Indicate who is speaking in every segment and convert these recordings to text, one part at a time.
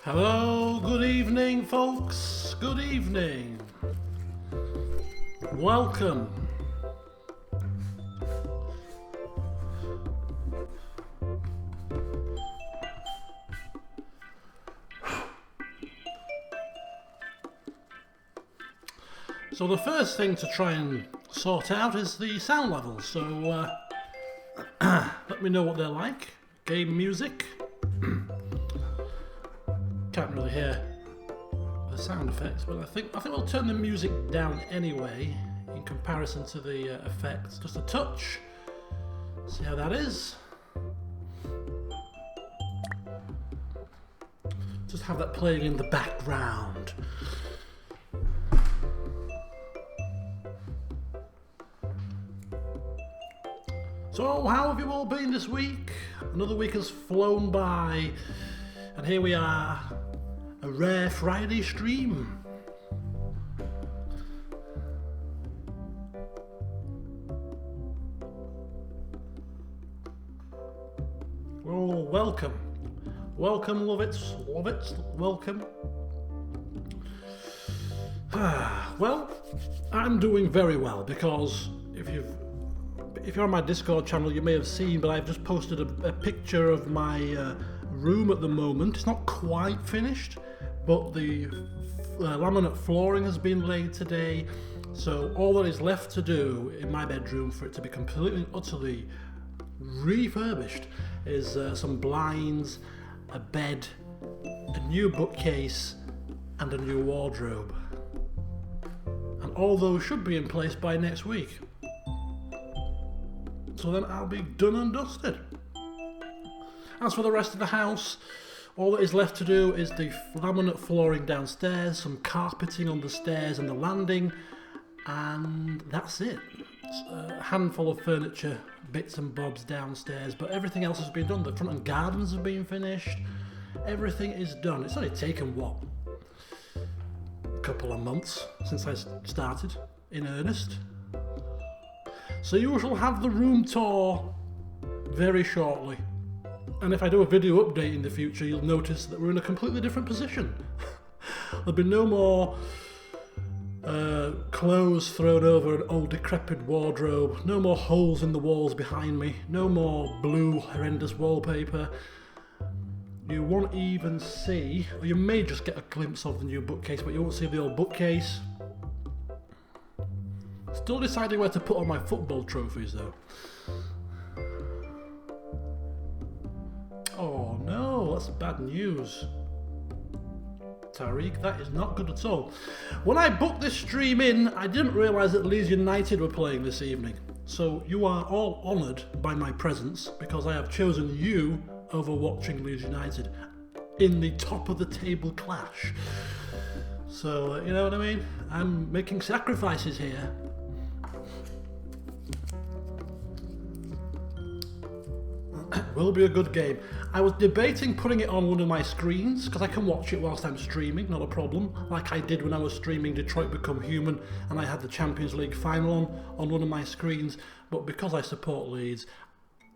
Speaker 1: Hello, good evening, folks. Good evening. Welcome. So the first thing to try and sort out is the sound levels. So let me know what they're like. Game music. Can't really hear the sound effects, but I think we'll turn the music down anyway in comparison to the effects. Just a touch. See how that is. Just have that playing in the background. So how have you all been this week? Another week has flown by, and here we are, a rare Friday stream. Oh, welcome. Welcome, lovits, welcome. Well, I'm doing very well because if you're on my Discord channel, you may have seen, but I've just posted a picture of my room at the moment. It's not quite finished, but the laminate flooring has been laid today. So all that is left to do in my bedroom for it to be completely and utterly refurbished is some blinds, a bed, a new bookcase, and a new wardrobe. And all those should be in place by next week. So then I'll be done and dusted. As for the rest of the house, all that is left to do is the laminate flooring downstairs, some carpeting on the stairs and the landing, and that's it. It's a handful of furniture, bits and bobs downstairs, but everything else has been done. The front and gardens have been finished. Everything is done. It's only taken, what, a couple of months since I started in earnest. So you shall have the room tour very shortly. And if I do a video update in the future, you'll notice that we're in a completely different position. There'll be no more clothes thrown over an old decrepit wardrobe, no more holes in the walls behind me, no more blue horrendous wallpaper. You won't even see, or you may just get a glimpse of the new bookcase, but you won't see the old bookcase. Still deciding where to put all my football trophies though. Oh no, that's bad news. Tariq, that is not good at all. When I booked this stream in, I didn't realise that Leeds United were playing this evening. So you are all honoured by my presence because I have chosen you over watching Leeds United in the top of the table clash. So, you know what I mean? I'm making sacrifices here. Will be a good game. I was debating putting it on one of my screens because I can watch it whilst I'm streaming, not a problem, like I did when I was streaming Detroit Become Human and I had the Champions League final on one of my screens, but because I support Leeds,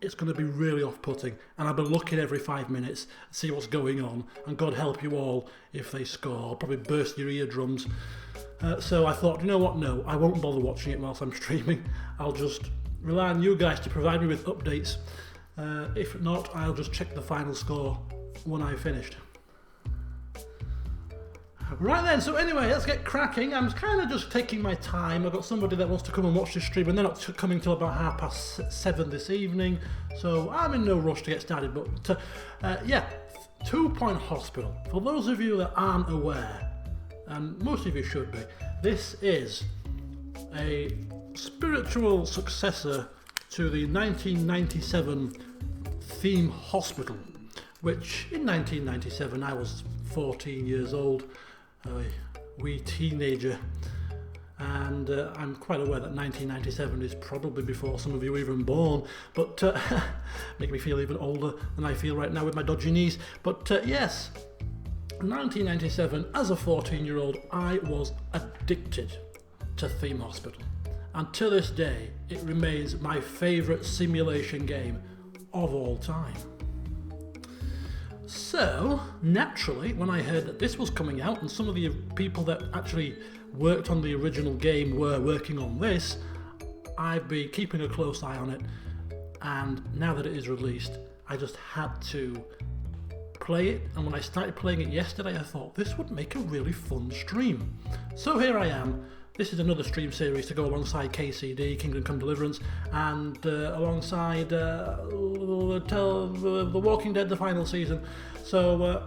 Speaker 1: it's going to be really off-putting, and I'll be looking every 5 minutes to see what's going on, and God help you all if they score. I'll probably burst your eardrums. So I thought, you know what, no, I won't bother watching it whilst I'm streaming. I'll just rely on you guys to provide me with updates. If not, I'll just check the final score when I've finished. Right then, so anyway, let's get cracking. I'm kind of just taking my time. I've got somebody that wants to come and watch this stream, and they're not coming till about 7:30 this evening, so I'm in no rush to get started. But yeah, 2 Point Hospital. For those of you that aren't aware, and most of you should be, this is a spiritual successor to the 1997 theme hospital, which in 1997 I was 14 years old, a wee teenager, and I'm quite aware that 1997 is probably before some of you were even born, but make me feel even older than I feel right now with my dodgy knees. But yes, 1997, as a 14-year-old, I was addicted to Theme Hospital. And to this day, it remains my favourite simulation game of all time. So, naturally, when I heard that this was coming out and some of the people that actually worked on the original game were working on this, I've been keeping a close eye on it, and now that it is released, I just had to play it, and when I started playing it yesterday, I thought this would make a really fun stream. So here I am. This is another stream series to go alongside KCD, Kingdom Come Deliverance, and alongside The Walking Dead, the final season. So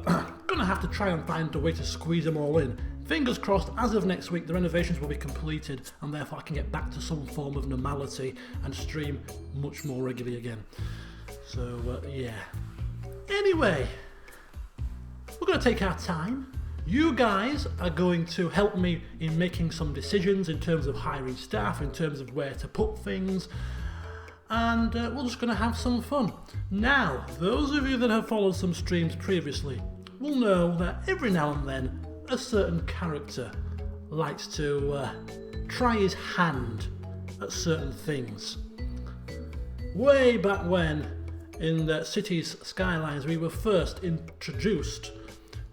Speaker 1: gonna have to try and find a way to squeeze them all in. Fingers crossed, as of next week, the renovations will be completed, and therefore I can get back to some form of normality and stream much more regularly again. So yeah. Anyway, we're gonna take our time. You guys are going to help me in making some decisions in terms of hiring staff, in terms of where to put things, and we're just going to have some fun. Now, those of you that have followed some streams previously will know that every now and then a certain character likes to try his hand at certain things. Way back when, in the Cities Skylines, we were first introduced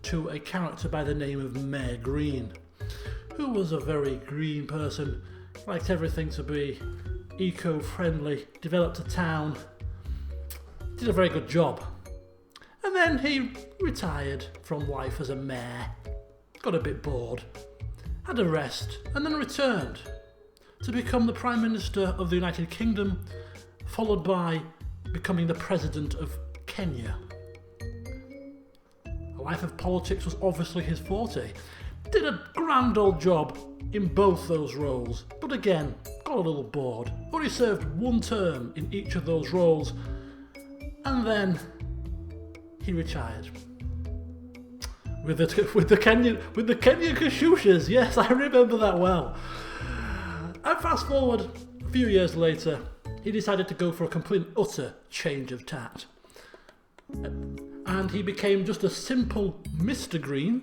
Speaker 1: to a character by the name of Mayor Green, who was a very green person, liked everything to be eco-friendly, developed a town, did a very good job. And then he retired from life as a mayor, got a bit bored, had a rest, and then returned to become the Prime Minister of the United Kingdom, followed by becoming the President of Kenya. Life of politics was obviously his forte. Did a grand old job in both those roles, but again, got a little bored. Only served one term in each of those roles, and then he retired. With the Kenyan Kashushas, yes, I remember that well. And fast forward a few years later, he decided to go for a complete and utter change of tact. And he became just a simple Mr. Green.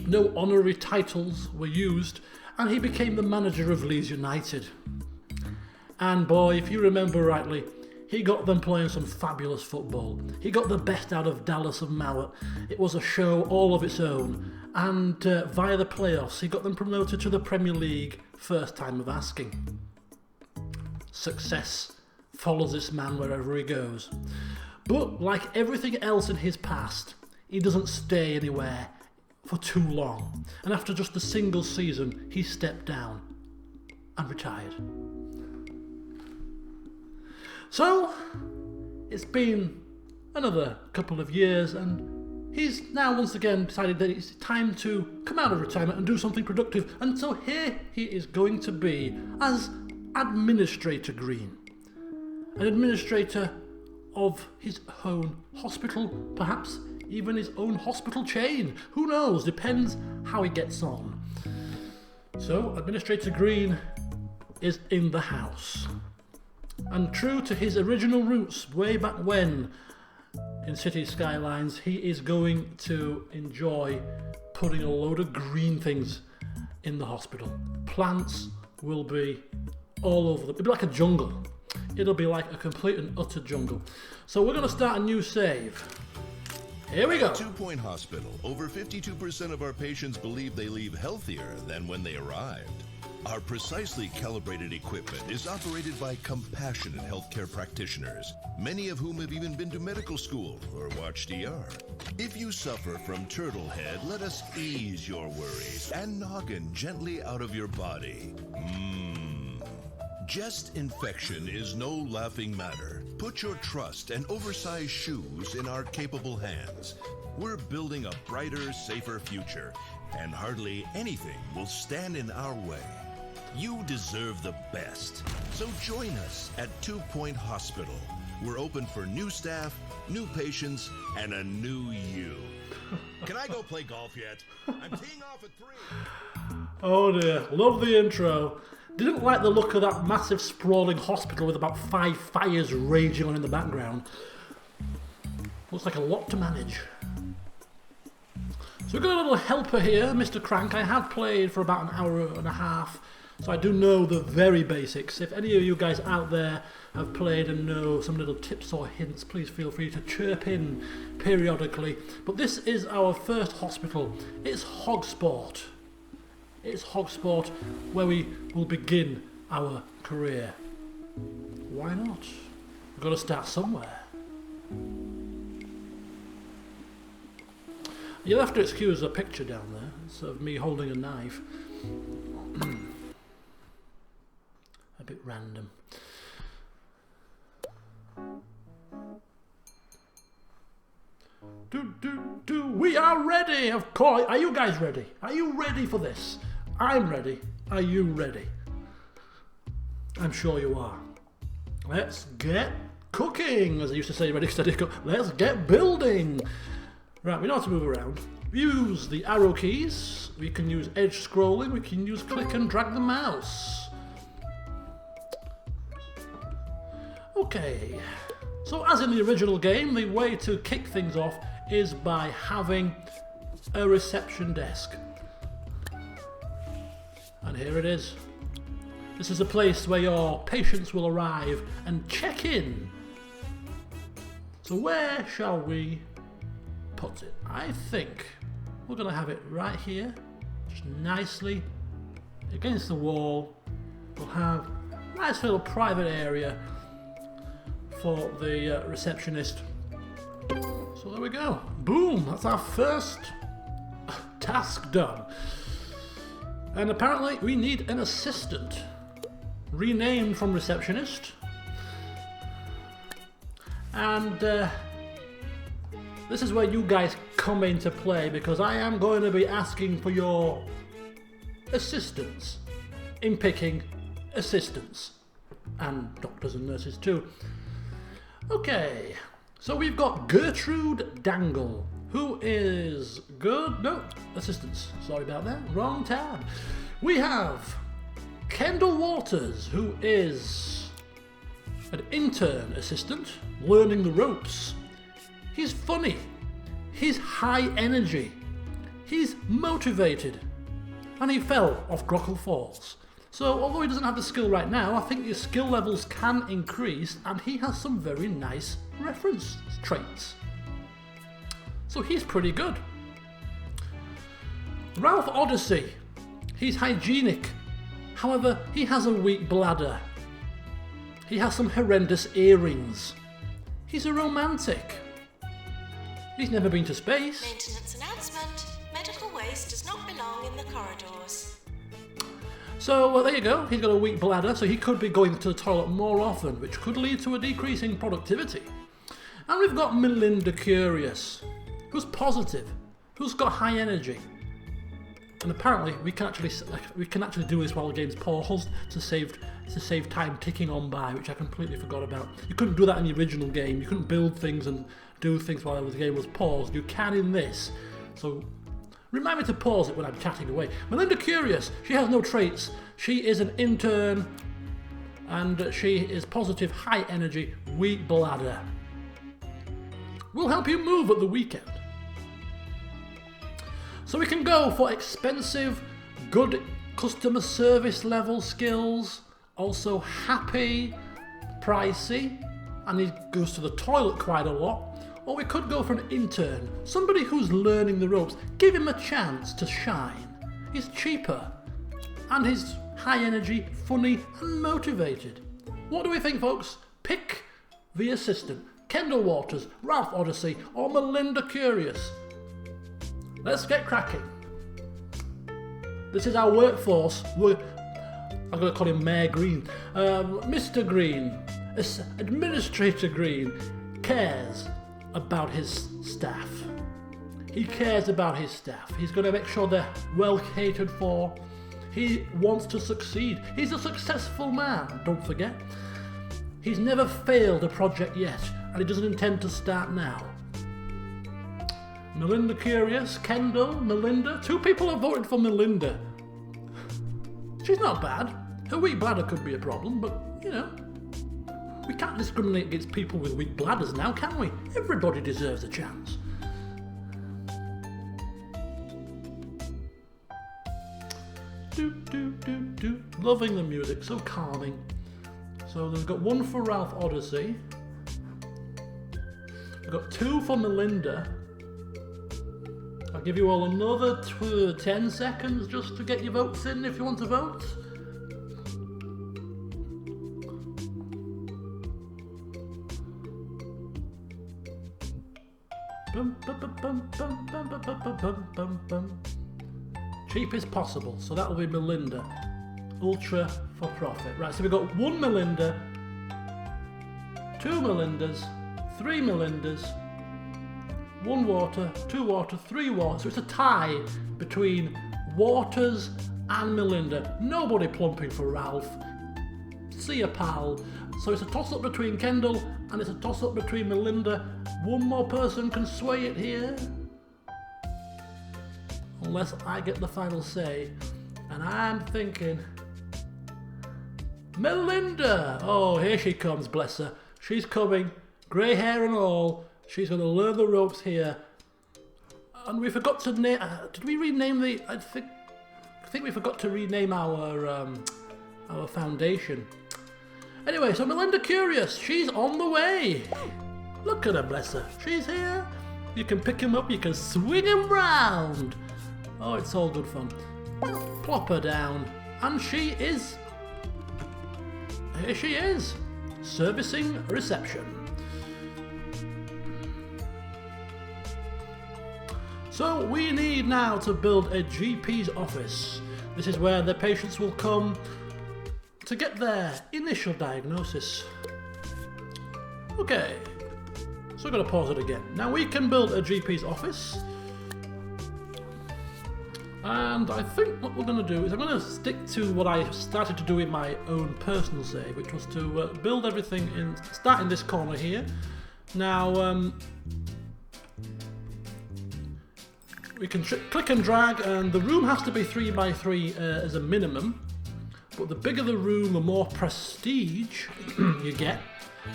Speaker 1: No honorary titles were used, and he became the manager of Leeds United. And boy, if you remember rightly, he got them playing some fabulous football. He got the best out of Dallas and Mowat. It was a show all of its own, and via the playoffs, he got them promoted to the Premier League, first time of asking. Success follows this man wherever he goes. But like everything else in his past, he doesn't stay anywhere for too long. And after just a single season, he stepped down and retired. So, it's been another couple of years, and he's now once again decided that it's time to come out of retirement and do something productive. And so here he is going to be as Administrator Green. An administrator of his own hospital, perhaps even his own hospital chain. Who knows? Depends how he gets on. So, Administrator Green is in the house. And true to his original roots, way back when, in City Skylines, he is going to enjoy putting a load of green things in the hospital. Plants will be all over them. It'll be like a jungle. It'll be like a complete and utter jungle. So we're going to start a new save. Here we go.
Speaker 2: At 2 Point Hospital, over 52% of our patients believe they leave healthier than when they arrived. Our precisely calibrated equipment is operated by compassionate healthcare practitioners, many of whom have even been to medical school or watched ER. If you suffer from turtle head, let us ease your worries and noggin gently out of your body. Chest infection is no laughing matter. Put your trust and oversized shoes in our capable hands. We're building a brighter, safer future, and hardly anything will stand in our way. You deserve the best. So join us at 2 Point Hospital. We're open for new staff, new patients, and a new you. Can I go play golf yet? I'm teeing off at 3.
Speaker 1: Oh dear, love the intro. Didn't like the look of that massive sprawling hospital with about 5 fires raging on in the background. Looks like a lot to manage. So we've got a little helper here, Mr. Crank. I have played for about an hour and a half So I do know the very basics. If any of you guys out there have played and know some little tips or hints, please feel free to chirp in periodically. But this is our first hospital. It's Hogsport. It's Hogsport where we will begin our career. Why not? We've got to start somewhere. You'll have to excuse the picture down there. It's of me holding a knife. A bit random. We are ready, of course. Are you guys ready? Are you ready for this? I'm ready. Are you ready? I'm sure you are. Let's get cooking, as I used to say, ready, steady, cook. Let's get building. Right, we know how to move around. Use the arrow keys. We can use edge scrolling. We can use click and drag the mouse. Okay. So as in the original game, the way to kick things off is by having a reception desk. And here it is. This is a place where your patients will arrive and check in. So where shall we put it? I think we're going to have it right here, just nicely against the wall. We'll have a nice little private area for the receptionist. So there we go. Boom! That's our first task done. And apparently we need an assistant. Renamed from receptionist. And this is where you guys come into play, because I am going to be asking for your assistance in picking assistants. And doctors and nurses too. Okay, so we've got Gertrude Dangle, who is good. No, assistants. Sorry about that. Wrong tab. We have Kendall Waters, who is an intern assistant, learning the ropes. He's funny. He's high energy. He's motivated. And he fell off Grockle Falls. So although he doesn't have the skill right now, I think his skill levels can increase, and he has some very nice reference traits. So he's pretty good. Ralph Odyssey. He's hygienic. However, he has a weak bladder. He has some horrendous earrings. He's a romantic. He's never been to space.
Speaker 3: Maintenance announcement. Medical waste does not belong in the corridors.
Speaker 1: So, well, there you go. He's got a weak bladder, so he could be going to the toilet more often, which could lead to a decrease in productivity. And we've got Melinda Curious, who's positive, who's got high energy. And apparently we can actually do this while the game's paused to save time ticking on by, which I completely forgot about. You couldn't do that in the original game. You couldn't build things and do things while the game was paused. You can in this. So remind me to pause it when I'm chatting away. Melinda Curious, she has no traits. She is an intern, and she is positive, high energy, weak bladder. We'll help you move at the weekend. So we can go for expensive, good customer service level skills, also happy, pricey, and he goes to the toilet quite a lot. Or we could go for an intern, somebody who's learning the ropes. Give him a chance to shine. He's cheaper, and he's high energy, funny, and motivated. What do we think, folks? Pick the assistant. Kendall Waters, Ralph Odyssey, or Melinda Curious. Let's get cracking. This is our workforce. I'm going to call him Mayor Green. Mr. Green, Administrator Green, cares about his staff. He cares about his staff. He's going to make sure they're well catered for. He wants to succeed. He's a successful man, don't forget. He's never failed a project yet, and he doesn't intend to start now. Melinda Curious, Kendall, Melinda. 2 people have voted for Melinda. She's not bad. Her weak bladder could be a problem, but, you know, we can't discriminate against people with weak bladders now, can we? Everybody deserves a chance. Do, do, do, do. Loving the music, so calming. So we've got one for Ralph Odyssey. We've got 2 for Melinda. I'll give you all another 10 seconds just to get your votes in if you want to vote. Cheapest possible, so that will be Melinda. Ultra for profit. Right, so we've got 1 Melinda, 2 Melindas, 3 Melindas, 1 water, 2 water, 3 water. So it's a tie between Waters and Melinda. Nobody plumping for Ralph. See ya, pal. So it's a toss-up between Kendall and it's a toss-up between Melinda. One more person can sway it here. Unless I get the final say. And I'm thinking... Melinda! Oh, here she comes, bless her. She's coming. Grey hair and all. She's going to learn the ropes here. And we forgot to name... did we rename the... I think we forgot to rename our foundation. Anyway, so Melinda Curious, she's on the way. Look at her, bless her. She's here. You can pick him up, you can swing him round. Oh, it's all good fun. Plop her down. And she is... Here she is. Servicing reception. So we need now to build a GP's office. This is where the patients will come to get their initial diagnosis. Okay, so I'm going to pause it again. Now we can build a GP's office. And I think what we're going to do is I'm going to stick to what I started to do in my own personal save, which was to build everything in, start in this corner here. Now, we can click and drag, and the room has to be 3 by 3 as a minimum. But the bigger the room, the more prestige you get,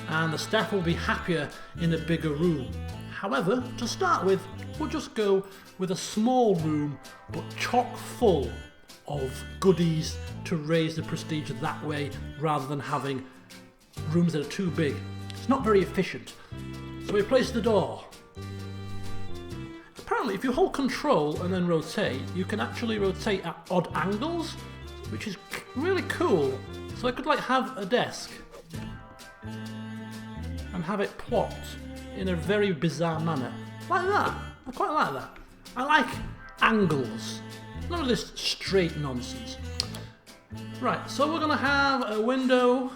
Speaker 1: and the staff will be happier in a bigger room. However, to start with, we'll just go with a small room, but chock full of goodies to raise the prestige that way, rather than having rooms that are too big. It's not very efficient. So we place the door. Apparently, if you hold control and then rotate, you can actually rotate at odd angles, which is really cool. So I could like have a desk and have it plopped in a very bizarre manner. Like that. I quite like that. I like angles. None of this straight nonsense. Right, so we're going to have a window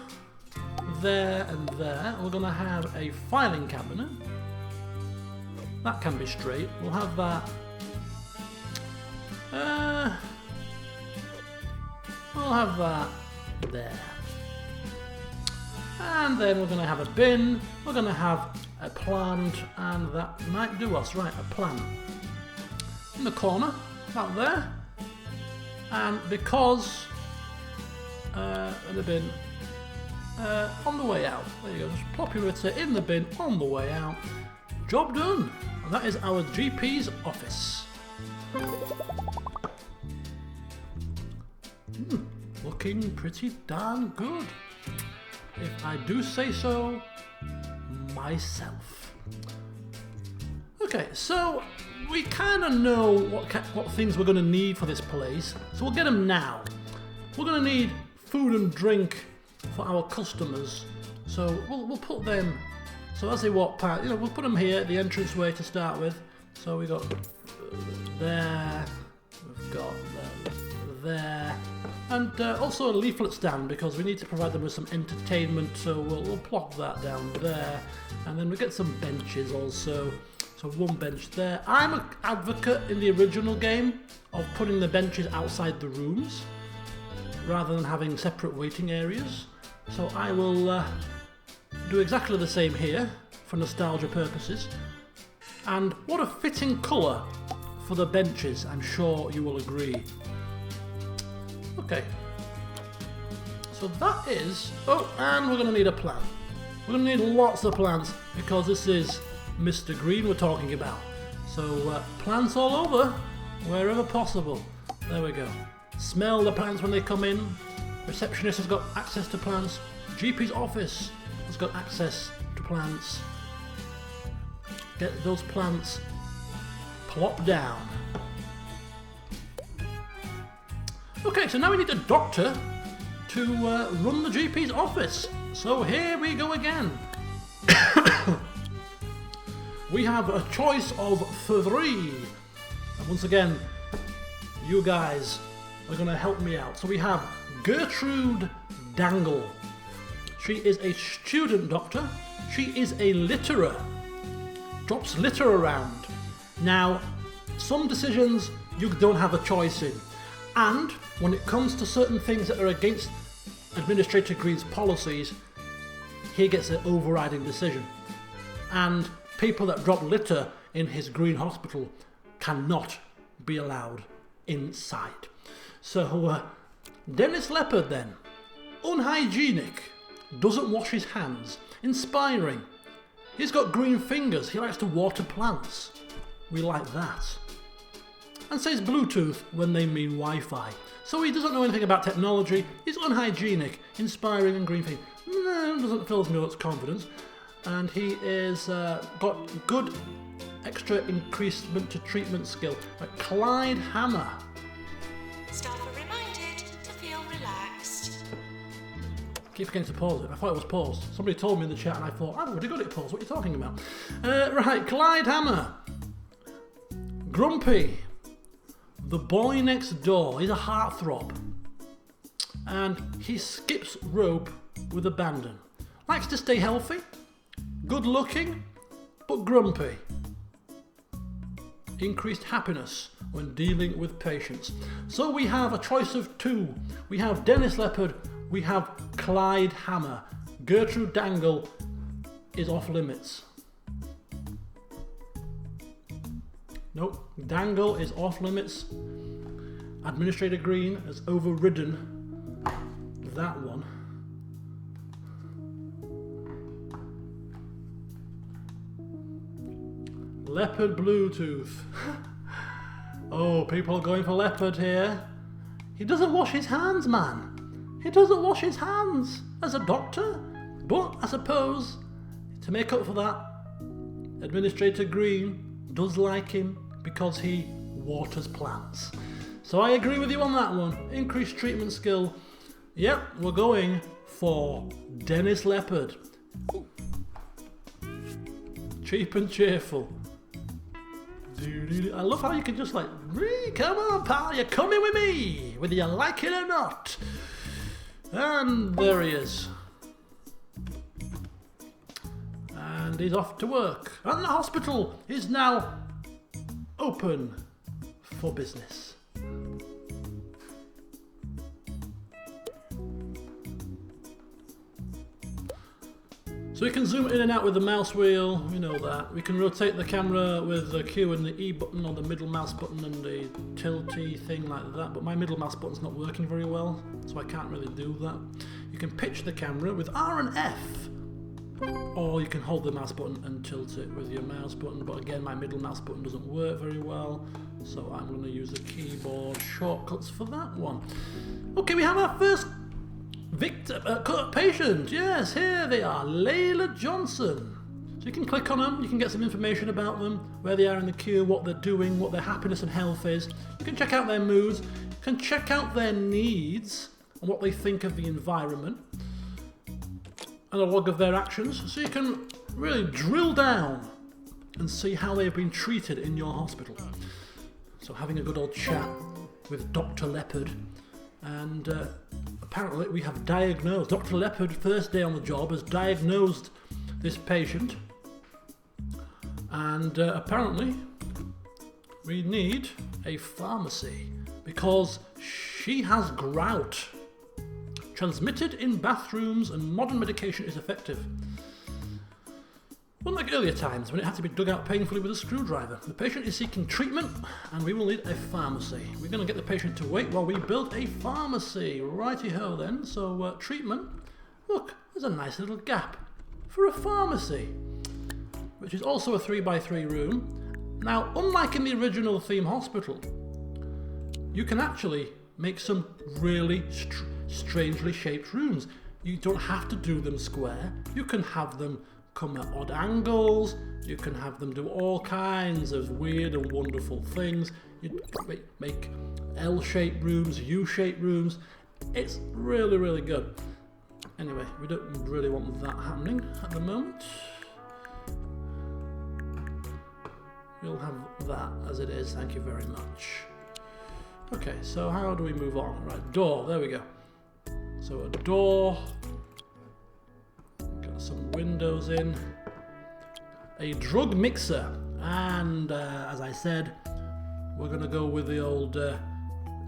Speaker 1: there and there. We're going to have a filing cabinet. That can be straight. We'll have that. We'll have that there. And then we're going to have a bin. We're going to have a plant, and that might do us. Right, a plant. In the corner, about there. And because the bin on the way out. There you go, just plop your it in the bin on the way out. Job done. And that is our GP's office. Looking pretty darn good, if I do say so myself. Okay, so we kind of know what things we're going to need for this place, so we'll get them now. We're going to need food and drink for our customers, so we'll put them. So as they walk past, we'll put them here at the entranceway to start with. So we got there, we've got there, and also a leaflet stand, because we need to provide them with some entertainment. So we'll plop that down there, and then we get some benches also. So one bench there. I'm an advocate in the original game of putting the benches outside the rooms rather than having separate waiting areas. So I will do exactly the same here for nostalgia purposes. And what a fitting colour for the benches, I'm sure you will agree. Okay. So that is... Oh, and we're going to need a plant. We're going to need lots of plants, because this is Mr. Green we're talking about. So plants all over, wherever possible. There we go. Smell the plants when they come in. Receptionist has got access to plants. GP's office has got access to plants. Get those plants plopped down. Okay, so now we need a doctor to run the GP's office. So here we go again. We have a choice of 3. And once again, you guys are going to help me out. So we have Gertrude Dangle. She is a student doctor. She is a litterer. Drops litter around. Now, some decisions you don't have a choice in. And when it comes to certain things that are against Administrator Green's policies, he gets an overriding decision. And people that drop litter in his green hospital cannot be allowed inside. So, Dennis Leopard then. Unhygienic. Doesn't wash his hands. Inspiring. He's got green fingers. He likes to water plants. We like that. And says Bluetooth when they mean Wi-Fi. So he doesn't know anything about technology. He's unhygienic, inspiring and green fingers. No, doesn't fill me with confidence. And he is got good extra increasement to treatment skill. Like Clyde Hammer.
Speaker 3: Staff are reminded to feel relaxed.
Speaker 1: Keep forgetting to pause it. I thought it was paused. Somebody told me in the chat and I thought, I'm really good at pause. What are you talking about? Right, Clyde Hammer. Grumpy. The boy next door. He's a heartthrob. And he skips rope with abandon. Likes to stay healthy. Good looking, but grumpy. Increased happiness when dealing with patients. So we have a choice of 2. We have Dennis Leopard, we have Clyde Hammer. Gertrude Dangle is off limits. Nope, Dangle is off limits. Administrator Green has overridden that one. Leopard Bluetooth. Oh, people are going for Leopard here. He doesn't wash his hands, man. He doesn't wash his hands as a doctor. But I suppose, to make up for that, Administrator Green does like him because he waters plants. So I agree with you on that one. Increased treatment skill. Yep, we're going for Dennis Leopard. Cheap and cheerful. I love how you can just like, come on pal, you're coming with me, whether you like it or not. And there he is. And he's off to work. And the hospital is now open for business. So we can zoom in and out with the mouse wheel, we know that. We can rotate the camera with the Q and the E button, or the middle mouse button and the tilty thing like that, but my middle mouse button's not working very well, so I can't really do that. You can pitch the camera with R and F, or you can hold the mouse button and tilt it with your mouse button, but again my middle mouse button doesn't work very well, so I'm going to use the keyboard shortcuts for that one. Okay, we have our first patient. Yes, here they are, Layla Johnson. So you can click on them, you can get some information about them, where they are in the queue, what they're doing, what their happiness and health is. You can check out their moods, you can check out their needs and what they think of the environment, and a log of their actions, so you can really drill down and see how they've been treated in your hospital. So having a good old chat with Dr. Leopard, and apparently we have diagnosed, Dr. Leopard, first day on the job, has diagnosed this patient, and apparently we need a pharmacy because she has grout. Transmitted in bathrooms and modern medication is effective. Unlike earlier times when it had to be dug out painfully with a screwdriver, the patient is seeking treatment and we will need a pharmacy. We're going to get the patient to wait while we build a pharmacy. Righty-ho then, so treatment. Look, there's a nice little gap for a pharmacy, which is also a 3x3 room. Now, unlike in the original theme hospital, you can actually make some really strangely shaped rooms. You don't have to do them square. You can have them come at odd angles. You can have them do all kinds of weird and wonderful things. You make L-shaped rooms, U-shaped rooms. It's really, really good. Anyway, we don't really want that happening at the moment. We'll have that as it is, thank you very much. Okay, so how do we move on? Right, door, there we go. So a door, got some windows in, a drug mixer, and as I said, we're going to go with the old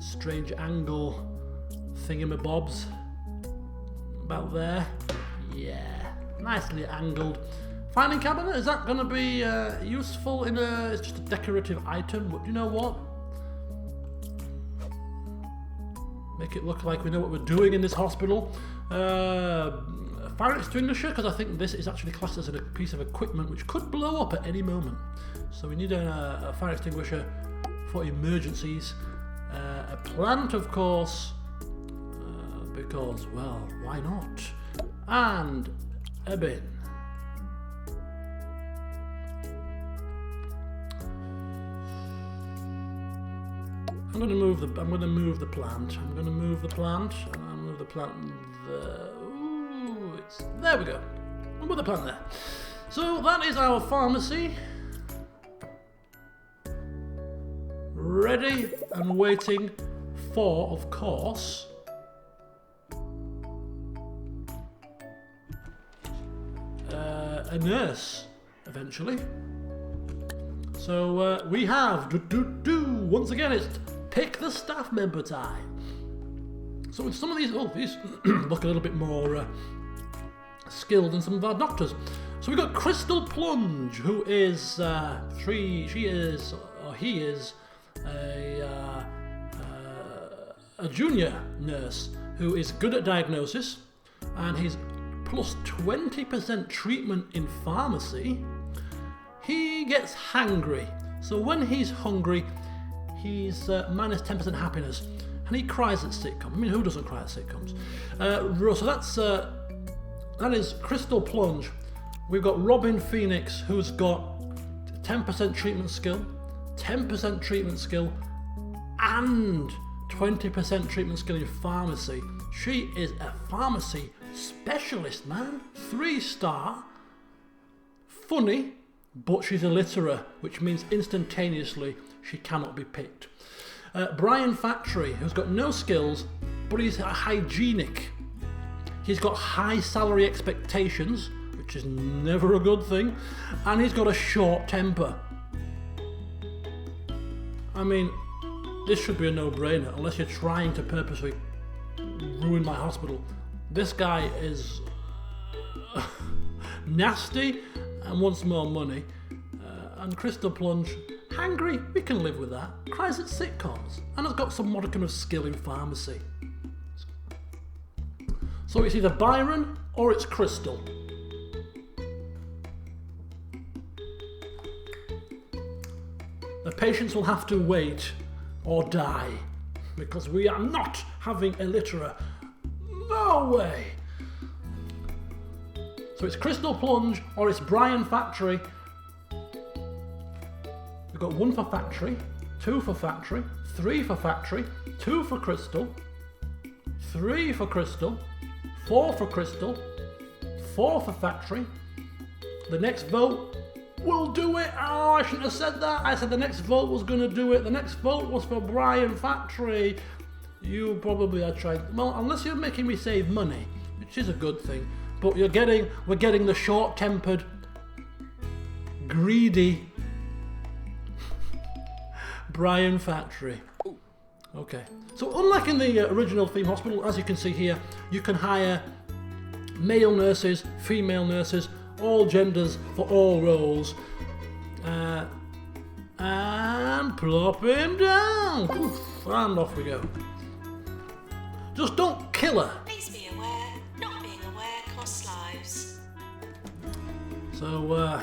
Speaker 1: strange angle thingamabobs. About there, yeah, nicely angled. Filing cabinet, is that going to be useful in it's just a decorative item, but you know what? Make it look like we know what we're doing in this hospital. Fire extinguisher, because I think this is actually classed as a piece of equipment which could blow up at any moment. So we need a fire extinguisher for emergencies. A plant, of course, because, well, why not? And a bin. I'm going to move the plant. I'm going to move the plant. And I'll move the plant there. Ooh, there we go. I'll move the plant there. So that is our pharmacy. Ready and waiting for, of course, a nurse, eventually. So we have, once again, it's pick the staff member time. So with some of these, these look a little bit more skilled than some of our doctors. So we've got Crystal Plunge, who is he is a junior nurse who is good at diagnosis, and he's plus 20% treatment in pharmacy. He gets hangry, so when he's hungry, he's minus 10% happiness, and he cries at sitcoms. I mean, who doesn't cry at sitcoms? So that is Crystal Plunge. We've got Robin Phoenix, who's got 10% treatment skill, 10% treatment skill, and 20% treatment skill in pharmacy. She is a pharmacy specialist, man. 3-star. Funny, but she's illiterate, which means instantaneously she cannot be picked. Brian Factory, who's got no skills, but he's hygienic. He's got high salary expectations, which is never a good thing, and he's got a short temper. I mean, this should be a no-brainer, unless you're trying to purposely ruin my hospital. This guy is nasty and wants more money. And Crystal Plunge, hangry, we can live with that. Cries at sitcoms, and has got some modicum of skill in pharmacy. So it's either Byron or it's Crystal. The patients will have to wait or die, because we are not having illiterate. No way! So it's Crystal Plunge or it's Brian Factory. We've got 1 for Factory, 2 for Factory, 3 for Factory, 2 for Crystal, 3 for Crystal, 4 for Crystal, 4 for Factory. The next vote will do it. Oh, I shouldn't have said that. I said the next vote was going to do it. The next vote was for Brian Factory. You probably are trying, well, unless you're making me save money, which is a good thing, but we're getting the short-tempered, greedy Brian Factory. Okay, so unlike in the original theme hospital, as you can see here, you can hire male nurses, female nurses, all genders for all roles, and plop him down. Oof, and off we go. Just don't kill her.
Speaker 3: Please be aware, not being aware costs lives.
Speaker 1: So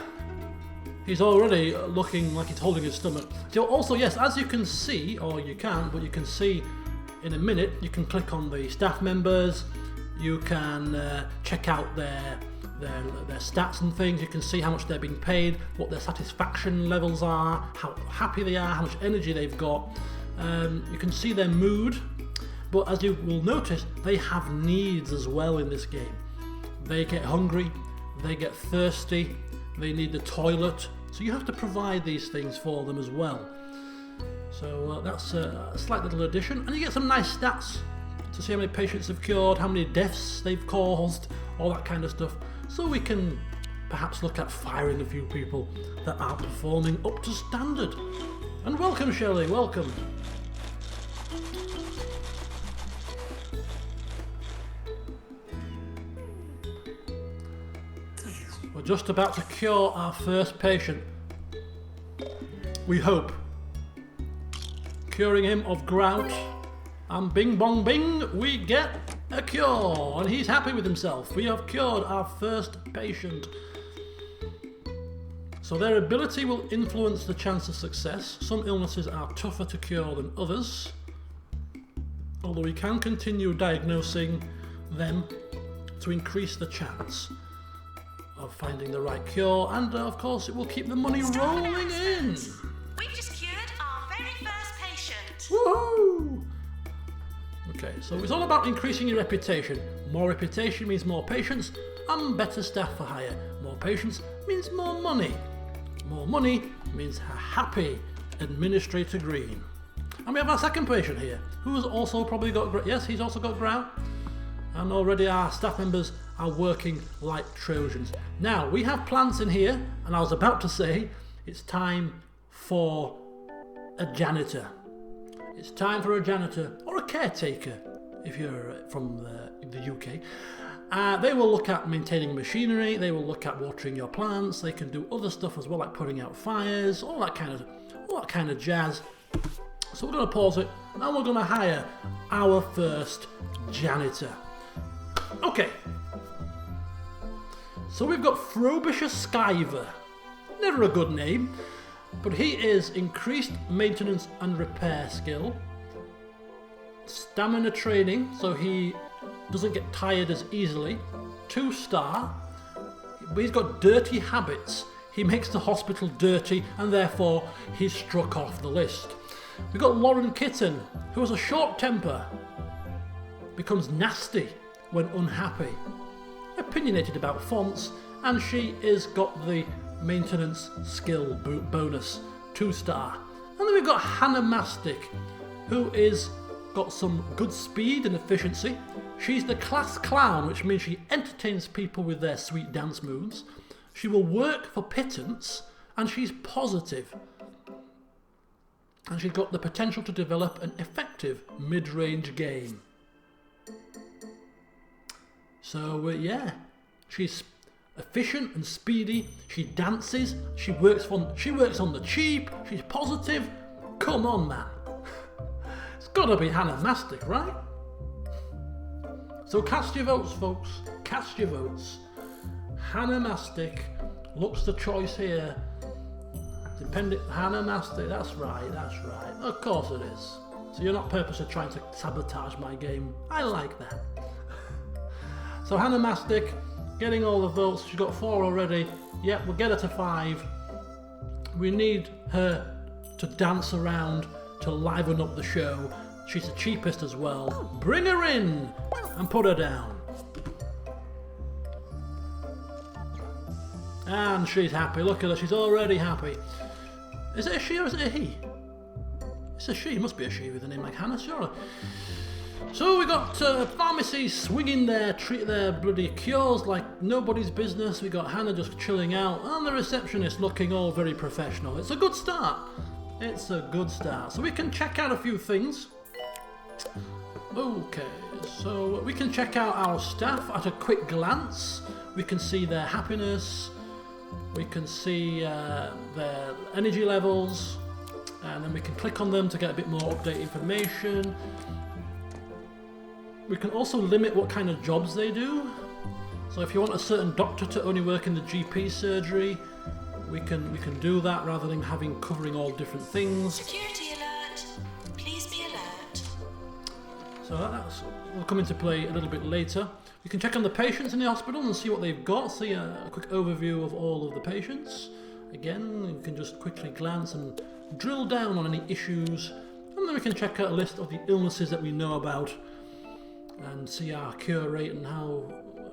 Speaker 1: he's already looking like he's holding his stomach. So also, yes, as you can see, or you can't, but you can see in a minute, you can click on the staff members. You can check out their stats and things. You can see how much they're being paid, what their satisfaction levels are, how happy they are, how much energy they've got. You can see their mood, but as you will notice, they have needs as well in this game. They get hungry, they get thirsty, they need the toilet, so you have to provide these things for them as well. So that's a slight little addition, and you get some nice stats to see how many patients have cured, how many deaths they've caused, all that kind of stuff. So we can perhaps look at firing a few people that aren't performing up to standard. And welcome, Shelley, welcome. We're just about to cure our first patient. We hope. Curing him of grout, and bing bong bing, we get a cure, and he's happy with himself. We have cured our first patient. So their ability will influence the chance of success. Some illnesses are tougher to cure than others, although we can continue diagnosing them to increase the chance of finding the right cure, and of course it will keep the money rolling in.
Speaker 3: We've just cured our very first patient.
Speaker 1: Woohoo! Okay, so it's all about increasing your reputation. More reputation means more patients and better staff for hire. More patients means more money. More money means a happy Administrator Green. And we have our second patient here, who has also probably got, yes, he's also got grout. And already our staff members are working like Trojans. Now, we have plants in here, and I was about to say, it's time for a janitor. It's time for a janitor, or a caretaker, if you're from the UK. They will look at maintaining machinery, they will look at watering your plants, they can do other stuff as well, like putting out fires, all that kind of jazz. So we're going to pause it, and we're going to hire our first janitor. Okay. So we've got Frobisher Skyver. Never a good name, but he is increased maintenance and repair skill, stamina training, so he doesn't get tired as easily, 2-star, but he's got dirty habits. He makes the hospital dirty, and therefore he's struck off the list. We've got Lauren Kitten, who has a short temper, becomes nasty when unhappy, opinionated about fonts, and she is got the maintenance skill bonus, 2-star. And then we've got Hannah Mastic, who is got some good speed and efficiency. She's the class clown, which means she entertains people with their sweet dance moves. She will work for pittance, and she's positive. And she's got the potential to develop an effective mid-range game. So yeah, she's efficient and speedy. She dances. She works on the cheap. She's positive. Come on, man. It's got to be Hannah Mastic, right? So cast your votes, folks. Cast your votes. Hannah Mastic looks the choice here. Hannah Mastic. That's right. That's right. Of course it is. So you're not purposely trying to sabotage my game. I like that. So Hannah Mastic, getting all the votes. She's got 4 already. Yep, we'll get her to 5. We need her to dance around to liven up the show. She's the cheapest as well. Bring her in and put her down. And she's happy. Look at her. She's already happy. Is it a she or is it a he? It's a she. It must be a she with a name like Hannah, surely. So we got pharmacies swinging their bloody cures like nobody's business. We got Hannah just chilling out, and the receptionist looking all very professional. It's a good start. It's a good start. So we can check out a few things. Okay, so we can check out our staff at a quick glance. We can see their happiness. We can see their energy levels, and then we can click on them to get a bit more updated information. We can also limit what kind of jobs they do. So if you want a certain doctor to only work in the GP surgery, we can do that rather than covering all different things.
Speaker 3: Security alert. Please be alert.
Speaker 1: So that's will come into play a little bit later. You can check on the patients in the hospital and see what they've got, see a quick overview of all of the patients. Again, you can just quickly glance and drill down on any issues, and then we can check out a list of the illnesses that we know about and see our cure rate and how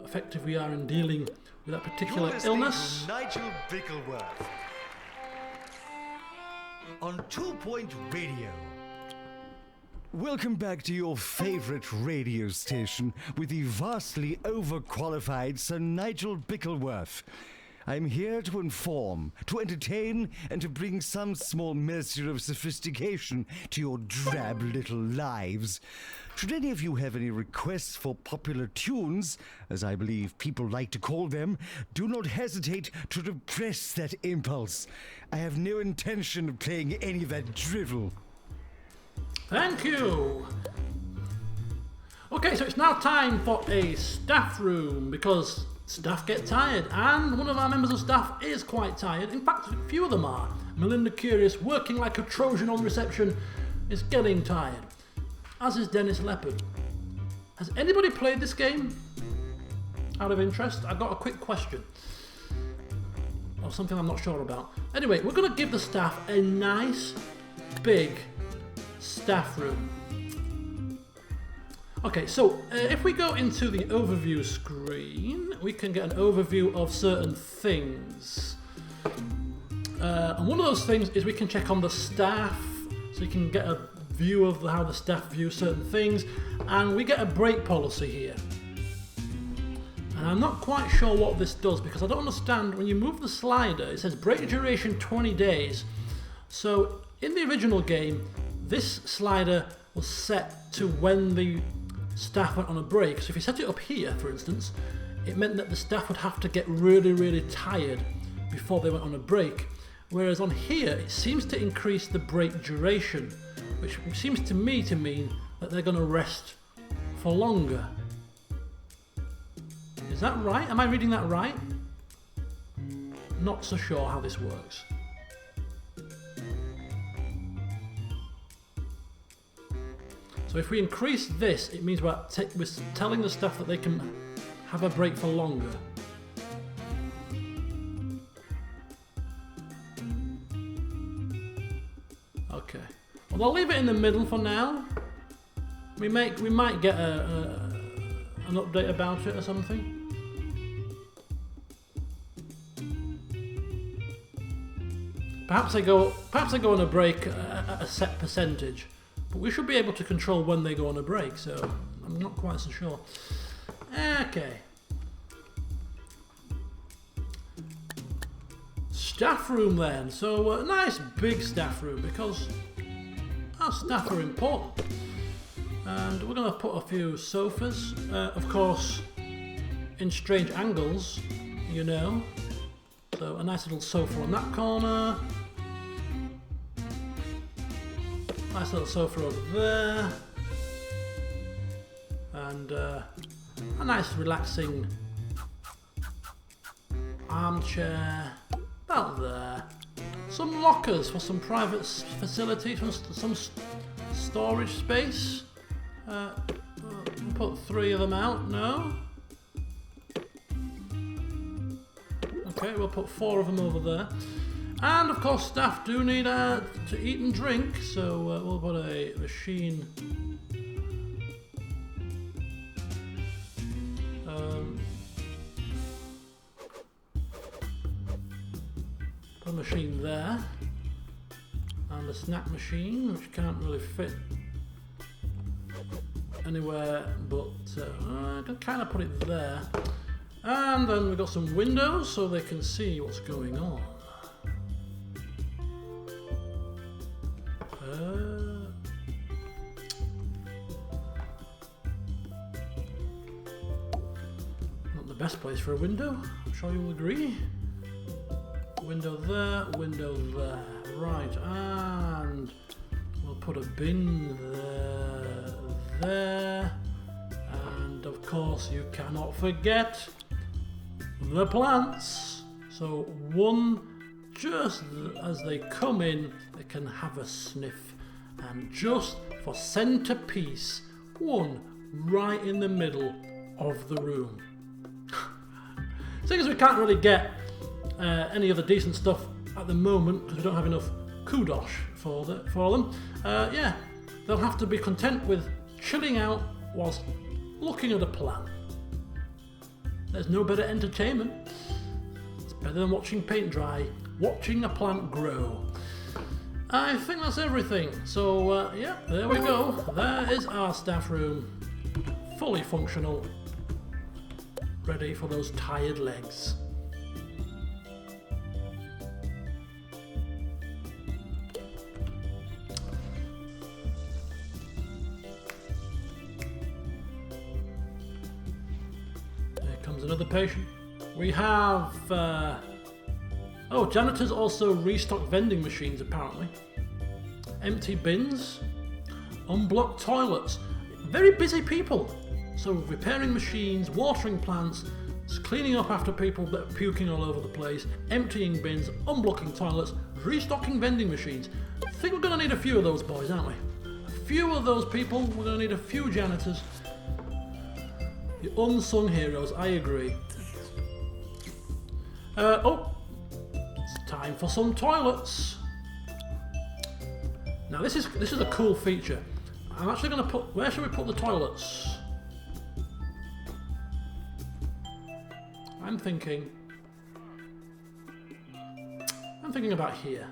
Speaker 1: effective we are in dealing with that particular illness.
Speaker 4: Nigel Bickleworth on 2 Point Radio. Welcome back to your favorite radio station with the vastly overqualified Sir Nigel Bickleworth. I'm here to inform, to entertain, and to bring some small measure of sophistication to your drab little lives. Should any of you have any requests for popular tunes, as I believe people like to call them, do not hesitate to repress that impulse. I have no intention of playing any of that drivel.
Speaker 1: Thank you! Okay, so it's now time for a staff room, because staff get tired, and one of our members of staff is quite tired. In fact, a few of them are. Melinda Curious, working like a Trojan on reception, is getting tired, as is Dennis Leopard. Has anybody played this game? Out of interest, I've got a quick question. Or something I'm not sure about. Anyway, we're going to give the staff a nice, big staff room. Okay, so if we go into the overview screen, we can get an overview of certain things. And one of those things is we can check on the staff, so you can get a view of how the staff view certain things, and we get a break policy here. And I'm not quite sure what this does, because I don't understand, when you move the slider, it says break duration 20 days. So in the original game, this slider was set to when the staff went on a break. So if you set it up here, for instance, it meant that the staff would have to get really, really tired before they went on a break. Whereas on here, it seems to increase the break duration, which seems to me to mean that they're going to rest for longer. Is that right? Am I reading that right? Not so sure how this works. So if we increase this, it means we're telling the staff that they can have a break for longer. Okay. Well, I'll leave it in the middle for now. We might get an update about it or something. Perhaps they go on a break at a set percentage. But we should be able to control when they go on a break, so I'm not quite so sure. Okay. Staff room then. So a nice big staff room, because our staff are important. And we're going to put a few sofas, of course, in strange angles, you know. So a nice little sofa on that corner. Nice little sofa over there, and a nice relaxing armchair about there. Some lockers for some private facility, some storage space. We'll put 3 of them out, no? Okay, we'll put 4 of them over there. And of course, staff do need to eat and drink, so we'll put a machine. Put a machine there, and a snack machine, which can't really fit anywhere, but I can kind of put it there. And then we've got some windows so they can see what's going on. Not the best place for a window, I'm sure you'll agree. Window there, window there. Right, and we'll put a bin there, and of course you cannot forget the plants. So one, just as they come in, they can have a sniff. And just for centerpiece, One right in the middle of the room. Seeing as we can't really get any other decent stuff at the moment because we don't have enough kudos for them, yeah, they'll have to be content with chilling out whilst looking at a plant. There's no better entertainment. It's better than watching paint dry, watching a plant grow. I think that's everything. So, yeah, there we go. There is our staff room. Fully functional. Ready for those tired legs. There comes another patient. We have... janitors also restock vending machines apparently. Empty bins. Unblocked toilets. Very busy people. So repairing machines, watering plants, cleaning up after people that are puking all over the place, emptying bins, unblocking toilets, restocking vending machines. I think we're going to need a few of those boys, aren't we? A few of those people. We're going to need a few janitors. The unsung heroes, I agree. It's time for some toilets. Now this is a cool feature. I'm actually going to put... Where should we put the toilets? I'm thinking about here.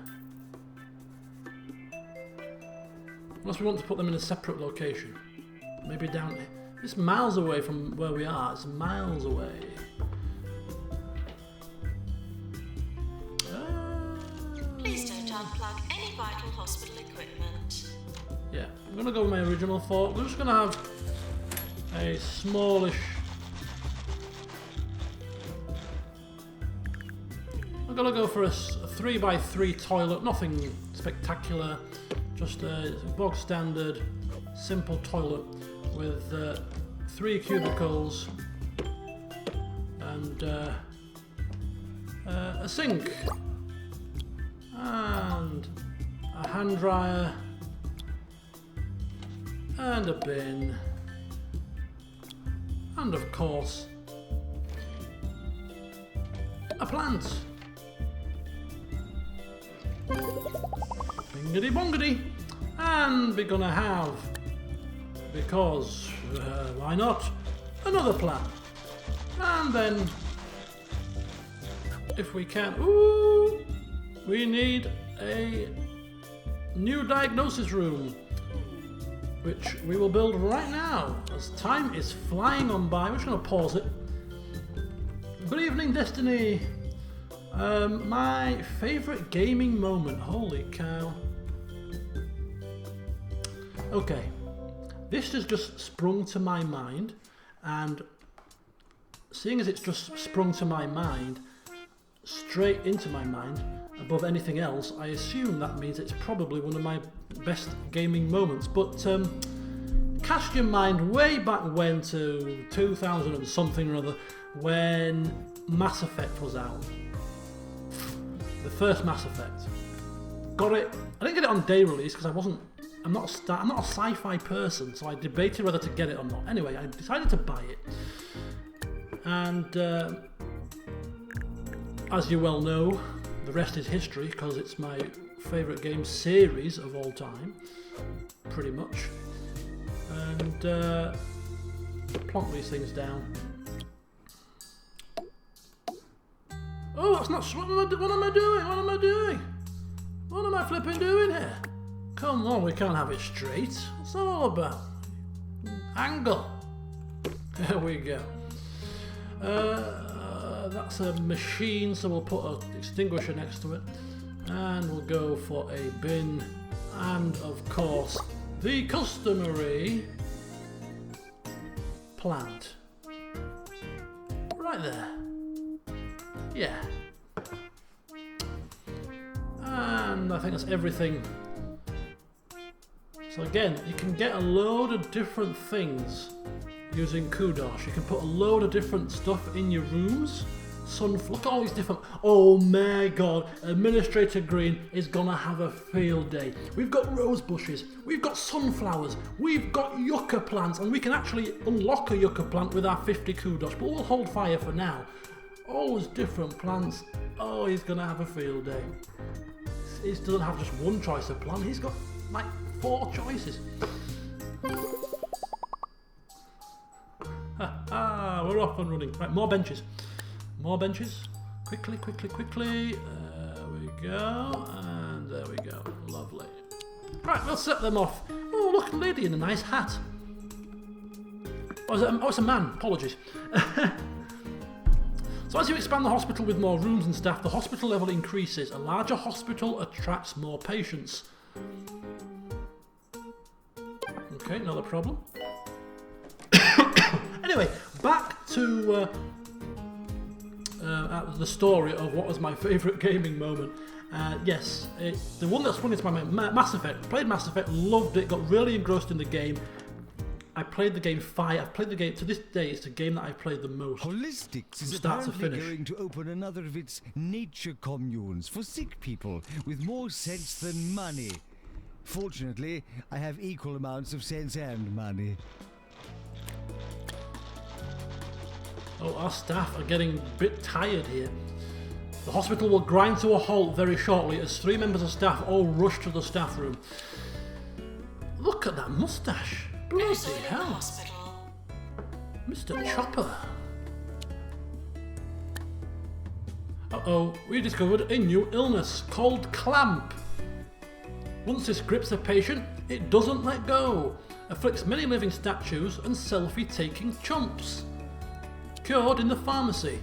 Speaker 1: Unless we want to put them in a separate location. Maybe down here. It's miles away from where we are. It's miles away.
Speaker 3: Please don't unplug any vital hospital equipment.
Speaker 1: Yeah, I'm going to go with my original thought. We're just going to have a smallish... I'm going to go for a 3x3 toilet, nothing spectacular, just a bog standard, simple toilet with 3 cubicles and a sink and a hand dryer and a bin and of course a plant. Bingity bongity, and we're gonna have, because why not, another plant, and then if we can, we need a new diagnosis room, which we will build right now as time is flying on by. We're just gonna pause it. Good evening, Destiny. My favourite gaming moment. Holy cow. Okay. This has just sprung to my mind, and seeing as it's just sprung to my mind, straight into my mind, above anything else, I assume that means it's probably one of my best gaming moments. But cast your mind way back when to 2000 and something or other, when Mass Effect was out. The first Mass Effect. Got it. I didn't get it on day release because I'm not a sci-fi person, so I debated whether to get it or not. Anyway, I decided to buy it. And as you well know, the rest is history because it's my favourite game series of all time, pretty much. And plonk these things down. Oh, that's not... What am I doing? What am I doing? What am I flipping doing here? Come on, we can't have it straight. What's that all about? Angle. There we go. That's a machine, so we'll put an extinguisher next to it. And we'll go for a bin. And, of course, the customary plant. Right there. Yeah. And I think that's everything. So again, you can get a load of different things using kudos. You can put a load of different stuff in your rooms Look at all these different... Oh my god, Administrator Green is gonna have a field day. We've got rose bushes, we've got sunflowers, we've got yucca plants, and we can actually unlock a yucca plant with our 50 kudos, but we'll hold fire for now. All those different plants. Oh, he's gonna have a field day. He doesn't have just one choice of plant, he's got like 4 choices. We're off and running. Right, more benches. More benches. Quickly, quickly, quickly. There we go. And there we go. Lovely. Right, we'll set them off. Oh, look, a lady in a nice hat. Oh, it's a man. Apologies. So as you expand the hospital with more rooms and staff, the hospital level increases. A larger hospital attracts more patients. Okay, another problem. Anyway, back to the story of what was my favourite gaming moment. Yes, the one that sprung into my mind, Mass Effect. Played Mass Effect, loved it, got really engrossed in the game. I played the game I've played the game, to this day, it's the game that I've played the most.
Speaker 4: Holistics is
Speaker 1: start to
Speaker 4: apparently
Speaker 1: finish.
Speaker 4: going to open another of its nature communes for sick people with more sense than money. Fortunately, I have equal amounts of sense and money.
Speaker 1: Oh, our staff are getting a bit tired here. The hospital will grind to a halt very shortly as 3 members of staff all rush to the staff room. Look at that moustache. Bloody
Speaker 3: Also in the
Speaker 1: hell.
Speaker 3: hospital.
Speaker 1: Mr. Chopper. Uh-oh, we discovered a new illness called clamp. Once this grips a patient, it doesn't let go. Afflicts many living statues and selfie-taking chumps. Cured in the pharmacy.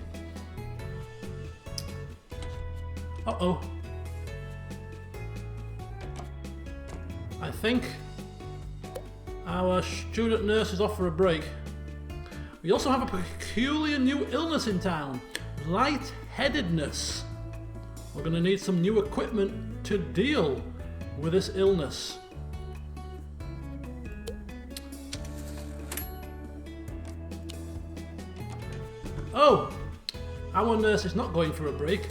Speaker 1: Uh-oh. I think our student nurse is off for a break. We also have a peculiar new illness in town. Lightheadedness. We're going to need some new equipment to deal with this illness. Oh, our nurse is not going for a break.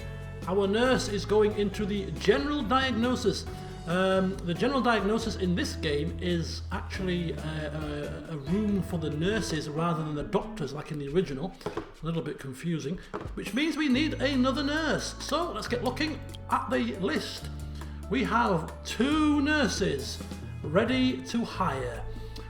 Speaker 1: Our nurse is going into the general diagnosis. The general diagnosis in this game is actually a room for the nurses rather than the doctors like in the original. It's a little bit confusing, which means we need another nurse. So let's get looking at the list. We have 2 nurses ready to hire.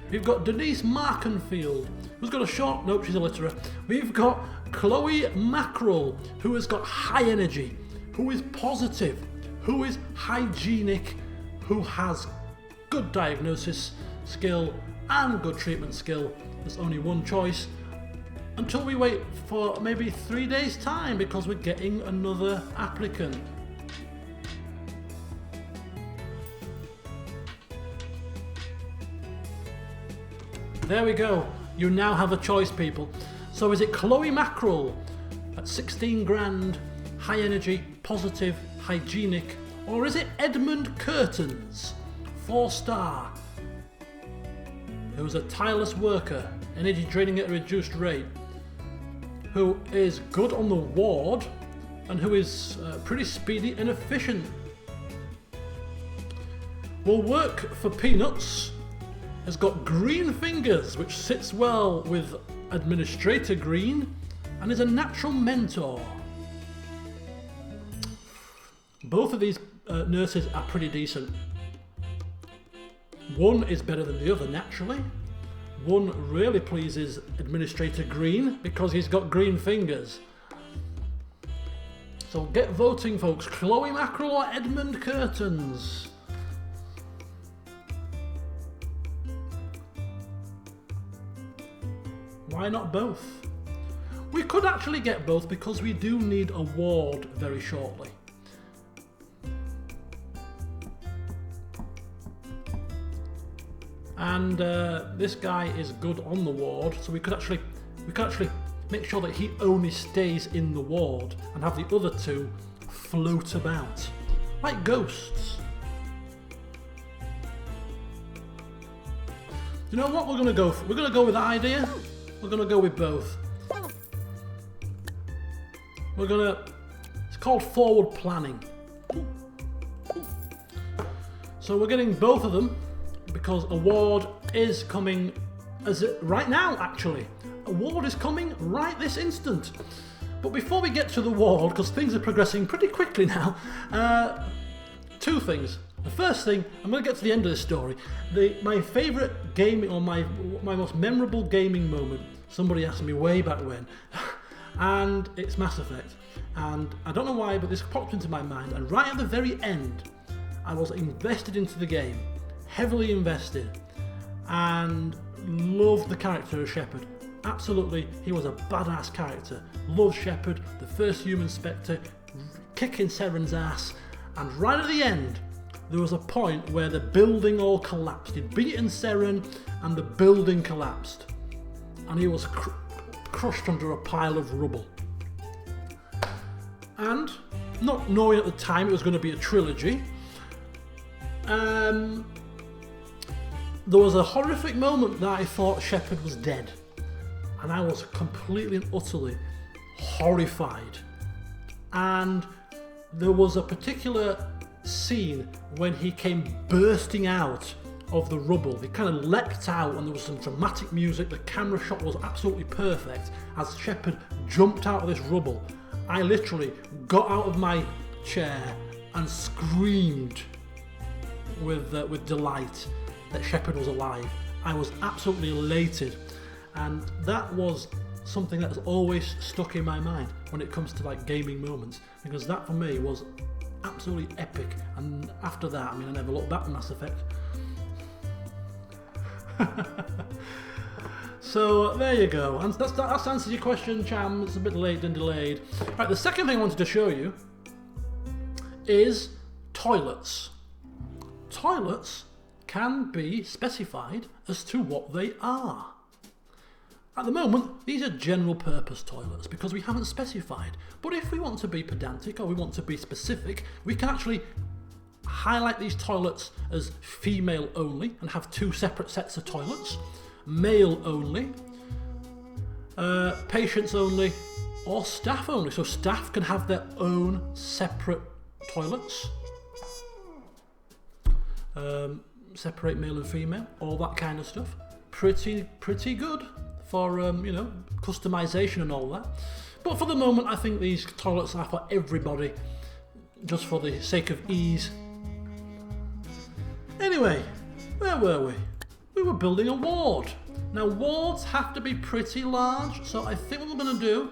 Speaker 1: We've got Denise Markenfield, who's got a short, nope, she's illiterate. We've got Chloe Mackerel, who has got high energy, who is positive, who is hygienic, who has good diagnosis skill and good treatment skill. There's only one choice until we wait for maybe 3 days' time because we're getting another applicant. There we go. You now have a choice, people. So is it Chloe Mackerel at 16 grand, high energy, positive, hygienic, or is it Edmund Curtains, 4-star, who's a tireless worker, energy draining at a reduced rate, who is good on the ward, and who is pretty speedy and efficient? Will work for Peanuts, has got green fingers, which sits well with Administrator Green, and is a natural mentor. Both of these nurses are pretty decent. One is better than the other, naturally. One really pleases Administrator Green because he's got green fingers. So get voting, folks. Chloe Mackerel or Edmund Curtains? Why not both? We could actually get both because we do need a ward very shortly. And this guy is good on the ward, so we could actually make sure that he only stays in the ward and have the other 2 float about like ghosts. You know what? We're gonna go with that idea. We're gonna go with both. It's called forward planning. So we're getting both of them because a ward is coming right now, actually. A ward is coming right this instant. But before we get to the ward, because things are progressing pretty quickly now, two things. The first thing, I'm going to get to the end of this story. My favourite gaming, or my most memorable gaming moment, somebody asked me way back when, and it's Mass Effect. And I don't know why, but this popped into my mind, and right at the very end, I was invested into the game, heavily invested, and loved the character of Shepard. Absolutely, he was a badass character. Loved Shepard, the first human Spectre, kicking Seren's ass, and right at the end, there was a point where the building all collapsed. He'd beaten Seren, and the building collapsed, and he was crushed under a pile of rubble. And, not knowing at the time it was going to be a trilogy, there was a horrific moment that I thought Shepard was dead, and I was completely and utterly horrified. And there was a particular scene when he came bursting out of the rubble. He kind of leapt out, and there was some dramatic music. The camera shot was absolutely perfect as Shepard jumped out of this rubble. I literally got out of my chair and screamed with delight that Shepard was alive. I was absolutely elated, and that was something that's always stuck in my mind when it comes to like gaming moments, because that for me was absolutely epic. And after that, I mean, I never looked back on Mass Effect. So there you go, and that's answered your question, Cham. It's a bit late and delayed. Right, the second thing I wanted to show you is toilets. Toilets can be specified as to what they are. At the moment, these are general purpose toilets because we haven't specified. But if we want to be pedantic or we want to be specific, we can actually highlight these toilets as female only and have two separate sets of toilets. Male only, patients only, or staff only. So staff can have their own separate toilets. Separate male and female, all that kind of stuff. Pretty good for customization and all that. But for the moment, I think these toilets are for everybody, just for the sake of ease. Anyway, where were we? We were building a ward. Now wards have to be pretty large, so I think what we're going to do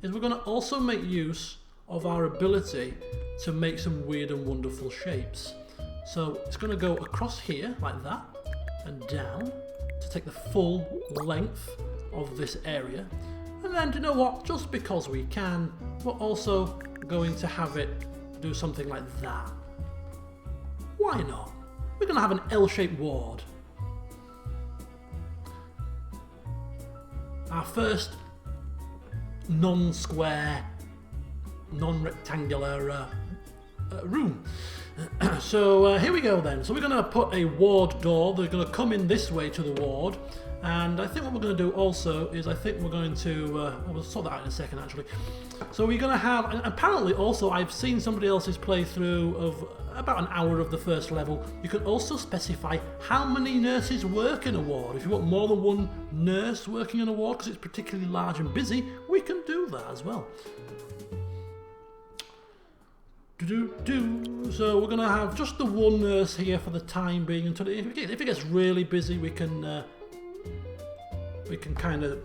Speaker 1: is we're going to also make use of our ability to make some weird and wonderful shapes. So it's going to go across here like that and down to take the full length of this area. And then, do you know what? Just because we can, we're also going to have it do something like that. Why not? We're going to have an L-shaped ward. Our first non-square, non-rectangular room. So here we go then. So we're going to put a ward door. They're going to come in this way to the ward. And I think what we're going to do also is I think we're going to... we'll sort that out in a second actually. So we're going to have... And apparently also I've seen somebody else's playthrough of about an hour of the first level. You can also specify how many nurses work in a ward. If you want more than one nurse working in a ward because it's particularly large and busy, we can do that as well. So we're going to have just the one nurse here for the time being until if it gets really busy, we can kind of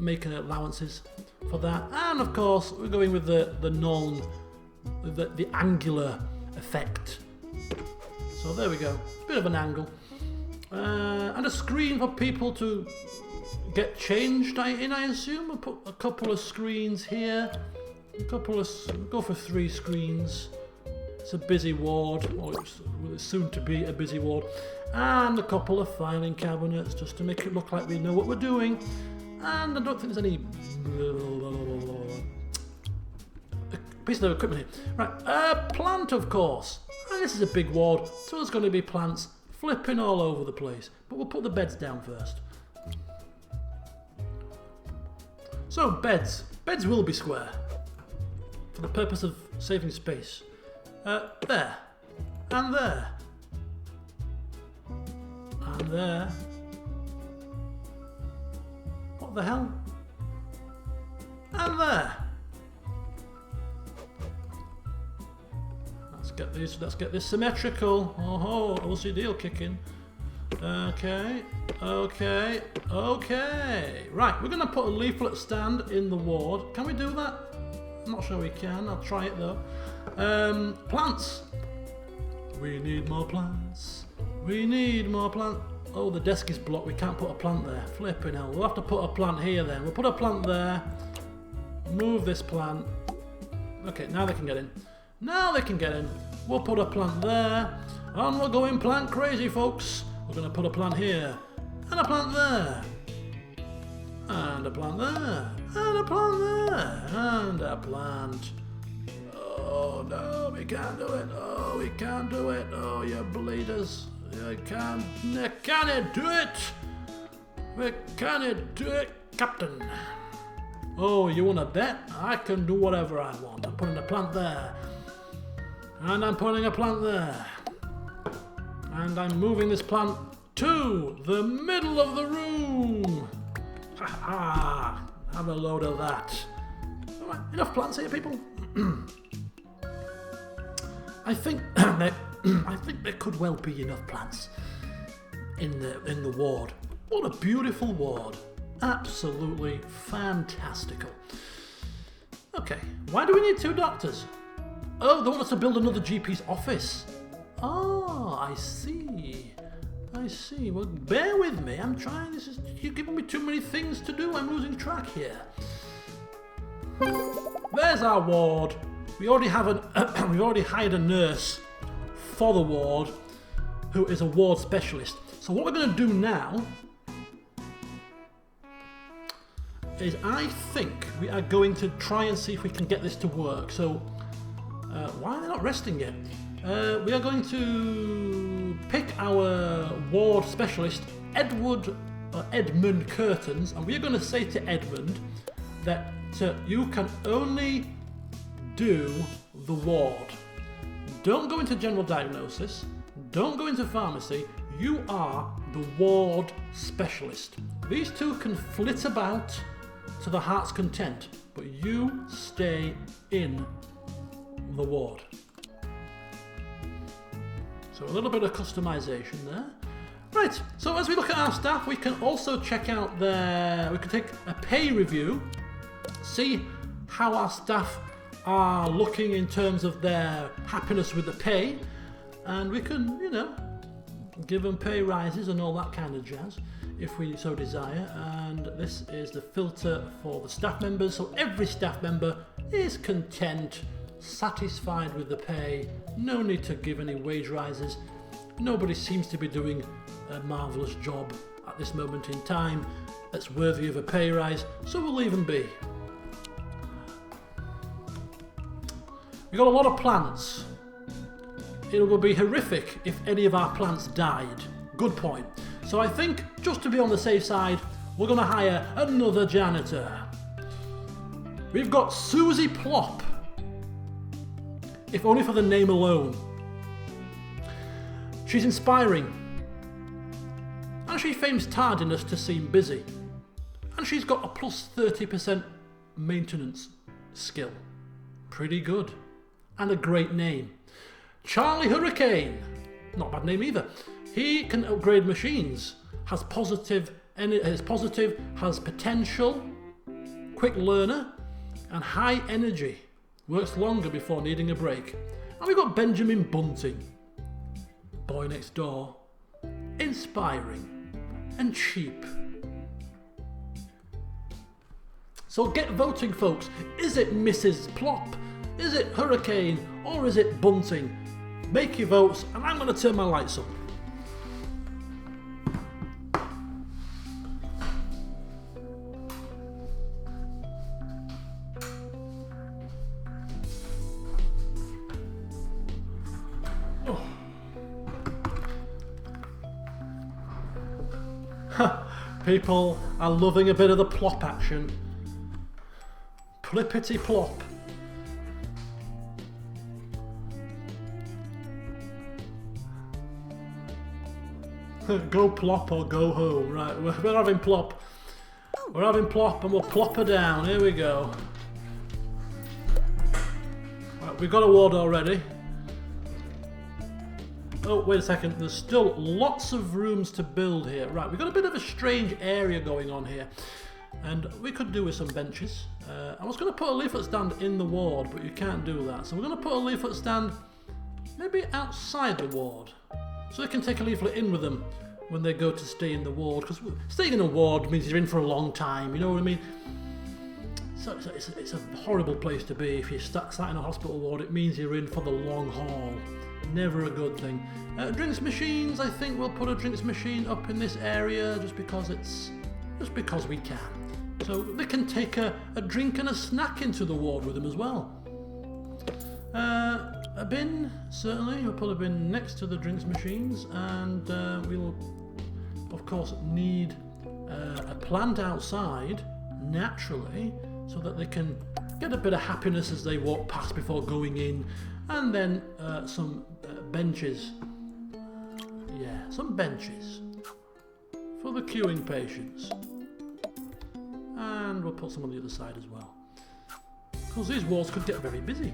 Speaker 1: make allowances for that. And of course, we're going with the angular effect. So there we go, bit of an angle, and a screen for people to get changed in. I assume we'll put a couple of screens here. Go for 3 screens. It's a busy ward, or it's soon to be a busy ward, and a couple of filing cabinets just to make it look like we know what we're doing. And I don't think there's any piece of equipment here. Right, plant of course. And this is a big ward, so there's going to be plants flipping all over the place. But we'll put the beds down first. So beds will be square. for the purpose of saving space. There. And there. And there. What the hell? And there. Let's get this symmetrical. Oh, OCD will kick in. Okay. Right, we're going to put a leaflet stand in the ward. Can we do that? I'm not sure we can. I'll try it though. Plants. We need more plants. We need more plants. Oh, the desk is blocked. We can't put a plant there. Flipping hell. We'll have to put a plant here then. We'll put a plant there. Move this plant. Okay, now they can get in. Now they can get in. We'll put a plant there. And we're going plant crazy, folks. We're going to put a plant here. And a plant there. And a plant there. And a plant there. And a plant. Oh, no, we can't do it. Oh, we can't do it. Oh, you bleeders. You can't. Can you do it? We can't do it, Captain. Oh, you want to bet? I can do whatever I want. I'm putting a plant there. And I'm putting a plant there. And I'm moving this plant to the middle of the room. Ha ha! Have a load of that. All right, enough plants here, people. I think there could well be enough plants in the ward. What a beautiful ward. Absolutely fantastical. Okay, why do we need 2 doctors? Oh, they want us to build another GP's office. Oh, I see. Well, bear with me. I'm trying. You're giving me too many things to do. I'm losing track here. There's our ward. We already have we've already hired a nurse for the ward, who is a ward specialist. So what we're going to do now is, I think we are going to try and see if we can get this to work. So why are they not resting yet? We are going to pick our ward specialist, Edmund Curtains, and we are going to say to Edmund that you can only do the ward. Don't go into general diagnosis. Don't go into pharmacy. You are the ward specialist. These 2 can flit about to the heart's content, but you stay in the ward. So a little bit of customization there. Right, so as we look at our staff, we can also check out we can take a pay review, see how our staff are looking in terms of their happiness with the pay, and we can, give them pay rises and all that kind of jazz if we so desire. And this is the filter for the staff members, so every staff member is content, satisfied with the pay, no need to give any wage rises. Nobody seems to be doing a marvellous job at this moment in time that's worthy of a pay rise, so we'll leave them be. We've got a lot of plants. It would be horrific if any of our plants died. Good point. So I think, just to be on the safe side, we're going to hire another janitor. We've got Susie Plop, if only for the name alone. She's inspiring, and she feigns tardiness to seem busy, and she's got a plus 30% maintenance skill. Pretty good. And a great name. Charlie Hurricane, not a bad name either. He can upgrade machines, has potential, quick learner, and high energy. Works longer before needing a break. And we've got Benjamin Bunting, boy next door, inspiring and cheap. So get voting, folks. Is it Mrs. Plop? Is it Hurricane? Or is it Bunting? Make your votes, and I'm going to turn my lights on. People are loving a bit of the plop action. Plippity plop. Go plop or go home. Right, we're having plop. We're having plop and we'll plop her down. Here we go. Right, we've got a ward already. Oh, wait a second. There's still lots of rooms to build here. Right, we've got a bit of a strange area going on here. And we could do with some benches. I was going to put a leaflet stand in the ward, but you can't do that. So we're going to put a leaflet stand maybe outside the ward. So they can take a leaflet in with them when they go to stay in the ward. Because staying in a ward means you're in for a long time, you know what I mean? So it's a horrible place to be. If you're sat in a hospital ward, it means you're in for the long haul. Never a good thing. Drinks machines, I think we'll put a drinks machine up in this area just because we can. So they can take a drink and a snack into the ward with them as well. A bin, certainly. We'll put a bin next to the drinks machines, and we'll, of course, need a plant outside, naturally, so that they can get a bit of happiness as they walk past before going in, and then some benches. Yeah, some benches for the queuing patients. And we'll put some on the other side as well, because these walls could get very busy.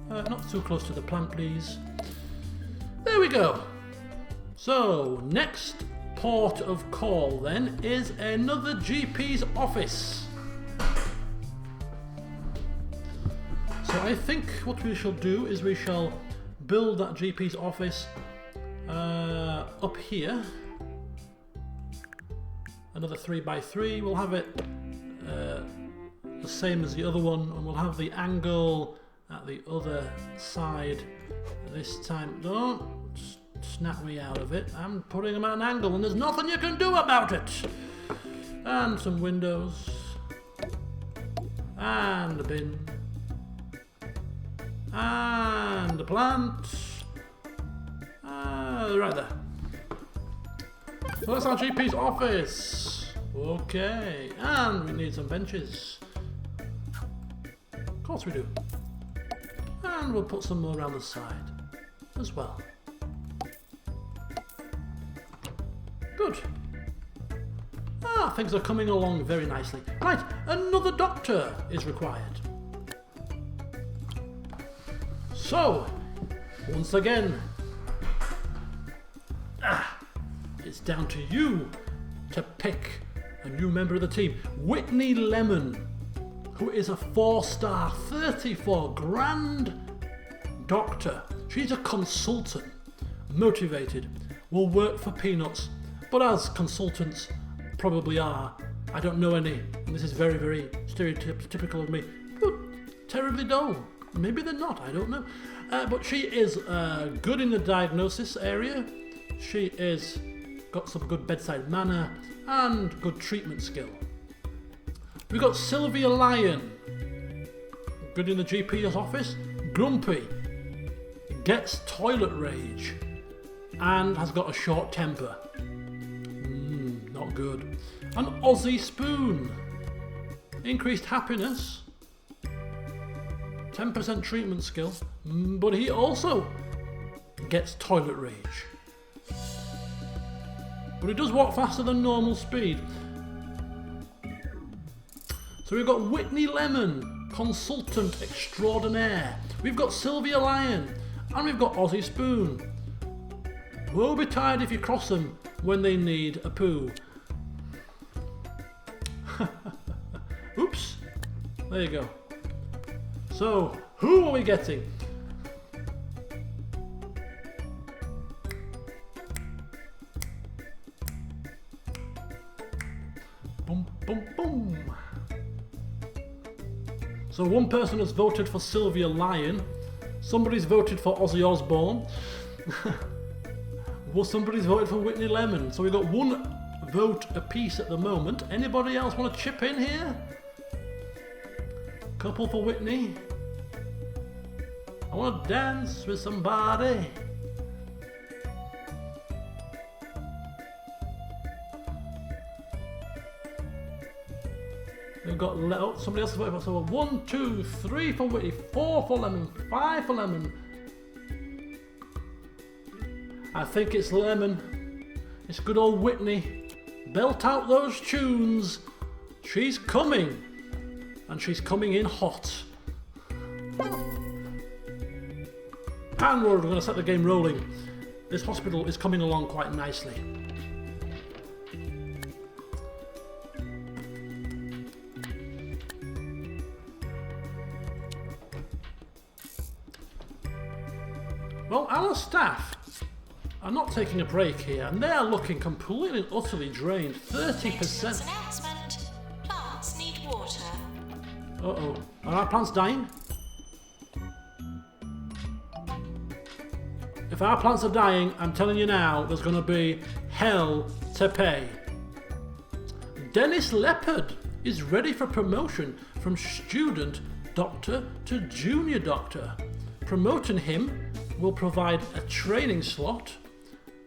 Speaker 1: Not too close to the plant, please. There we go. So, next port of call then is another GP's office. So I think what we shall do is we shall build that GP's office up here. Another 3x3. We'll have it the same as the other one, and we'll have the angle at the other side this time. Don't snap me out of it. I'm putting them at an angle and there's nothing you can do about it. And some windows. And a bin. And a plant. Right there. So that's our GP's office. Okay. And we need some benches. Of course we do. And we'll put some more around the side as well. Good. Things are coming along very nicely. Right, another doctor is required. So, once again, it's down to you to pick a new member of the team. Whitney Lemon, who is a 4-star, 34 grand doctor. She's a consultant, motivated, will work for peanuts, but as consultants probably are, I don't know any, and this is very, very stereotypical of me, but terribly dull. Maybe they're not, I don't know. But she is good in the diagnosis area. She is got some good bedside manner and good treatment skill. We've got Sylvia Lyon, good in the GP's office, grumpy, gets toilet rage, and has got a short temper. Not good. An Aussie Spoon, increased happiness, 10% treatment skill, but he also gets toilet rage. But he does walk faster than normal speed. So we've got Whitney Lemon, consultant extraordinaire. We've got Sylvia Lyon, and we've got Aussie Spoon. Woe betide if you cross them when they need a poo. Oops. There you go. So, who are we getting? Boom, boom, boom. So one person has voted for Sylvia Lyon. Somebody's voted for Ozzy Osbourne. Well, somebody's voted for Whitney Lemon. So we've got one vote apiece at the moment. Anybody else want to chip in here? Couple for Whitney. I want to dance with somebody. We've got somebody else voted for. So 1, 2, 3 for Whitney, 4 for Lemon, 5 for Lemon, I think it's Lemon. It's good old Whitney. Belt out those tunes. She's coming. And she's coming in hot. And we're going to set the game rolling. This hospital is coming along quite nicely. Well, our staff are not taking a break here, and they are looking completely and utterly drained. 30%.
Speaker 3: Maintenance announcement. Plants need water.
Speaker 1: Uh-oh. Are our plants dying? If our plants are dying, I'm telling you now, there's going to be hell to pay. Dennis Leopard is ready for promotion from student doctor to junior doctor. Promoting him will provide a training slot,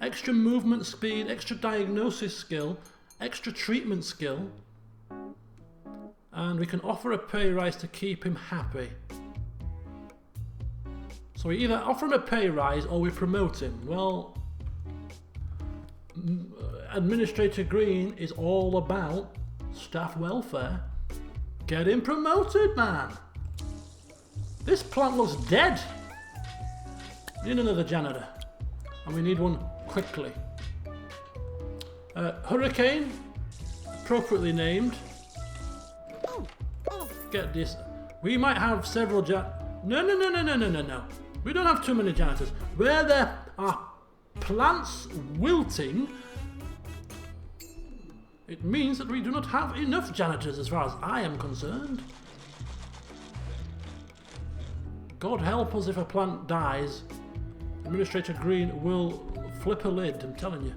Speaker 1: extra movement speed, extra diagnosis skill, extra treatment skill, and we can offer a pay rise to keep him happy. So we either offer him a pay rise or we promote him. Well, Administrator Green is all about staff welfare. Get him promoted, man. This plant looks dead. We need another janitor, and we need one quickly. Hurricane, appropriately named. Get this. We might have several No. We don't have too many janitors. Where there are plants wilting, it means that we do not have enough janitors as far as I am concerned. God help us if a plant dies. Administrator Green will flip a lid, I'm telling you.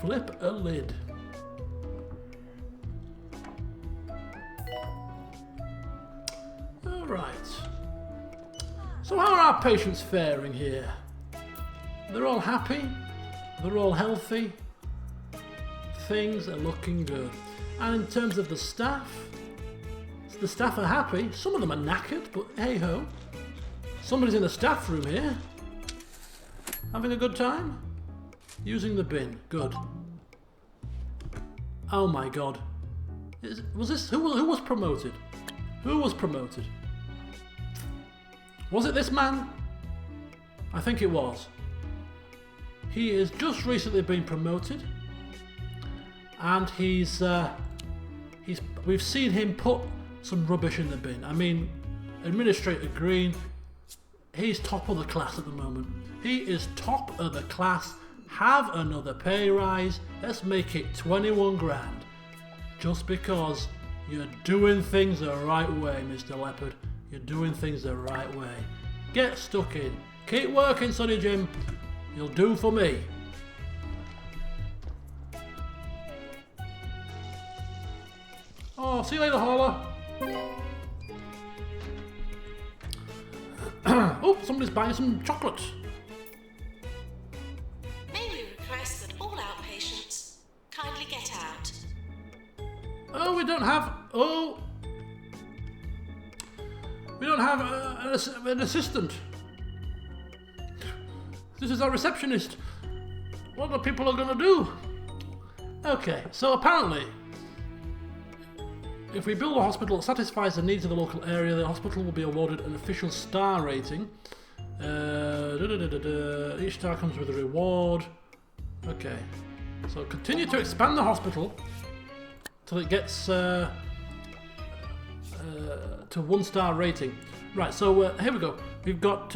Speaker 1: Flip a lid. Alright. So how are our patients faring here? They're all happy? They're all healthy? Things are looking good. And in terms of the staff are happy. Some of them are knackered, but hey ho. Somebody's in the staff room here. Having a good time? Using the bin. Good. Oh my god. Was this... Who was promoted? Who was promoted? Was it this man? I think it was. He has just recently been promoted. And we've seen him put some rubbish in the bin. I mean, Administrator Green, he's top of the class at the moment. He is top of the class. Have another pay rise. Let's make it 21 grand. Just because you're doing things the right way, Mr. Leopard. You're doing things the right way. Get stuck in. Keep working, Sonny Jim. You'll do for me. Oh, see you later, Holler. Oh, somebody's buying some chocolate.
Speaker 3: May we request that all outpatients kindly get out?
Speaker 1: Oh, we don't have... Oh... We don't have an assistant. This is our receptionist. What are people going to do? Okay, so apparently, if we build a hospital that satisfies the needs of the local area, the hospital will be awarded an official star rating. Each star comes with a reward. Okay, so continue to expand the hospital till it gets to 1-star rating. Right, so here we go. We've got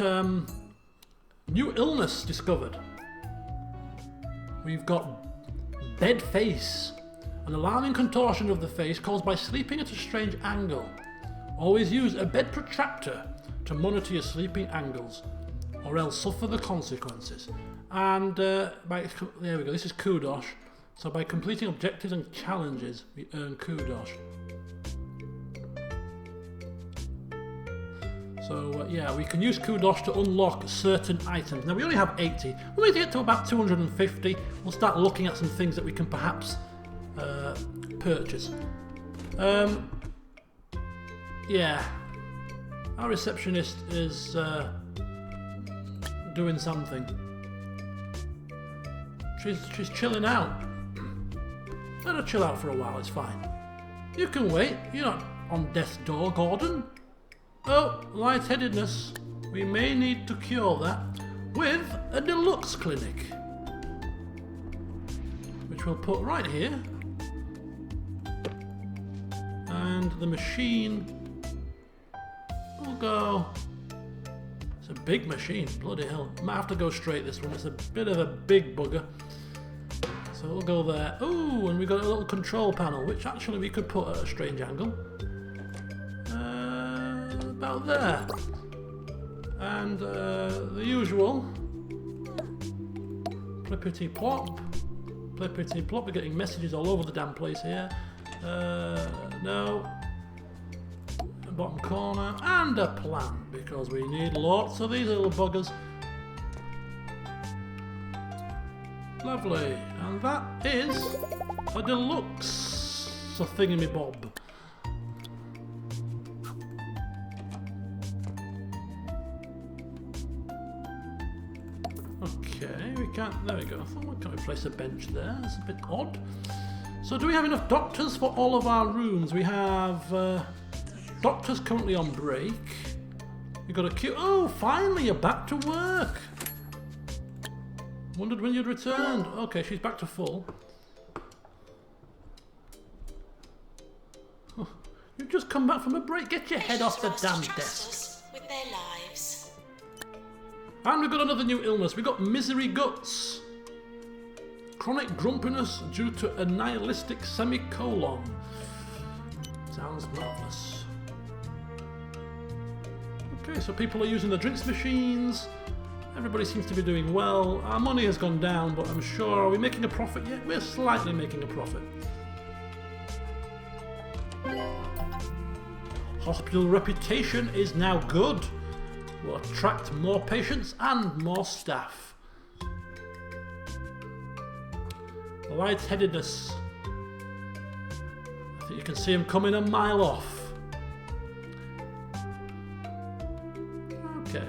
Speaker 1: new illness discovered. We've got bed face, an alarming contortion of the face caused by sleeping at a strange angle. Always use a bed protractor to monitor your sleeping angles, or else suffer the consequences. And there we go. This is kudos. So by completing objectives and challenges, we earn kudos. So yeah, we can use kudos to unlock certain items. Now we only have 80. When we get to about 250, we'll start looking at some things that we can perhaps purchase. Yeah, our receptionist is doing something. She's chilling out. Let her chill out for a while, it's fine. You can wait. You're not on death's door, Gordon. Oh, lightheadedness. We may need to cure that with a deluxe clinic. Which we'll put right here. And the machine will go. It's a big machine, bloody hell. Might have to go straight this one, it's a bit of a big bugger. So we'll go there. Ooh, and we've got a little control panel, which actually we could put at a strange angle. About there. And the usual. Plippity plop. Plippity plop. We're getting messages all over the damn place here. No. Bottom corner. And a plant, because we need lots of these little buggers. Lovely. And that is a deluxe thingamabob. Okay, we can't. There we go. I thought, why can't we place a bench there? It's a bit odd. So, do we have enough doctors for all of our rooms? We have doctors currently on break. We've got a queue. Oh, finally, you're back to work. Wondered when you'd returned. Okay, she's back to full. Oh, you've just come back from a break. Get your head off the damn desk.
Speaker 3: With their lives.
Speaker 1: And we've got another new illness. We've got misery guts. Chronic grumpiness due to a nihilistic semicolon. Sounds marvellous. Okay, so people are using the drinks machines. Everybody seems to be doing well. Our money has gone down, but I'm sure... Are we making a profit yet? We're slightly making a profit. Hospital reputation is now good. We'll attract more patients and more staff. Lightheadedness. I think you can see him coming a mile off. Okay.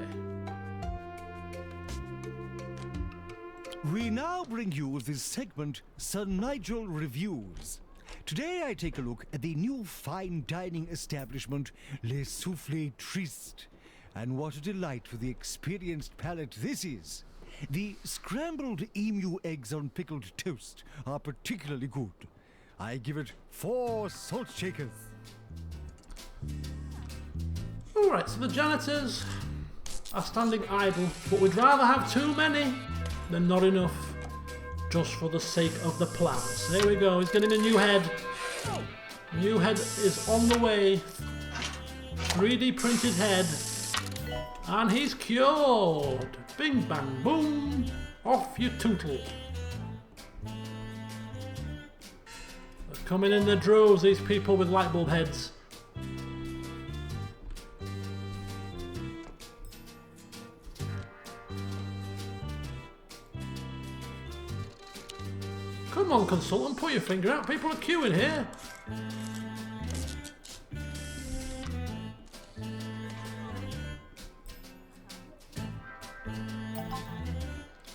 Speaker 4: We now bring you this segment, Sir Nigel Reviews. Today I take a look at the new fine dining establishment, Le Soufflé Triste. And what a delight for the experienced palate this is. The scrambled emu eggs on pickled toast are particularly good. I give it 4 salt shakers.
Speaker 1: Alright, so the janitors are standing idle, but we'd rather have too many than not enough, just for the sake of the plans. There we go, he's getting a new head. New head is on the way. 3D printed head. And he's cured. Bing bang boom. Off you tootle. They're coming in their droves, these people with light bulb heads. Come on, consultant, put your finger out. People are queuing here.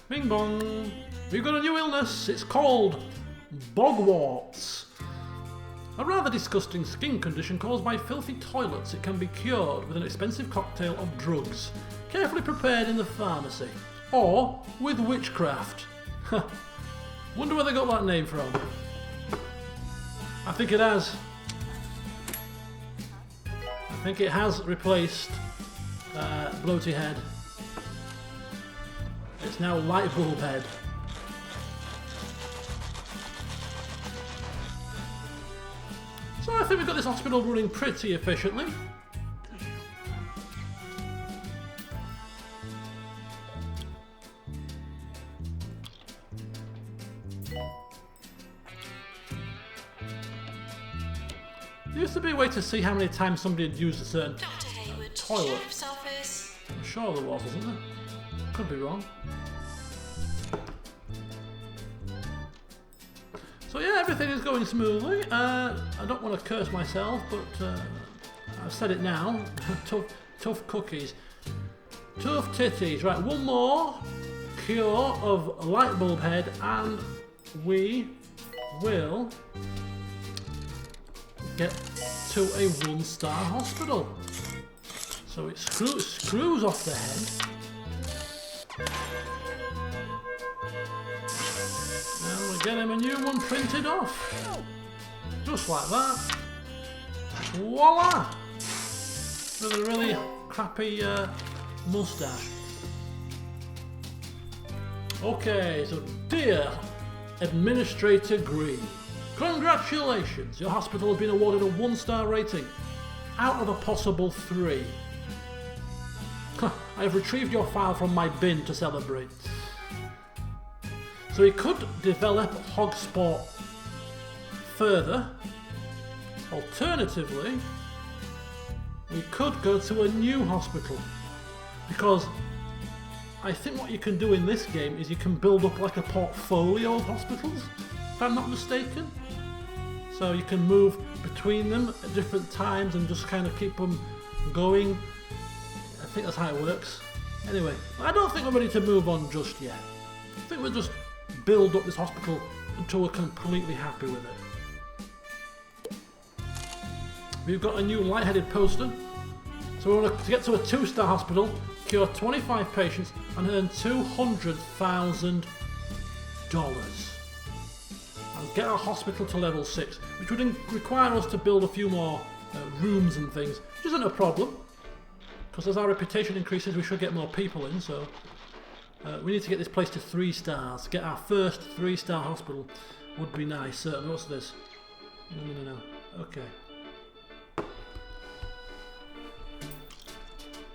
Speaker 1: Bing bong. We've got a new illness. It's called bogwarts. A rather disgusting skin condition caused by filthy toilets. It can be cured with an expensive cocktail of drugs, carefully prepared in the pharmacy, or with witchcraft. Wonder where they got that name from. I think it has. I think it has replaced Bloaty Head. It's now Light Bulb Head. So I think we've got this hospital running pretty efficiently. There used to be a way to see how many times somebody had used a certain
Speaker 3: Dr. Hayward,
Speaker 1: toilet.
Speaker 3: Sheriff's Office.
Speaker 1: I'm sure there was, wasn't there? Could be wrong. So yeah, everything is going smoothly. I don't want to curse myself, but I've said it now. Tough cookies. Tough titties. Right, one more. cure of light bulb head, and we will get to a 1-star hospital. So it screws off the head. And we'll get him a new one printed off. Just like that. Voila! With a really crappy moustache. Okay, so dear Administrator Green, congratulations! Your hospital has been awarded a 1-star rating out of a possible 3. I have retrieved your file from my bin to celebrate. So we could develop hog sport further. Alternatively, we could go to a new hospital, because I think what you can do in this game is you can build up like a portfolio of hospitals, if I'm not mistaken. So you can move between them at different times and just kind of keep them going. I think that's how it works. Anyway, I don't think we're ready to move on just yet. I think we'll just build up this hospital until we're completely happy with it. We've got a new light-headed poster. So we want to get to a 2-star hospital, cure 25 patients and earn $200,000. And get our hospital to level 6, which would require us to build a few more rooms and things, which isn't a problem, because as our reputation increases we should get more people in, so we need to get this place to 3 stars. Get our first 3-star hospital would be nice, certainly. What's this? No. Okay.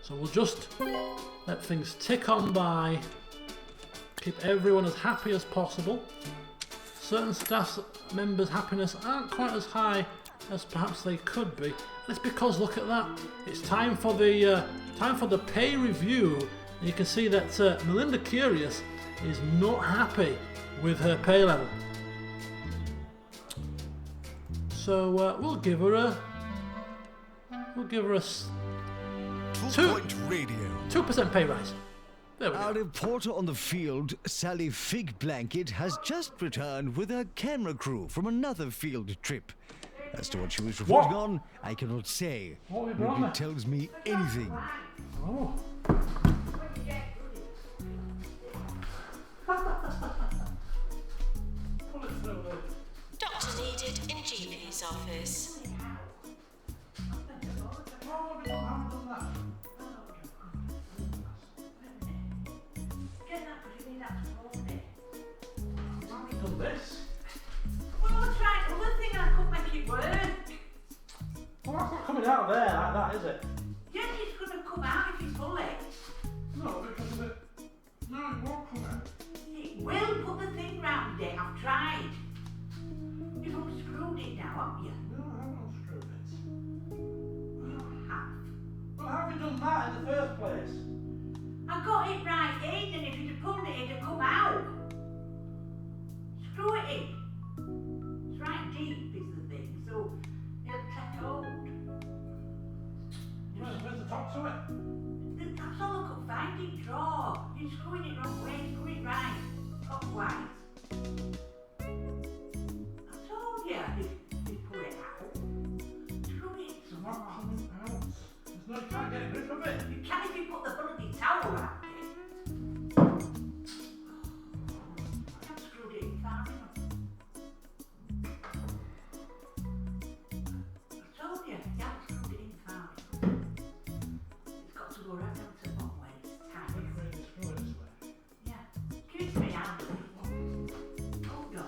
Speaker 1: So we'll just let things tick on by, keep everyone as happy as possible. Certain staff members' happiness aren't quite as high as perhaps they could be. And it's because, look at that, it's time for the pay review, and you can see that Melinda Curious is not happy with her pay level. So we'll give her a
Speaker 4: 2-point radio.
Speaker 1: 2% pay rise. There we
Speaker 4: Our
Speaker 1: go.
Speaker 4: reporter on the field, Sally Fig Blanket, has just returned with her camera crew from another field trip. As to what she was reporting on, I cannot say.
Speaker 1: What have we got on
Speaker 4: Nobody
Speaker 1: there?
Speaker 4: tells me anything.
Speaker 1: Oh.
Speaker 3: Doctor needed in GP's office.
Speaker 1: Done this.
Speaker 5: Well, I tried other thing and I couldn't make it work.
Speaker 1: Well, that's not coming out of there like that, is it?
Speaker 5: Yes, it's going to come out if you pull it.
Speaker 1: No, because of it. No, it won't come out.
Speaker 5: It will. Put the thing round it. I've tried. You've unscrewed it now, haven't you?
Speaker 1: No, I haven't unscrewed it.
Speaker 5: You have.
Speaker 1: Well, how have you done that in the first place?
Speaker 5: I got it right in, and if you'd have pulled it, it'd have come out. Screw it in. It's right deep, is the thing, so it'll take hold.
Speaker 1: Where's the top to it?
Speaker 5: That's all I could find in drawer. You're screwing it wrong way, screw it right. Clockwise. I told you if you pull it out. Screw it
Speaker 1: It's not coming out. There's no, you can't get rid of it.
Speaker 5: You can if you put the bloody towel around it. I haven't screwed it in far enough. I told you, you haven't screwed it in far enough. It's got to go right down to the bottom where it's tight.
Speaker 1: Which way do you screw it this way?
Speaker 5: Yeah. Give it to me, I'll do it. Hold on.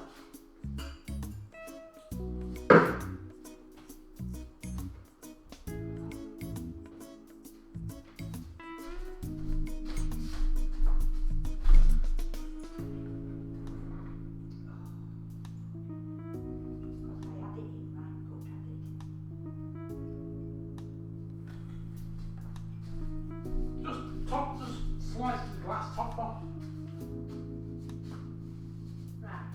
Speaker 5: I had it in right good, I did.
Speaker 1: Just slice the glass top off.
Speaker 5: Right.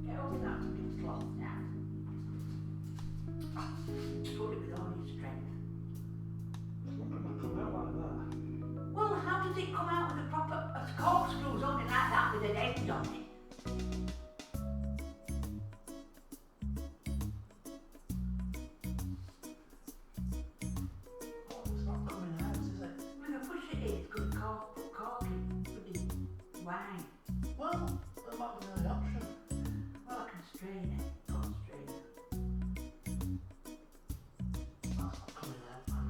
Speaker 5: Get over that big cloth now. Hold it with all your strength.
Speaker 1: It's not going to come out like that.
Speaker 5: Well, how does it come out with a proper A corkscrew's only like that with an end on it.
Speaker 1: Oh, it's not coming out, is it?
Speaker 5: When I push it in, it's going to put cork in bloody wine.
Speaker 1: Well, that might be the only option.
Speaker 5: Well, I can strain it. Got a strainer.
Speaker 1: That's not coming out, man.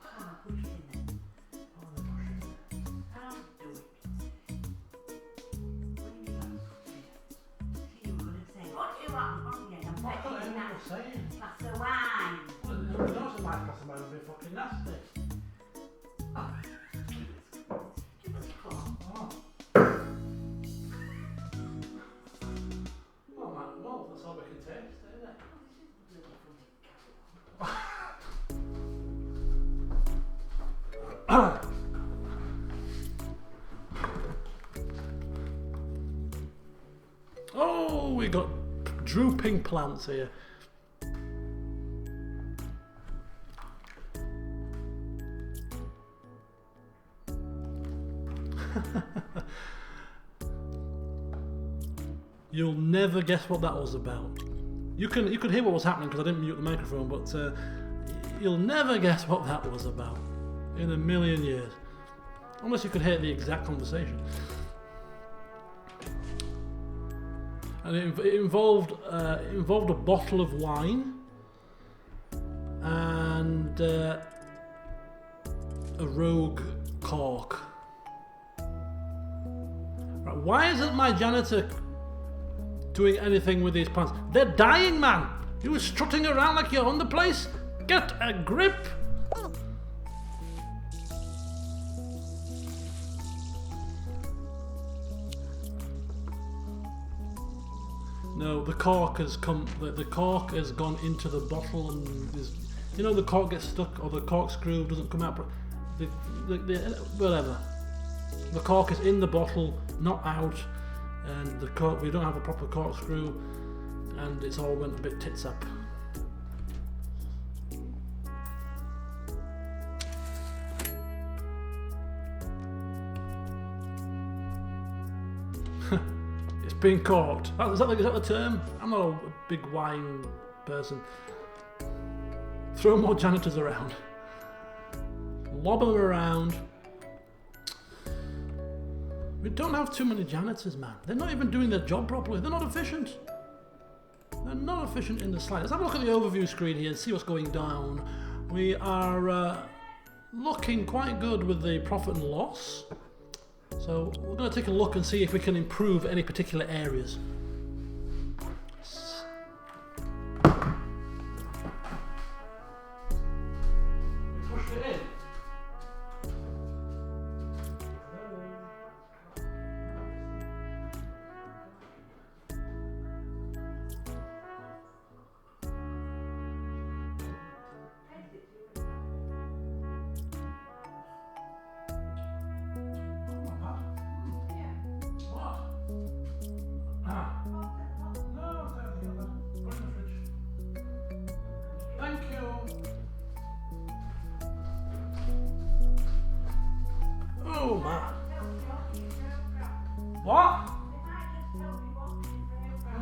Speaker 5: Ah, push it in then.
Speaker 1: Oh, they push it.
Speaker 5: How to do it? What do you want? See, you were going to say, what do you want? Oh, yeah, I'm
Speaker 1: I can't
Speaker 5: betting
Speaker 1: hear what you're saying.
Speaker 5: that's the wine.
Speaker 1: Well, you know it's a mic glass might be fucking nasty.
Speaker 5: Oh. Give us a claw.
Speaker 1: Oh. Well, man, well, that's all we can taste, isn't it? Oh, we got drooping plants here. You'll never guess what that was about. You could hear what was happening because I didn't mute the microphone, but you'll never guess what that was about in a million years, unless you could hear the exact conversation. And it involved a bottle of wine and a rogue cork. Right, why isn't my janitor doing anything with these plants? They're dying, man! You were strutting around like you own the place? Get a grip! No, the cork has come. The cork has gone into the bottle, and is, you know, the cork gets stuck, or the corkscrew doesn't come out. Whatever. The cork is in the bottle, not out, and the cork. We don't have a proper corkscrew, and it's all went a bit tits up. Being corked. Is that the term? I'm not a big wine person. Throw more janitors around. Lob them around. We don't have too many janitors, man. They're not even doing their job properly. They're not efficient. They're not efficient in the slightest. Let's have a look at the overview screen here and see what's going down. We are looking quite good with the profit and loss. So we're going to take a look and see if we can improve any particular areas. We pushed it in. Thank you. Oh man. What?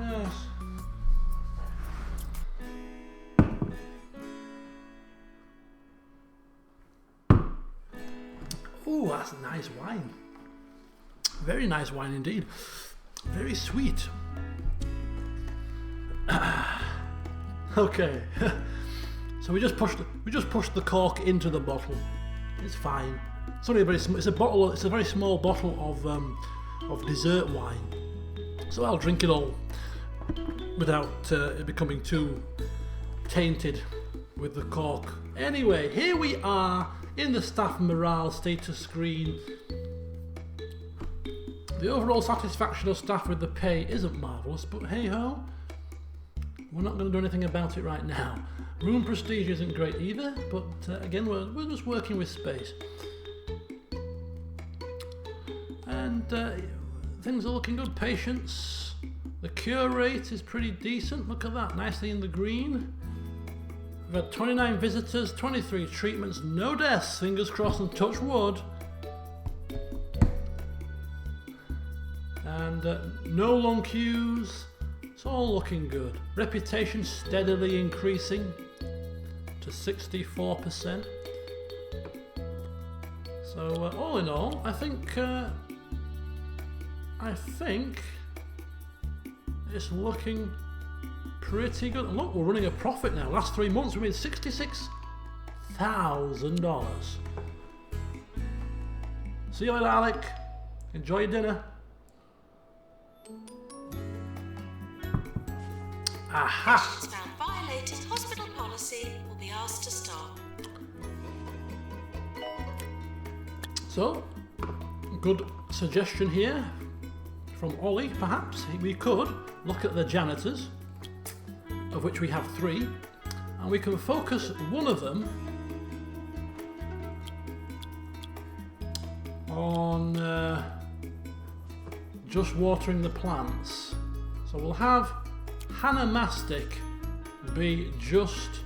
Speaker 1: Yes. Oh, that's nice wine. Very nice wine indeed. Very sweet. Okay. So we just pushed the cork into the bottle. It's fine. It's only it's a very small bottle of dessert wine. So I'll drink it all without it becoming too tainted with the cork. Anyway, here we are in the staff morale status screen. The overall satisfaction of staff with the pay isn't marvellous, but hey ho, we're not going to do anything about it right now. Room prestige isn't great either, but again, we're just working with space. And things are looking good. Patients, the cure rate is pretty decent. Look at that, nicely in the green. We've had 29 visitors, 23 treatments, no deaths, fingers crossed and touch wood. And no long queues. It's all looking good. Reputation steadily increasing to 64%. So all in all, I think it's looking pretty good. Look, we're running a profit now. Last 3 months we made $66,000. See you later, Alec. Enjoy your dinner. Aha!
Speaker 3: Patients found violating hospital policy will be asked to stop.
Speaker 1: So, good suggestion here from Ollie, perhaps. We could look at the janitors, of which we have 3, and we can focus one of them on just watering the plants. So we'll have Hannah Mastic be just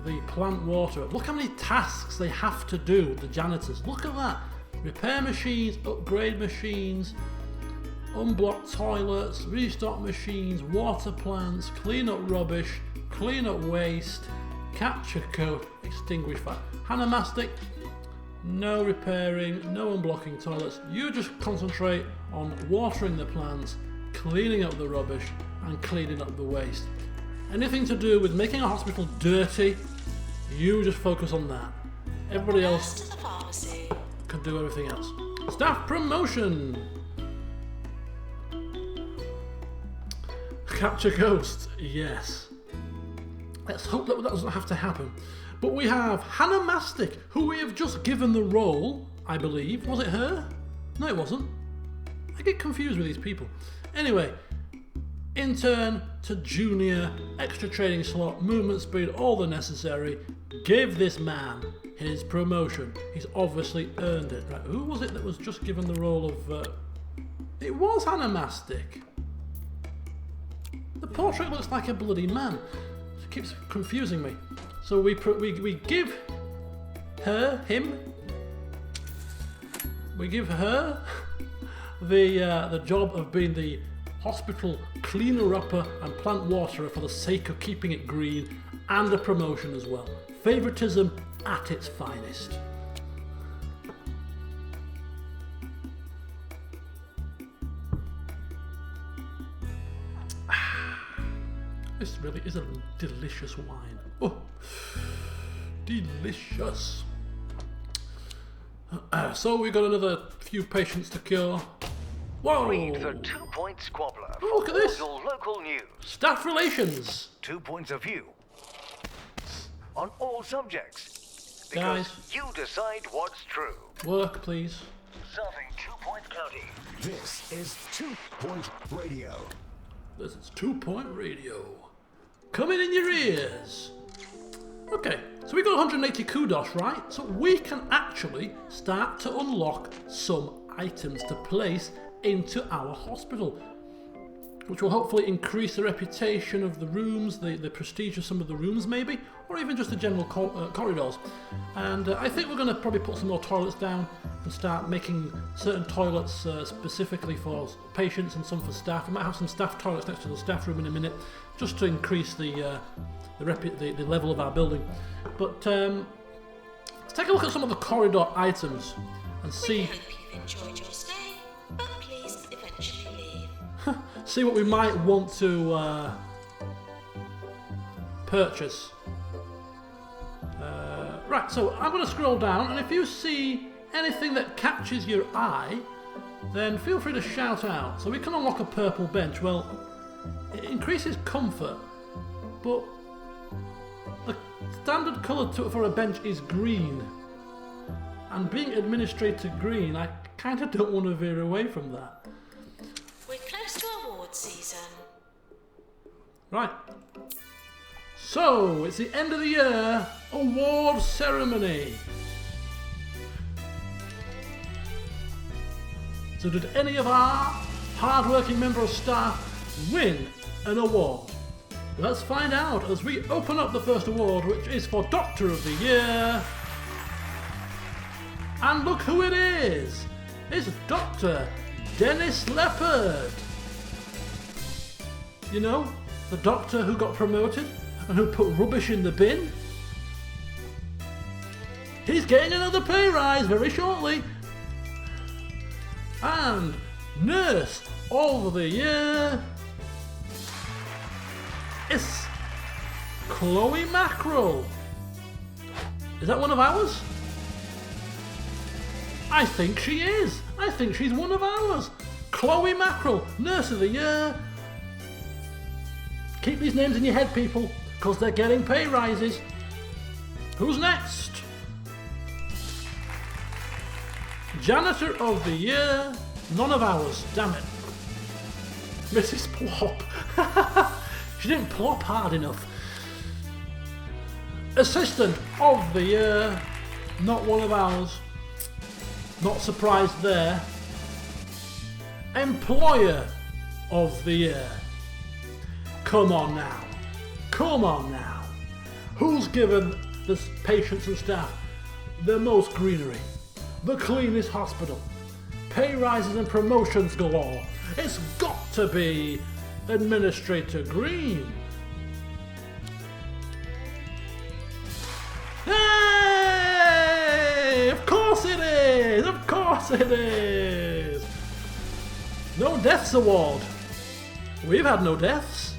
Speaker 1: the plant waterer. Look how many tasks they have to do, the janitors. Look at that. Repair machines, upgrade machines, unblock toilets, restock machines, water plants, clean up rubbish, clean up waste, capture code, extinguish fire. Hannah Mastic, no repairing, no unblocking toilets. You just concentrate on watering the plants, cleaning up the rubbish, and cleaning up the waste. Anything to do with making a hospital dirty, you just focus on that. Everybody else
Speaker 3: Nurse to the pharmacy.
Speaker 1: can do everything else. Staff promotion. Capture ghosts, yes. Let's hope that doesn't have to happen. But we have Hannah Mastic, who we have just given the role, I believe. Was it her? No, it wasn't. I get confused with these people. Anyway, intern to junior, extra training slot, movement speed, all the necessary. Give this man his promotion. He's obviously earned it. Right, who was it that was just given the role of... It was Hannah Mastic. The portrait looks like a bloody man. It keeps confusing me. So we give him the job of being the hospital cleaner-upper and plant waterer for the sake of keeping it green, and a promotion as well. Favoritism at its finest. This really is a delicious wine. Oh, delicious. So we've got another few patients to cure. Whoa!
Speaker 4: Read the 2-point squabbler.
Speaker 1: Oh, look at this.
Speaker 4: Your local news.
Speaker 1: Staff relations.
Speaker 4: 2 points of view on all subjects.
Speaker 1: Guys.
Speaker 4: Because you decide what's true.
Speaker 1: Work, please.
Speaker 4: Serving 2 Point County.
Speaker 6: This is 2-Point Radio.
Speaker 1: This is 2-Point Radio. Coming in your ears. Okay, so we got 180 kudos, right? So we can actually start to unlock some items to place into our hospital, which will hopefully increase the reputation of the rooms, the prestige of some of the rooms maybe, or even just the general corridors. And I think we're going to probably put some more toilets down and start making certain toilets specifically for patients and some for staff. We might have some staff toilets next to the staff room in a minute, just to increase the level of our building. But let's take a look at some of the corridor items and
Speaker 3: We
Speaker 1: see
Speaker 3: hope you've enjoyed your stay, but please eventually leave.
Speaker 1: see what we might want to purchase. Right, so I'm going to scroll down, and if you see anything that catches your eye, then feel free to shout out. So we can unlock a purple bench. Well, it increases comfort, but the standard colour for a bench is green. And being administrator green, I kind of don't want to veer away from that.
Speaker 3: We're close to award season.
Speaker 1: Right. So, it's the end of the year award ceremony. So did any of our hard-working member of staff win an award? Let's find out as we open up the first award, which is for Doctor of the Year. And look who it is! It's Dr. Dennis Leopard. You know, the doctor who got promoted and who put rubbish in the bin. He's getting another pay rise very shortly. And Nurse of the Year is Chloe Mackerel. Is that one of ours? I think she is. I think she's one of ours. Chloe Mackerel, Nurse of the Year. Keep these names in your head, people, because they're getting pay rises. Who's next? Janitor of the Year. None of ours, damn it. Mrs. Plop. She didn't plop hard enough. Assistant of the Year. Not one of ours. Not surprised there. Employer of the Year. Come on now. Come on now. Who's given the patients and staff the most greenery? The cleanest hospital? Pay rises and promotions galore. It's got to be Administrator Green. Hey! Of course it is! Of course it is! No deaths award. We've had no deaths.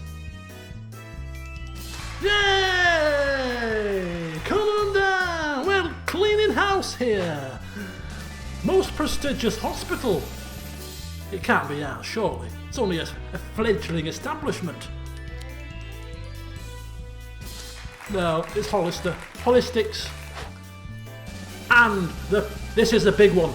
Speaker 1: Yay! Come on down! We're cleaning house here. Most prestigious hospital. It can't be ours, surely. It's only a fledgling establishment. No, it's Hollister. Holistics. And this is the big one.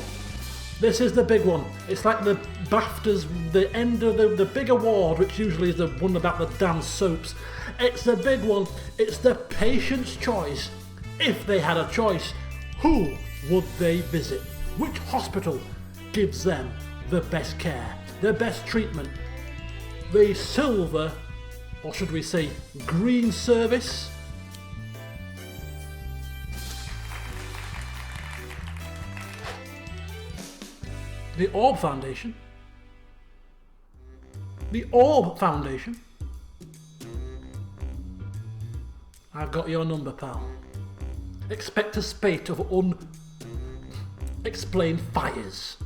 Speaker 1: This is the big one. It's like the BAFTAs, the end of the big award, which usually is the one about the damn soaps. It's the big one. It's the patient's choice. If they had a choice, who would they visit? Which hospital gives them the best care, the best treatment? The silver, or should we say green service? The Orb Foundation. The Orb Foundation. I've got your number, pal. Expect a spate of unexplained fires.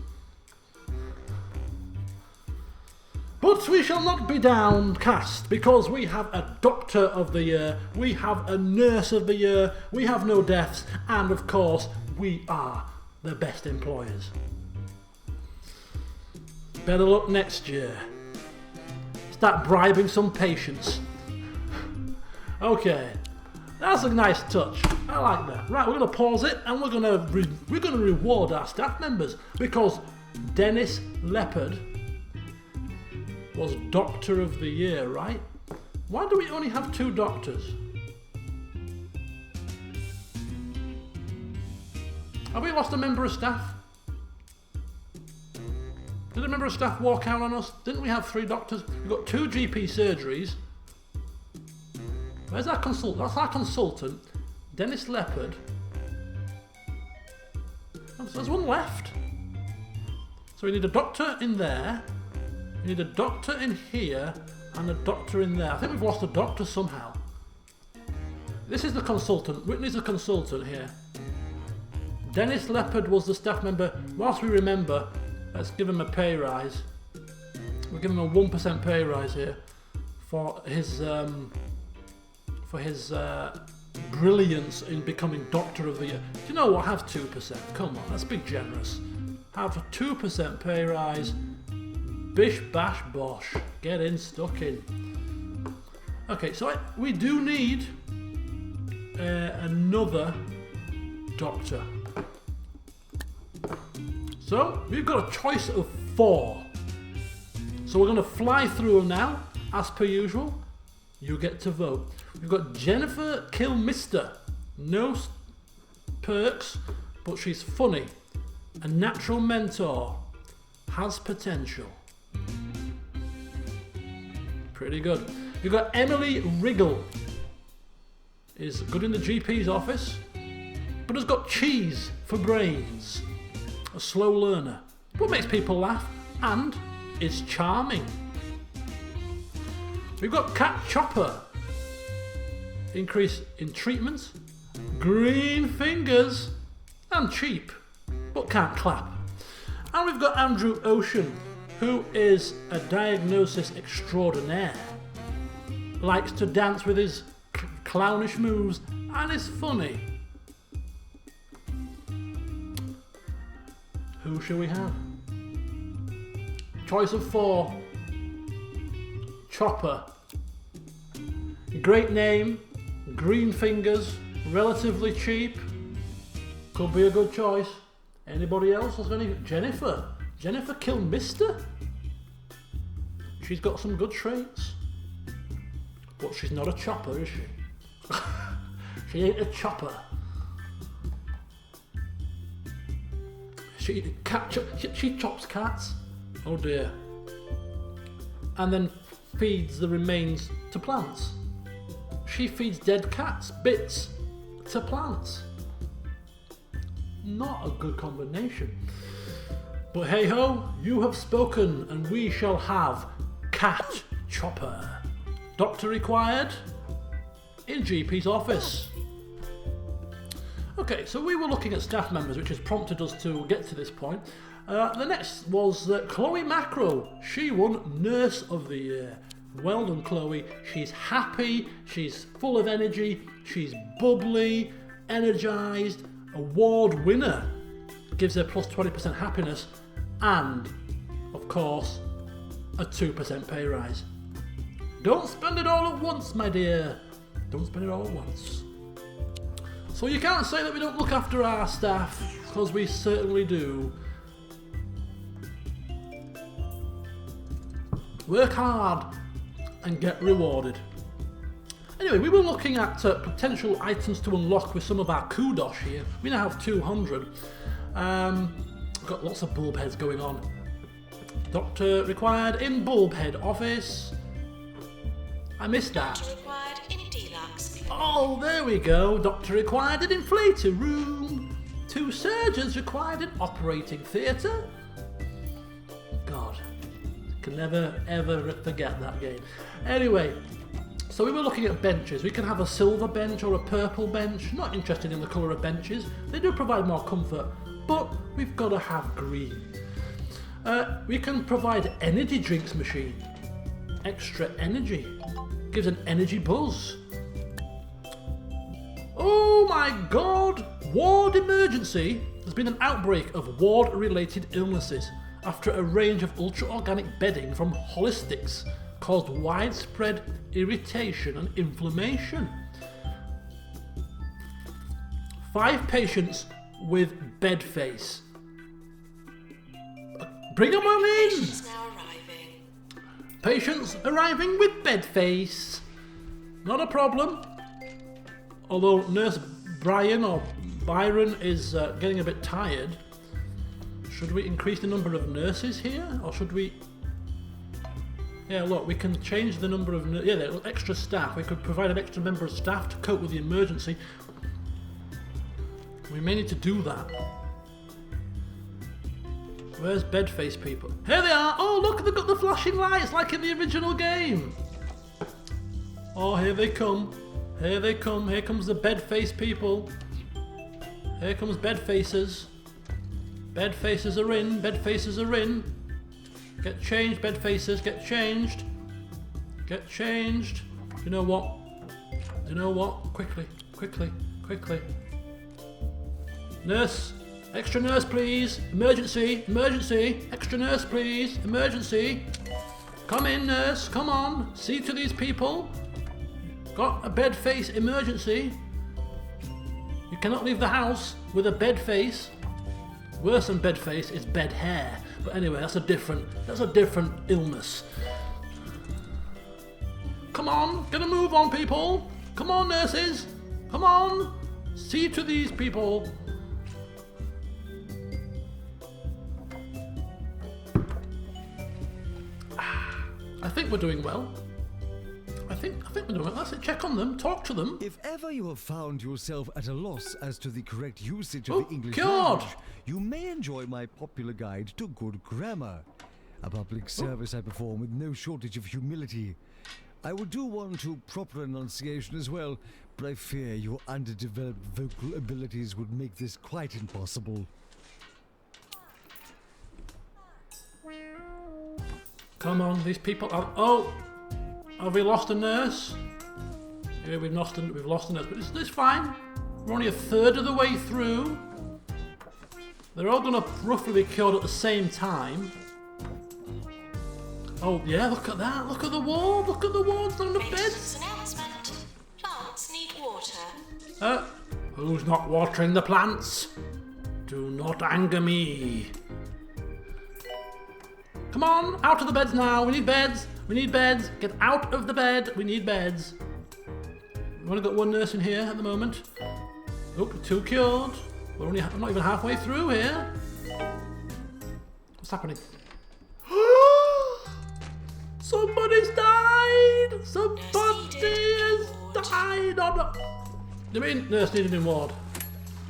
Speaker 1: But we shall not be downcast, because we have a Doctor of the Year, we have a Nurse of the Year, we have no deaths, and of course, we are the best employers. Better luck next year. Start bribing some patients. Okay, that's a nice touch. I like that. Right, we're going to pause it, and we're going to reward our staff members, because Dennis Leopard was Doctor of the Year, right? Why do we only have 2 doctors? Have we lost a member of staff? Did a member of staff walk out on us? Didn't we have 3 doctors? We've got 2 GP surgeries. Where's our consultant? That's our consultant, Dennis Leopard. Oh, so there's one left. So we need a doctor in there. We need a doctor in here and a doctor in there. I think we've lost a doctor somehow. This is the consultant. Whitney's the consultant here. Dennis Leopard was the staff member. Whilst we remember, let's give him a pay rise. We'll give him a 1% pay rise here for his brilliance in becoming Doctor of the Year. Do you know what? Have 2%. Come on, that's be generous. Have a 2% pay rise. Bish bash bosh. Get in, stuck in. Okay, so we do need another doctor. So we've got a choice of 4. So we're going to fly through them now, as per usual. You get to vote. We've got Jennifer Kilmister. No perks, but she's funny. A natural mentor. Has potential. Pretty good. You've got Emily Wriggle. Is good in the GP's office, but has got cheese for brains. A slow learner. What makes people laugh? and is charming. We've got Cat Chopper. Increase in treatments, green fingers, and cheap, but can't clap. And we've got Andrew Ocean, who is a diagnosis extraordinaire. Likes to dance with his clownish moves and is funny. Who shall we have? Choice of 4. Chopper. Great name, green fingers, relatively cheap. Could be a good choice. Anybody else? Jennifer. Jennifer Kilmister? She's got some good traits. But she's not a chopper, is she? She ain't a chopper. She chops cats. Oh dear. And then feeds the remains to plants. She feeds dead cats, bits, to plants. Not a good combination. But hey ho, you have spoken, and we shall have Cat Chopper. Doctor required in GP's office. Okay, so we were looking at staff members, which has prompted us to get to this point. The next was Chloe Macro. She won Nurse of the Year. Well done, Chloe. She's happy, she's full of energy, she's bubbly, energised, award winner. Gives her plus 20% happiness and, of course, a 2% pay rise. Don't spend it all at once, my dear. Don't spend it all at once. So you can't say that we don't look after our staff, because we certainly do. Work hard and get rewarded. Anyway, we were looking at potential items to unlock with some of our kudos here. We now have 200. Got lots of bulb heads going on. Doctor required in bulb head office. I missed that.
Speaker 3: Doctor required in deluxe.
Speaker 1: Oh, there we go. Doctor required in inflator room. 2 surgeons required in operating theatre. God, can never ever forget that game. Anyway, so we were looking at benches. We can have a silver bench or a purple bench. Not interested in the colour of benches. They do provide more comfort, but we've got to have green. We can provide energy drinks machine. Extra energy. Gives an energy buzz. Oh my god! Ward emergency. There's been an outbreak of ward-related illnesses after a range of ultra-organic bedding from holistics caused widespread irritation and inflammation. 5 patients with bed face. Bring them on in!
Speaker 3: Patients now arriving.
Speaker 1: Patients arriving with bed face. Not a problem. Although Nurse Brian or Byron is getting a bit tired. Should we increase the number of nurses here? Or should we... Yeah, look, we can change the number of... Yeah, extra staff. We could provide an extra member of staff to cope with the emergency. We may need to do that. Where's Bedface people? Here they are! Oh, look, they've got the flashing lights like in the original game. Oh, here they come. Here they come. Here comes the Bedface people. Here comes Bedfaces. Bedfaces are in. Bedfaces are in. Get changed, Bedfaces. Get changed. Get changed. You know what? You know what? Quickly. Quickly. Quickly. Nurse. Extra nurse, please. Emergency. Emergency. Extra nurse, please. Emergency. Come in, nurse. Come on. See to these people. Got a bed face emergency. You cannot leave the house with a bed face. Worse than bed face is bed hair. But anyway, that's a different illness. Come on, get a move on, people. Come on, nurses. Come on. See to these people. I think we're doing well. I think we're doing well. That's it. Check on them. Talk to them.
Speaker 4: If ever you have found yourself at a loss as to the correct usage of the English
Speaker 1: God.
Speaker 4: language, you may enjoy my popular guide to good grammar. A public service I perform with no shortage of humility. I will do one to proper enunciation as well, but I fear your underdeveloped vocal abilities would make this quite impossible.
Speaker 1: Come on, these people are... Oh! Have we lost a nurse? Yeah, we've lost a nurse, but it's fine. We're only a third of the way through. They're all going to roughly be cured at the same time. Oh, yeah, look at that. Look at the wall. Look at the walls on the beds.
Speaker 3: Announcement. Plants need water.
Speaker 1: Who's not watering the plants? Do not anger me. Come on, out of the beds now. We need beds. We need beds. Get out of the bed. We need beds. We've only got one nurse in here at the moment. Oh, 2 cured. We're not even halfway through here. What's happening? Somebody's died! Somebody has died! Oh, no. You mean nurse needed in ward?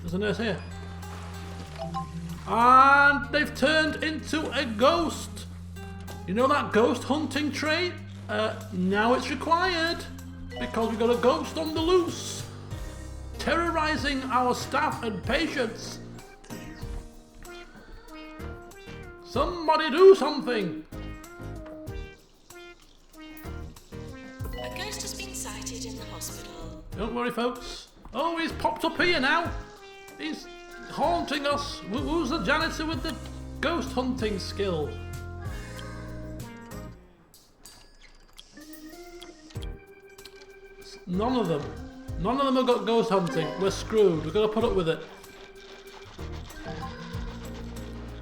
Speaker 1: There's a nurse here. And they've turned into a ghost. You know that ghost hunting trait? Now it's required. Because we've got a ghost on the loose. Terrorizing our staff and patients. Somebody do something.
Speaker 3: A ghost has been sighted in the hospital.
Speaker 1: Don't worry, folks. Oh, he's popped up here now. He's haunting us. Who's the janitor with the ghost hunting skill? None of them. None of them have got ghost hunting. We're screwed. We've got to put up with it.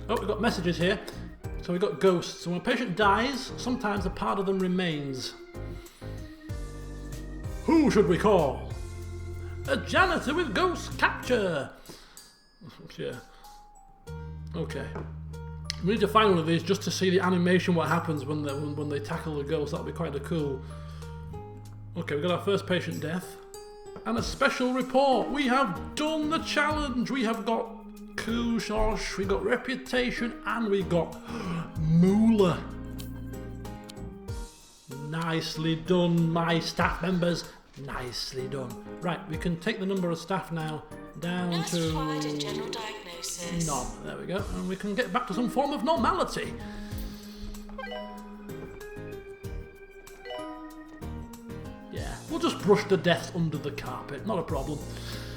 Speaker 1: Oh, we've got messages here. So we've got ghosts. So when a patient dies, sometimes a part of them remains. Who should we call? A janitor with ghost capture. Yeah. Okay. We need to find one of these just to see the animation, what happens when they tackle the ghost. That'll be quite cool. Okay, we've got our first patient death. And a special report. We have done the challenge. We have got Kushosh, we got reputation, and we got Moolah. Nicely done, my staff members. Nicely done. Right, we can take the number of staff now down
Speaker 3: Nurse
Speaker 1: to
Speaker 3: required in general diagnosis.
Speaker 1: none. There we go. And we can get back to some form of normality. Yeah, we'll just brush the deaths under the carpet. Not a problem.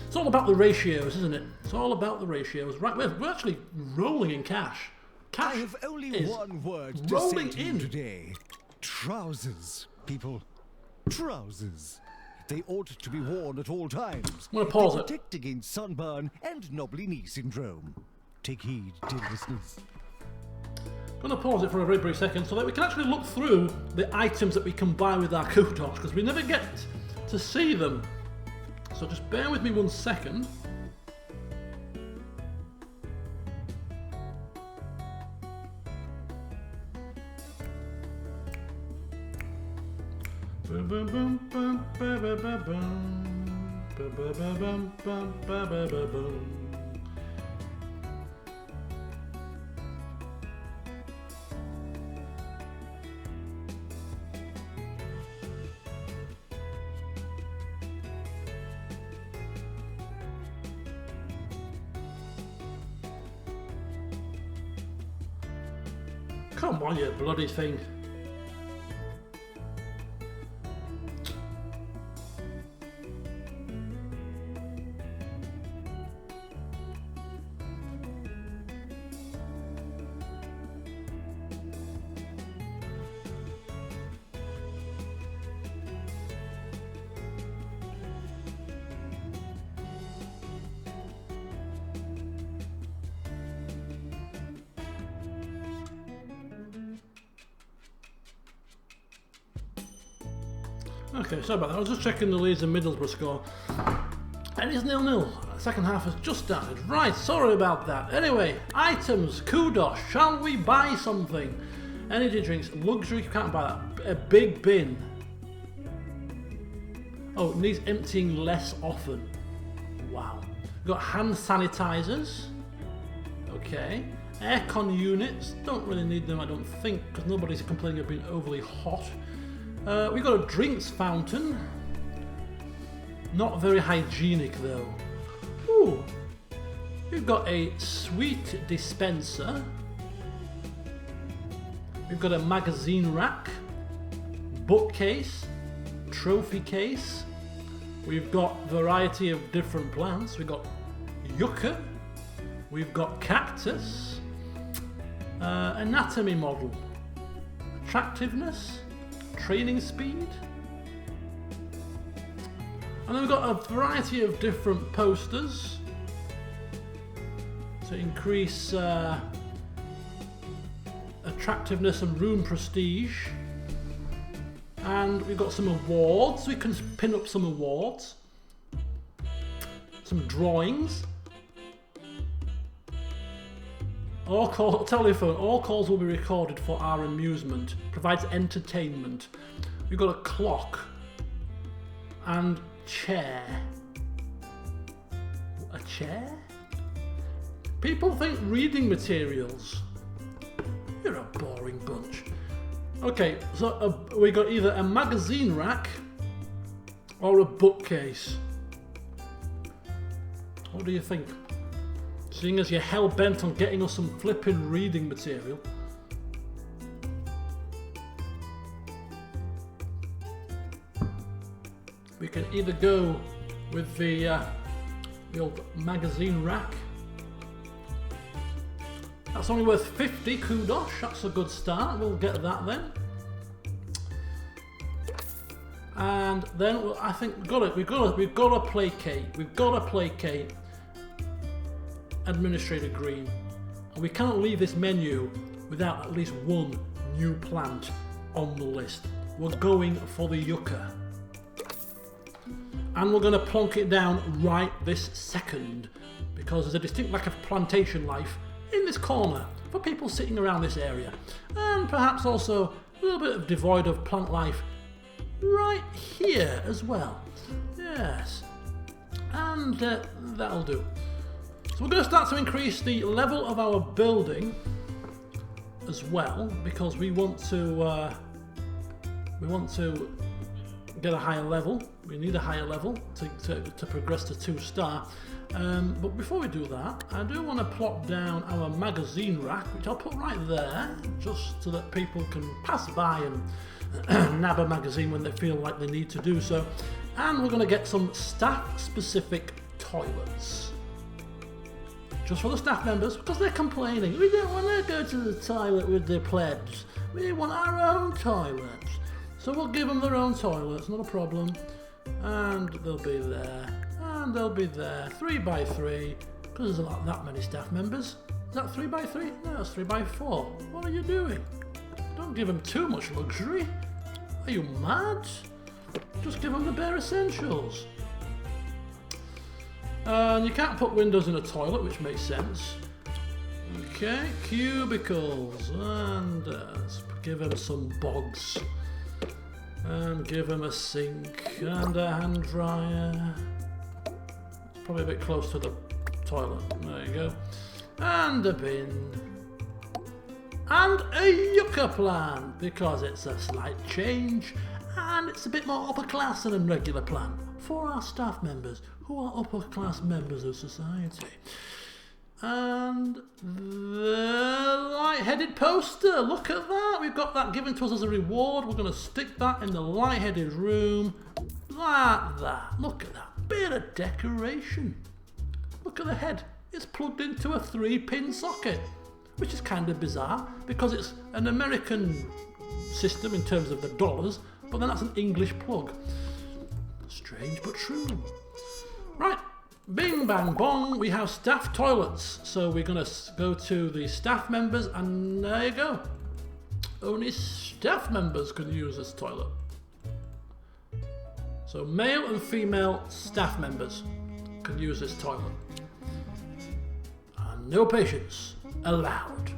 Speaker 1: It's all about the ratios, isn't it? It's all about the ratios. Right, we're actually rolling in cash. Cash
Speaker 4: I have only
Speaker 1: is
Speaker 4: one word to say
Speaker 1: rolling
Speaker 4: to you
Speaker 1: in.
Speaker 4: today. Trousers, people. Trousers. They ought to be worn at all times.
Speaker 1: I'm gonna pause
Speaker 4: They
Speaker 1: it.
Speaker 4: protect against sunburn and knobby knee syndrome. Take heed, dear listeners.
Speaker 1: I'm going to pause it for a very brief second so that we can actually look through the items that we can buy with our kudos, because we never get to see them. So just bear with me 1 second. Boom, boom, boom, boom, ba, ba, ba, boom. Ba, ba, ba, bum, bum, ba, ba, ba, boom. Come on, you bloody thing. Okay, sorry about that. I was just checking the Leeds and Middlesbrough score. And it's 0-0. Second half has just started. Right, sorry about that. Anyway, items, kudos. Shall we buy something? Energy drinks, luxury, you can't buy that. A big bin. Oh, it needs emptying less often. Wow. We've got hand sanitizers. Okay. Aircon units, don't really need them I don't think, because nobody's complaining of being overly hot. We've got a drinks fountain. Not very hygienic though. Ooh. We've got a sweet dispenser. We've got a magazine rack, bookcase, trophy case. We've got variety of different plants. We've got yucca. We've got cactus. Anatomy model. Attractiveness. Training speed. And then we've got a variety of different posters to increase attractiveness and room prestige. And we've got some awards. We can pin up some awards. Some drawings. Telephone. All calls will be recorded for our amusement. Provides entertainment. We've got a clock. And chair. A chair? People think reading materials. You're a boring bunch. Okay, so we got either a magazine rack or a bookcase. What do you think? Seeing as you're hell bent on getting us some flipping reading material. We can either go with the old magazine rack. That's only worth 50 kudos. That's a good start. We'll get that then. And then I think we've got to placate. We've got to placate Administrator Green. And we cannot leave this menu without at least one new plant on the list. We're going for the yucca. And we're going to plonk it down right this second, because there's a distinct lack of plantation life in this corner for people sitting around this area, and perhaps also a little bit of devoid of plant life right here as well. Yes, and that'll do. So we're going to start to increase the level of our building as well, because we want to get a higher level. We need a higher level to progress to 2-star. But before we do that, I do want to plop down our magazine rack, which I'll put right there, just so that people can pass by and nab a magazine when they feel like they need to do so. And we're going to get some staff-specific toilets. Just for the staff members, because they're complaining. We don't want to go to the toilet with the plebs. We want our own toilets. So we'll give them their own toilets, not a problem. And they'll be there. And they'll be there. 3x3. Because there's not that many staff members. Is that 3x3? No, it's 3x4. What are you doing? Don't give them too much luxury. Are you mad? Just give them the bare essentials. And you can't put windows in a toilet, which makes sense. Okay, cubicles. And let's give them some bogs. And give him a sink and a hand dryer. It's probably a bit close to the toilet. There you go. And a bin. And a yucca plant, because it's a slight change and it's a bit more upper class than a regular plant for our staff members who are upper class members of society. And the light-headed poster, look at that, we've got that given to us as a reward. We're going to stick that in the light-headed room, like that. Look at that, bit of decoration. Look at the head, it's plugged into a 3-pin socket, which is kind of bizarre, because it's an American system in terms of the dollars, but then that's an English plug. Strange but true. Right. Bing bang bong, we have staff toilets. So we're going to go to the staff members, and there you go. Only staff members can use this toilet. So male and female staff members can use this toilet. And no patients allowed.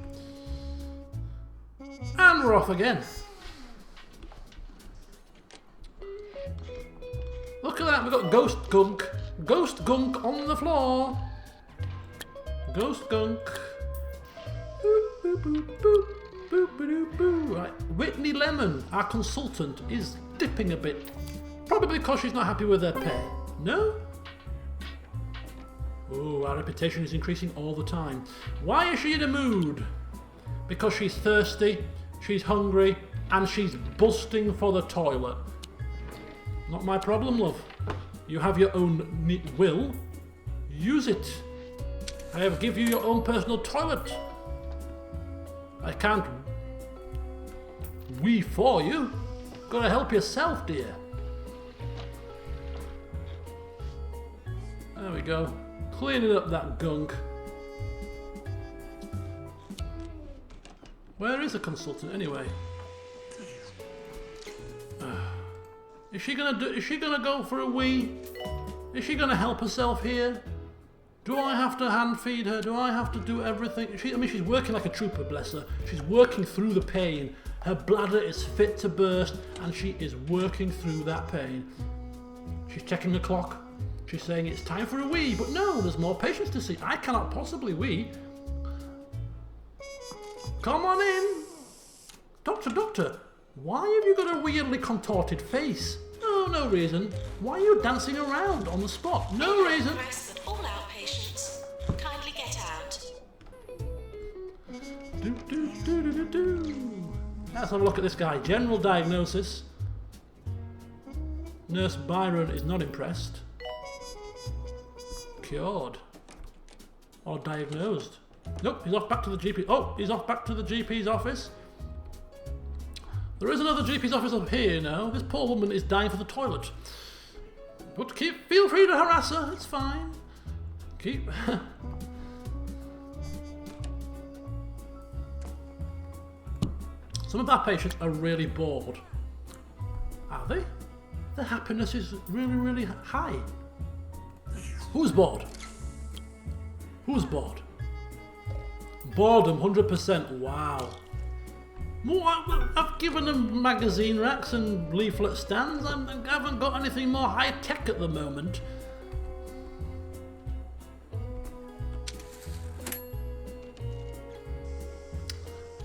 Speaker 1: And we're off again. Look at that, we've got ghost gunk. Ghost gunk on the floor. Ghost gunk. Boop, boop, boop, boop, boop, boop. Right, Whitney Lemon, our consultant, is dipping a bit. Probably because she's not happy with her pay. No? Oh, our reputation is increasing all the time. Why is she in a mood? Because she's thirsty, she's hungry, and she's busting for the toilet. Not my problem, love. You have your own will. Use it. I have give you your own personal toilet. I can't wee for you. Gotta help yourself, dear. There we go. Cleaning up that gunk. Where is the consultant anyway? Is she gonna go for a wee? Is she gonna help herself here? Do I have to hand feed her? Do I have to do everything? She's working like a trooper, bless her. She's working through the pain. Her bladder is fit to burst, and she is working through that pain. She's checking the clock. She's saying it's time for a wee, but no, there's more patients to see. I cannot possibly wee. Come on in. Doctor, why have you got a weirdly contorted face? No reason. Why are you dancing around on the spot? No reason.
Speaker 3: Request that all outpatients kindly get out.
Speaker 1: Let's have a look at this guy. General diagnosis. Nurse Byron is not impressed. Cured. Or diagnosed. Nope, he's off back to the GP. Oh, he's off back to the GP's office. There is another GP's office up here now. This poor woman is dying for the toilet. But feel free to harass her, it's fine. Some of our patients are really bored. Are they? Their happiness is really, really high. Who's bored? Who's bored? Boredom, 100%. Wow. I've given them magazine racks and leaflet stands. I haven't got anything more high tech at the moment.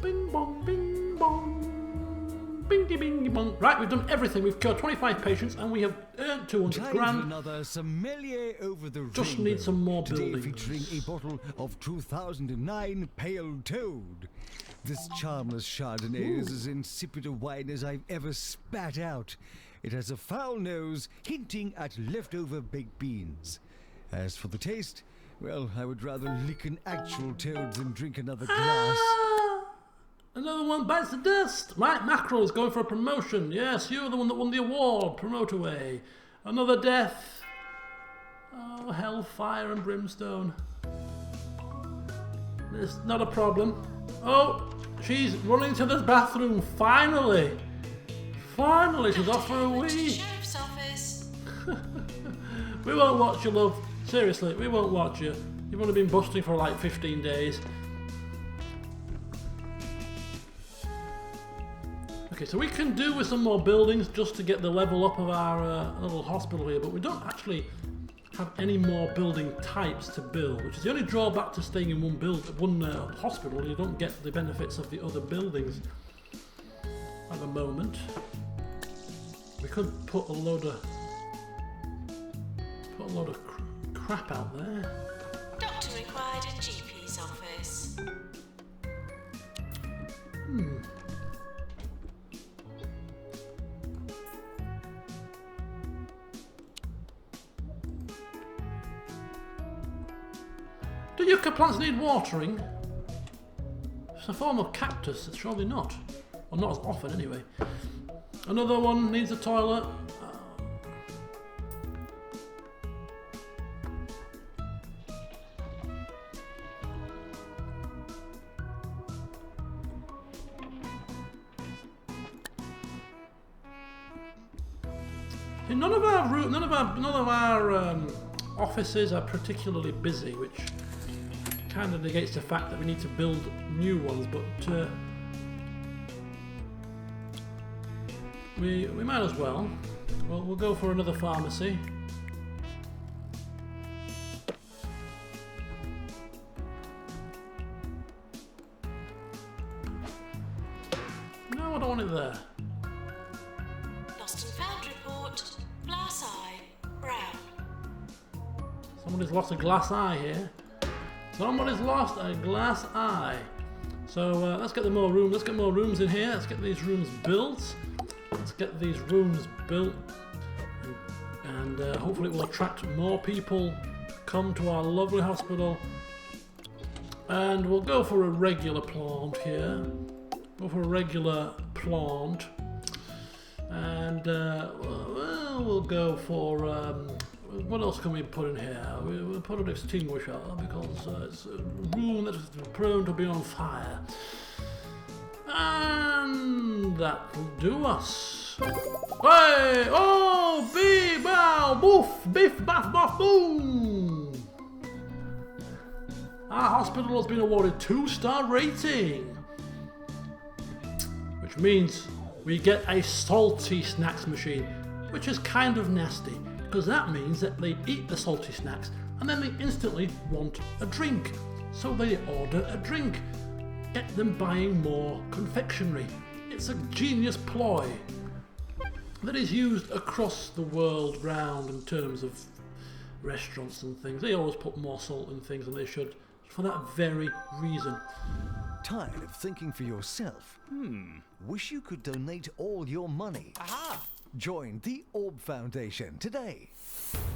Speaker 1: Bing bong, bing bong, bingy bingy bong. Right, we've done everything. We've cured 25 patients and we have earned 200 grand.
Speaker 4: Another sommelier over the
Speaker 1: Just
Speaker 4: rainbow.
Speaker 1: need some more
Speaker 4: Today
Speaker 1: buildings.
Speaker 4: featuring a bottle of 2009 Pale Toad. This charmless Chardonnay is as insipid a wine as I've ever spat out. It has a foul nose, hinting at leftover baked beans. As for the taste, well, I would rather lick an actual toad than drink another glass.
Speaker 1: Another one bites the dust. Right, Mackerel is going for a promotion. Yes, you're the one that won the award. Promote away. Another death. Oh, hell, fire and brimstone. It's not a problem. Oh, she's running to the bathroom. Finally. Finally, she's off for a
Speaker 3: To the
Speaker 1: wee.
Speaker 3: sheriff's office.
Speaker 1: We won't watch you, love. Seriously, we won't watch you. You've only been busting for like 15 days. Okay, so we can do with some more buildings just to get the level up of our little hospital here, but we don't actually have any more building types to build, which is the only drawback to staying in one hospital. You don't get the benefits of the other buildings at the moment. We could put a load of crap out there.
Speaker 3: Doctor required at GP's office.
Speaker 1: Do yucca plants need watering? It's a form of cactus, surely not. Or not as often anyway. Another one needs a toilet. None of our offices are particularly busy, which kind of negates the fact that we need to build new ones, but we might as well. Well, we'll go for another pharmacy. I don't want it there.
Speaker 3: Lost and found report. Glass eye. Brown.
Speaker 1: Somebody's lost a glass eye here. Somebody's lost a glass eye. So let's get more room. Let's get more rooms in here. Let's get these rooms built. And hopefully it will attract more people. Come to our lovely hospital. And we'll go for a regular plant here. And we'll go for what else can we put in here? We'll put an extinguisher because it's a room that is prone to be on fire. And that'll do us. Hey! Oh! Beep! Bow! Boof! Biff! Baff! Boff! Boom! Our hospital has been awarded 2-star rating, which means we get a salty snacks machine, which is kind of nasty because that means that they eat the salty snacks and then they instantly want a drink. So they order a drink, get them buying more confectionery. It's a genius ploy that is used across the world round in terms of restaurants and things. They always put more salt in things than they should for that very reason.
Speaker 4: Tired of thinking for yourself? Wish you could donate all your money.
Speaker 7: Aha!
Speaker 4: Join the Orb Foundation today.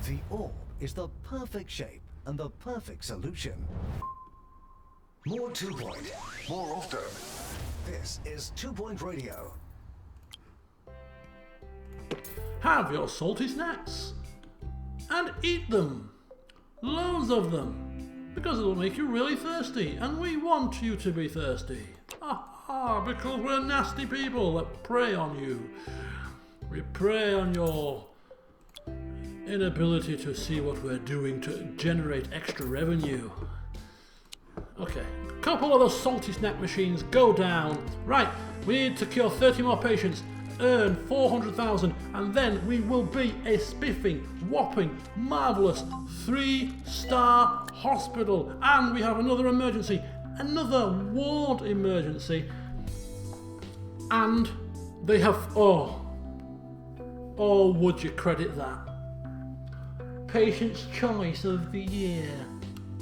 Speaker 4: The orb is the perfect shape and the perfect solution.
Speaker 6: More 2 Point. More often. This is 2 Point Radio.
Speaker 1: Have your salty snacks and eat them. Loads of them. Because it'll make you really thirsty, and we want you to be thirsty. Because we're nasty people that prey on you. We prey on your inability to see what we're doing to generate extra revenue. Okay, a couple of the salty snack machines go down. Right, we need to cure 30 more patients, earn 400,000, and then we will be a spiffing, whopping, marvellous 3-star hospital. And we have another emergency, another ward emergency. And they have, would you credit that? Patient's Choice of the Year,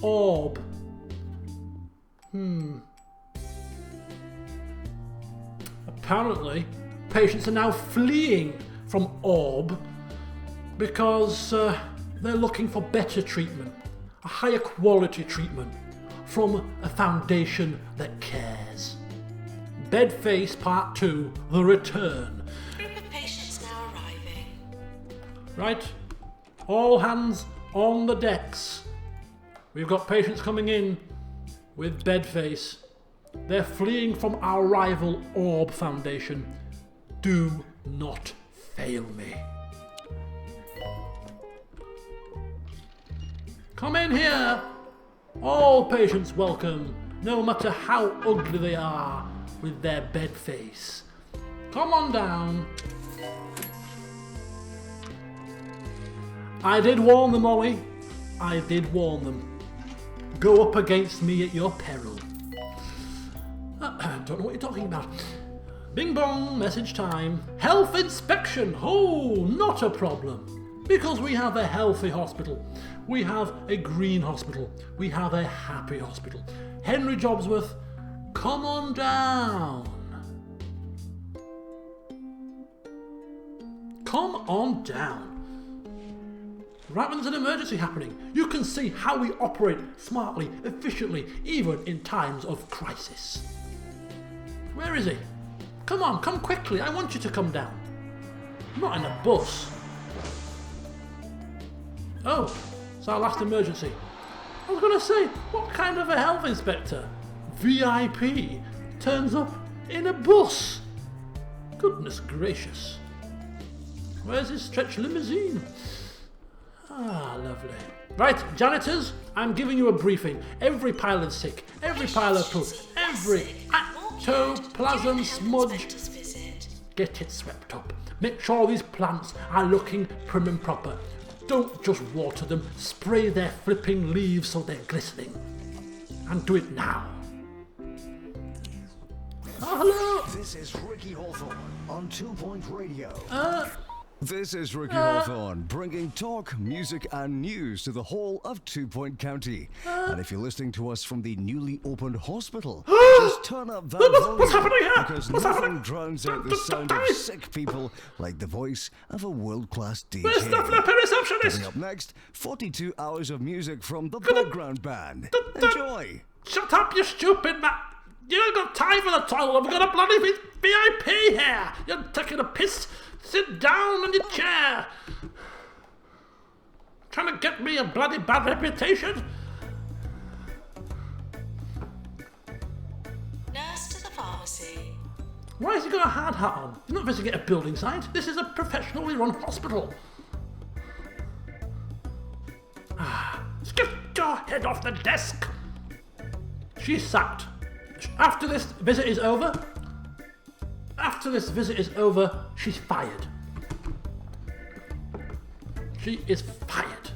Speaker 1: Orb. Apparently, patients are now fleeing from Orb because they're looking for better treatment, a higher quality treatment from a foundation that cares. Bedface Part 2, The Return.
Speaker 3: Group of patients now arriving.
Speaker 1: Right, all hands on the decks. We've got patients coming in with Bedface. They're fleeing from our rival Orb Foundation. Do not fail me. Come in here. All patients welcome, no matter how ugly they are with their bed face. Come on down. I did warn them, Ollie. I did warn them. Go up against me at your peril. Don't know what you're talking about. Bing bong, message time. Health inspection. Oh, not a problem. Because we have a healthy hospital. We have a green hospital. We have a happy hospital. Henry Jobsworth, come on down. Come on down. Right when there's an emergency happening, you can see how we operate smartly, efficiently, even in times of crisis. Where is he? Come on, come quickly. I want you to come down. Not in a bus. Oh, it's our last emergency. I was going to say, what kind of a health inspector, VIP, turns up in a bus? Goodness gracious. Where's his stretch limousine? Ah, lovely. Right, janitors, I'm giving you a briefing. Every pile of sick, every pile of poop, every ectoplasm smudge, get it swept up. Make sure these plants are looking prim and proper. Don't just water them, spray their flipping leaves so they're glistening. And do it now. Oh, hello.
Speaker 6: This is Ricky Hawthorne on 2 Point Radio.
Speaker 4: This is Ricky Hawthorne, bringing talk, music, and news to the whole of 2 Point County. And if you're listening to us from the newly opened hospital, just turn up that volume.
Speaker 1: What's happening here?
Speaker 4: Because
Speaker 1: What's
Speaker 4: nothing
Speaker 1: happening?
Speaker 4: drowns out the sound of sick people like the voice of a world-class DJ.
Speaker 1: Where's the flipping receptionist?
Speaker 4: Coming up next, 42 hours of music from the background band. Enjoy.
Speaker 1: Shut up, you stupid man. You ain't got time for the toilet. We've got a bloody VIP here. You're taking a piss. Sit down in your chair. Trying to get me a bloody bad reputation.
Speaker 3: Nurse to the pharmacy.
Speaker 1: Why has he got a hard hat on? He's not visiting a building site. This is a professionally run hospital. Get your head off the desk. She's sacked. After this visit is over, she's fired. She is fired.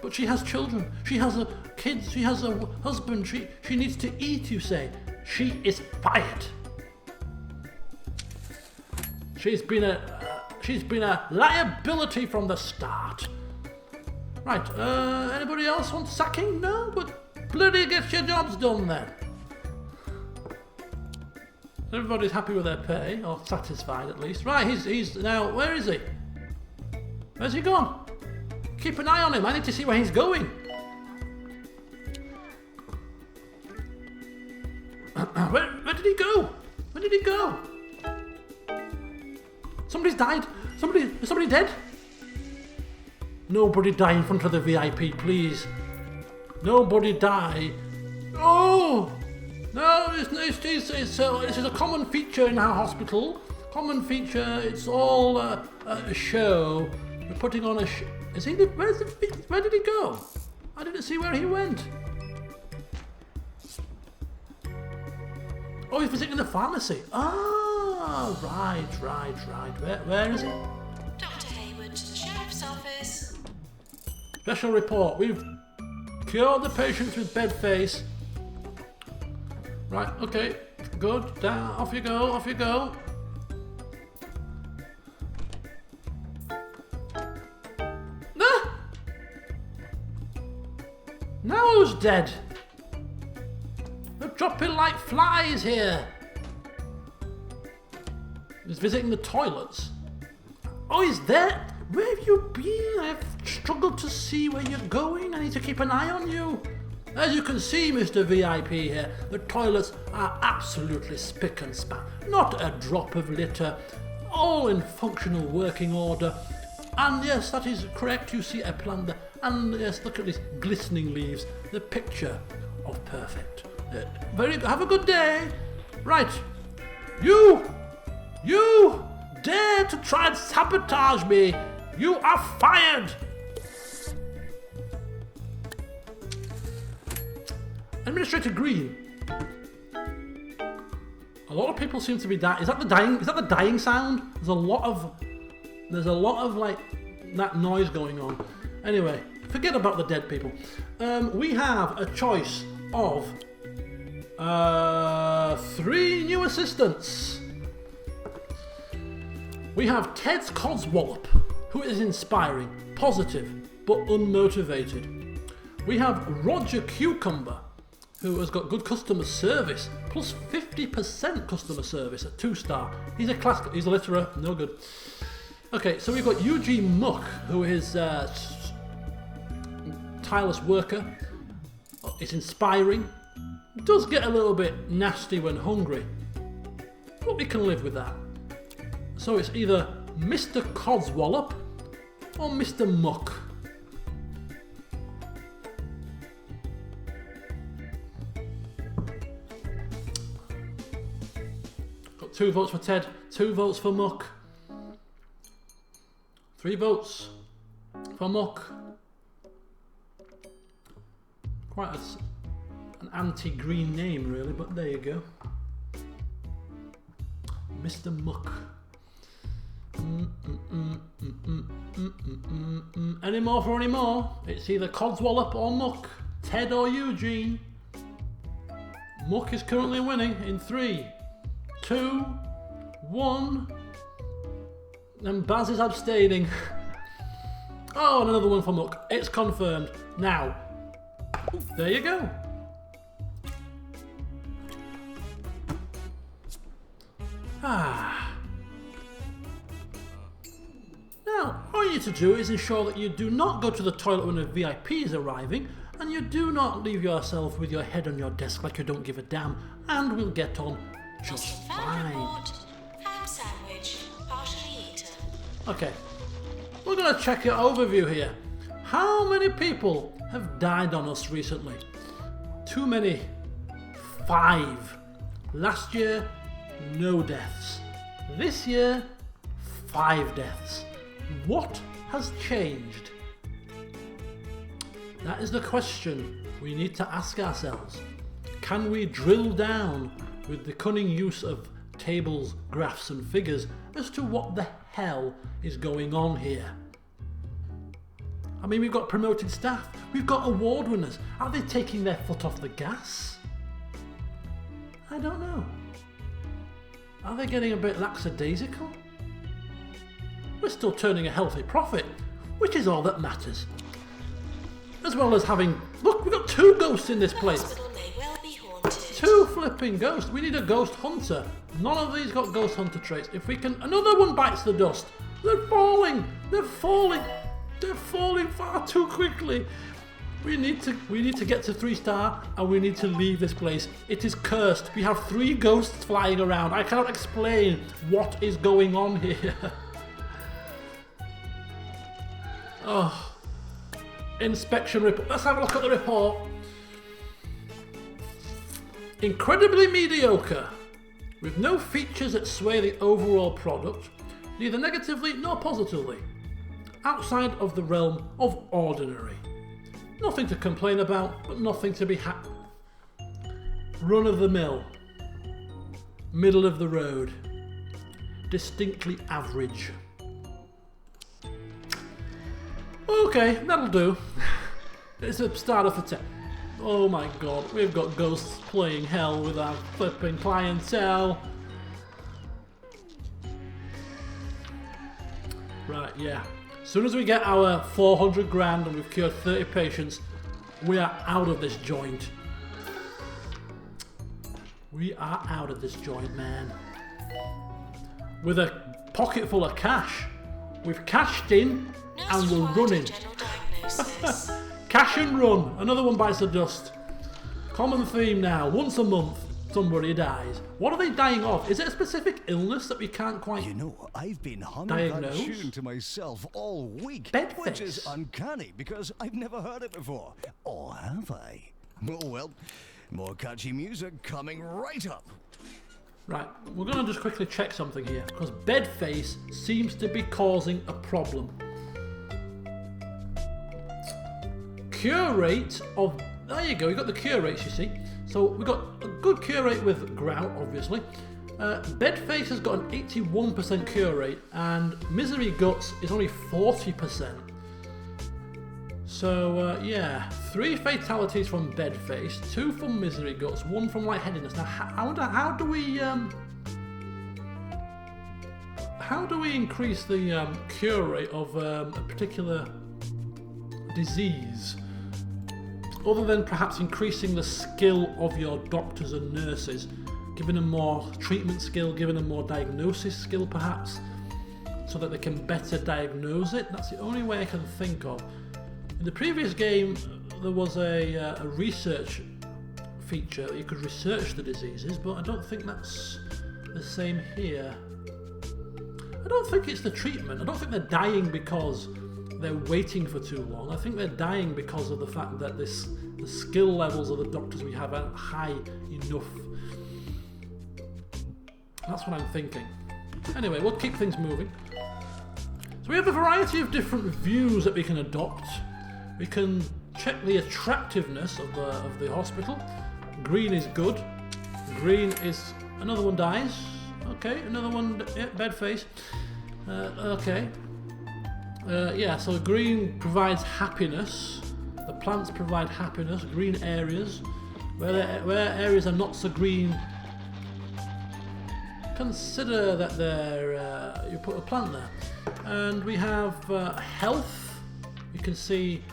Speaker 1: But she has children. She has kids. She has a husband. She needs to eat, you say. She is fired. She's been a liability from the start. Right, anybody else want sacking? No, but bloody get your jobs done then. Everybody's happy with their pay, or satisfied at least. Right, he's now, where is he? Where's he gone? Keep an eye on him, I need to see where he's going. Where did he go? Where did he go? Somebody's died. Is somebody dead? Nobody die in front of the VIP, please. Nobody die. Oh! No, this is a common feature in our hospital. Common feature, it's all a show. We're putting on a show. Where did he go? I didn't see where he went. Oh, he's visiting the pharmacy. Ah, right. Where is he?
Speaker 3: Dr. Hayward to the sheriff's office.
Speaker 1: Special report. We've cured the patients with bed face. Right, okay. Good. Down. Off you go. Ah! Now who's dead? They're dropping like flies here. He's visiting the toilets. Oh, he's there. Where have you been? I've struggled to see where you're going. I need to keep an eye on you. As you can see, Mr. VIP here, the toilets are absolutely spick and span. Not a drop of litter. All in functional working order. And yes, that is correct. You see a plunder. And yes, look at these glistening leaves. The picture of perfect. Have a good day. Right. You dare to try and sabotage me. You are fired. Administrator Green. A lot of people seem to be dying. Is that the dying sound? There's a lot of like that noise going on. Anyway, forget about the dead people. We have a choice of 3 new assistants. We have Ted's Codswallop, who is inspiring, positive, but unmotivated. We have Roger Cucumber, who has got good customer service, plus 50% customer service at 2-star. He's a litterer, no good. Okay, so we've got Eugene Muck, who is a tireless worker. It's inspiring. Does get a little bit nasty when hungry, but we can live with that. So it's either Mr. Codswallop or Mr. Muck. Got 2 votes for Ted, 2 votes for Muck. 3 votes for Muck. Quite an anti-green name really, but there you go. Mr. Muck. Any more for any more? It's either Codswallop or Muck, Ted or Eugene. Muck is currently winning in 3, 2, 1. And Baz is abstaining. Oh, and another one for Muck. It's confirmed. Now, there you go. Now, all you need to do is ensure that you do not go to the toilet when a VIP is arriving, and you do not leave yourself with your head on your desk like you don't give a damn, and we'll get on just fine.
Speaker 3: Ham sandwich, partially eaten.
Speaker 1: Okay, we're going to check your overview here. How many people have died on us recently? Too many. 5. Last year, no deaths. This year, 5 deaths. What has changed? That is the question we need to ask ourselves. Can we drill down with the cunning use of tables, graphs and figures as to what the hell is going on here? I mean, we've got promoted staff, we've got award winners. Are they taking their foot off the gas? I don't know. Are they getting a bit lackadaisical? We're still turning a healthy profit, which is all that matters. As well as having... Look, we've got 2 ghosts in this place.
Speaker 3: Hospital may well be haunted.
Speaker 1: 2 flipping ghosts. We need a ghost hunter. None of these got ghost hunter traits. If we can... Another one bites the dust. They're falling. They're falling. They're falling far too quickly. We need to get to 3-star and we need to leave this place. It is cursed. We have 3 ghosts flying around. I cannot explain what is going on here. Oh. Inspection report. Let's have a look at the report. Incredibly mediocre, with no features that sway the overall product, neither negatively nor positively. Outside of the realm of ordinary. Nothing to complain about, but nothing to be run of the mill. Middle of the road. Distinctly average. Okay, that'll do. It's a start off a 10. Oh my god, we've got ghosts playing hell with our flipping clientele. Right, yeah. As soon as we get our 400 grand and we've cured 30 patients, we are out of this joint. We are out of this joint, man. With a pocket full of cash. We've cashed in and we're running. Cash and run. Another one bites the dust. Common theme now. Once a month, somebody dies. What are they dying of? Is it a specific illness that we can't quite
Speaker 4: You know, I've been
Speaker 1: diagnose?
Speaker 4: humming to myself all week,
Speaker 1: Bedface.
Speaker 4: which is uncanny because I've never heard it before. Or have I? Oh well, more catchy music coming right up.
Speaker 1: Right, we're going to just quickly check something here, because Bedface seems to be causing a problem. Cure rate of... There you go, you got the cure rates, you see. So we've got a good cure rate with Grout, obviously. Bedface has got an 81% cure rate, and Misery Guts is only 40%. So, yeah, 3 fatalities from Bedface, 2 from Misery Guts, 1 from lightheadedness. Now, how do we increase the cure rate of a particular disease? Other than perhaps increasing the skill of your doctors and nurses, giving them more treatment skill, giving them more diagnosis skill perhaps, so that they can better diagnose it. That's the only way I can think of. In the previous game, there was a research feature that you could research the diseases, but I don't think that's the same here. I don't think it's the treatment. I don't think they're dying because they're waiting for too long. I think they're dying because of the fact that the skill levels of the doctors we have aren't high enough. That's what I'm thinking. Anyway, we'll keep things moving. So we have a variety of different views that we can adopt. We can check the attractiveness of the hospital. Green is good. Green is... Another one dies. Okay, another one... Yeah, Bedface. Okay. Yeah, so green provides happiness. The plants provide happiness. Green areas. Where areas are not so green, consider that you put a plant there. And we have health. You can see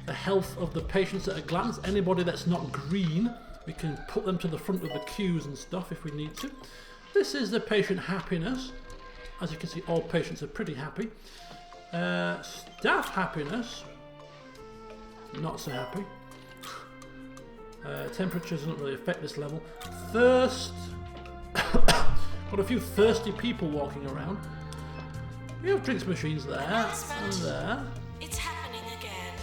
Speaker 1: the health of the patients at a glance. Anybody that's not green, we can put them to the front of the queues and stuff if we need to. This is the patient happiness. As you can see, all patients are pretty happy. Staff happiness, not so happy. Temperature doesn't really affect this level. Thirst, got a few thirsty people walking around. We have drinks machines there and there.
Speaker 3: It's happening again.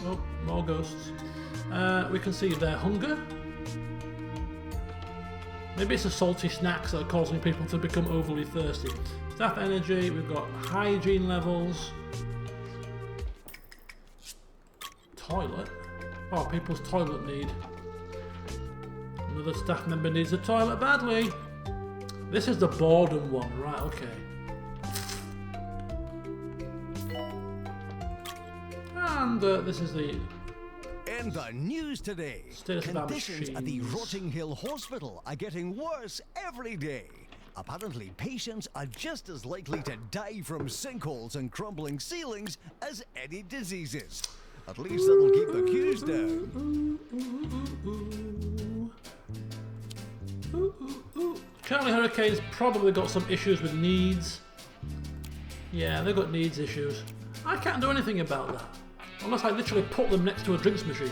Speaker 1: Oh, more ghosts. We can see their hunger. Maybe it's the salty snacks that are causing people to become overly thirsty. Staff energy, we've got hygiene levels. Toilet? Oh, people's toilet need. Another staff member needs a toilet badly. This is the boredom one, right, okay. And this is the...
Speaker 4: In the news today, conditions at the Rotting Hill Hospital are getting worse every day. Apparently, patients are just as likely to die from sinkholes and crumbling ceilings as any diseases. At least that'll keep the queues down.
Speaker 1: Charlie Hurricane's probably got some issues with needs. Yeah, they've got needs issues. I can't do anything about that. Unless I literally put them next to a drinks machine.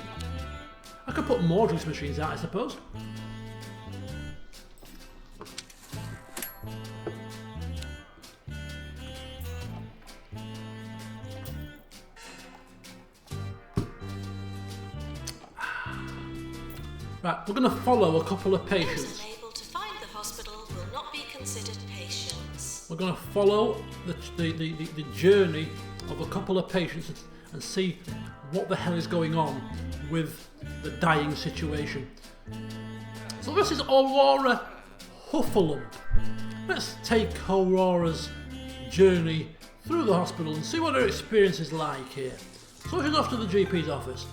Speaker 1: I could put more drinks machines out, I suppose. Right, we're going to follow a couple of patients.
Speaker 3: Those unable to find the hospital will not be considered patients.
Speaker 1: We're going to follow the journey of a couple of patients and see what the hell is going on with the dying situation. So this is Aurora Huffalump. Let's take Aurora's journey through the hospital and see what her experience is like here. So she's off to the GP's office.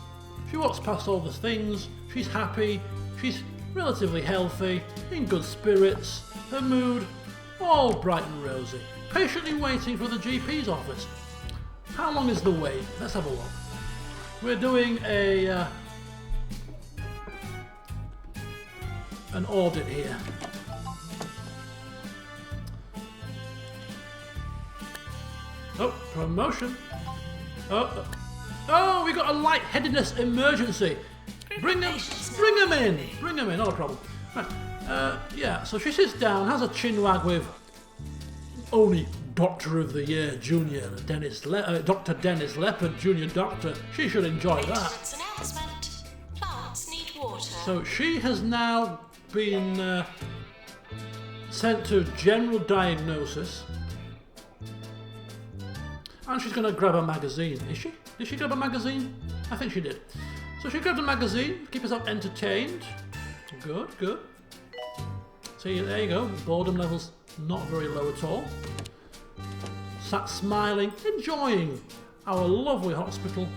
Speaker 1: She walks past all the things, she's happy, she's relatively healthy, in good spirits, her mood all bright and rosy, patiently waiting for the GP's office. How long is the wait? Let's have a look. We're doing an audit here. Oh, promotion. Oh, we got a lightheadedness emergency. Bring them in, not a problem. Right. Yeah, so she sits down, has a chinwag with only Doctor of the Year Junior Dr. Dennis Leopard, Junior Doctor. She should enjoy that.
Speaker 3: Maintenance announcement. Plants need water.
Speaker 1: So she has now been sent to general diagnosis. And she's going to grab a magazine. Is she? Did she grab a magazine? I think she did. So she grabbed a magazine, keep herself entertained. Good, good. See, there you go. Boredom levels not very low at all. Sat smiling, enjoying our lovely hospital.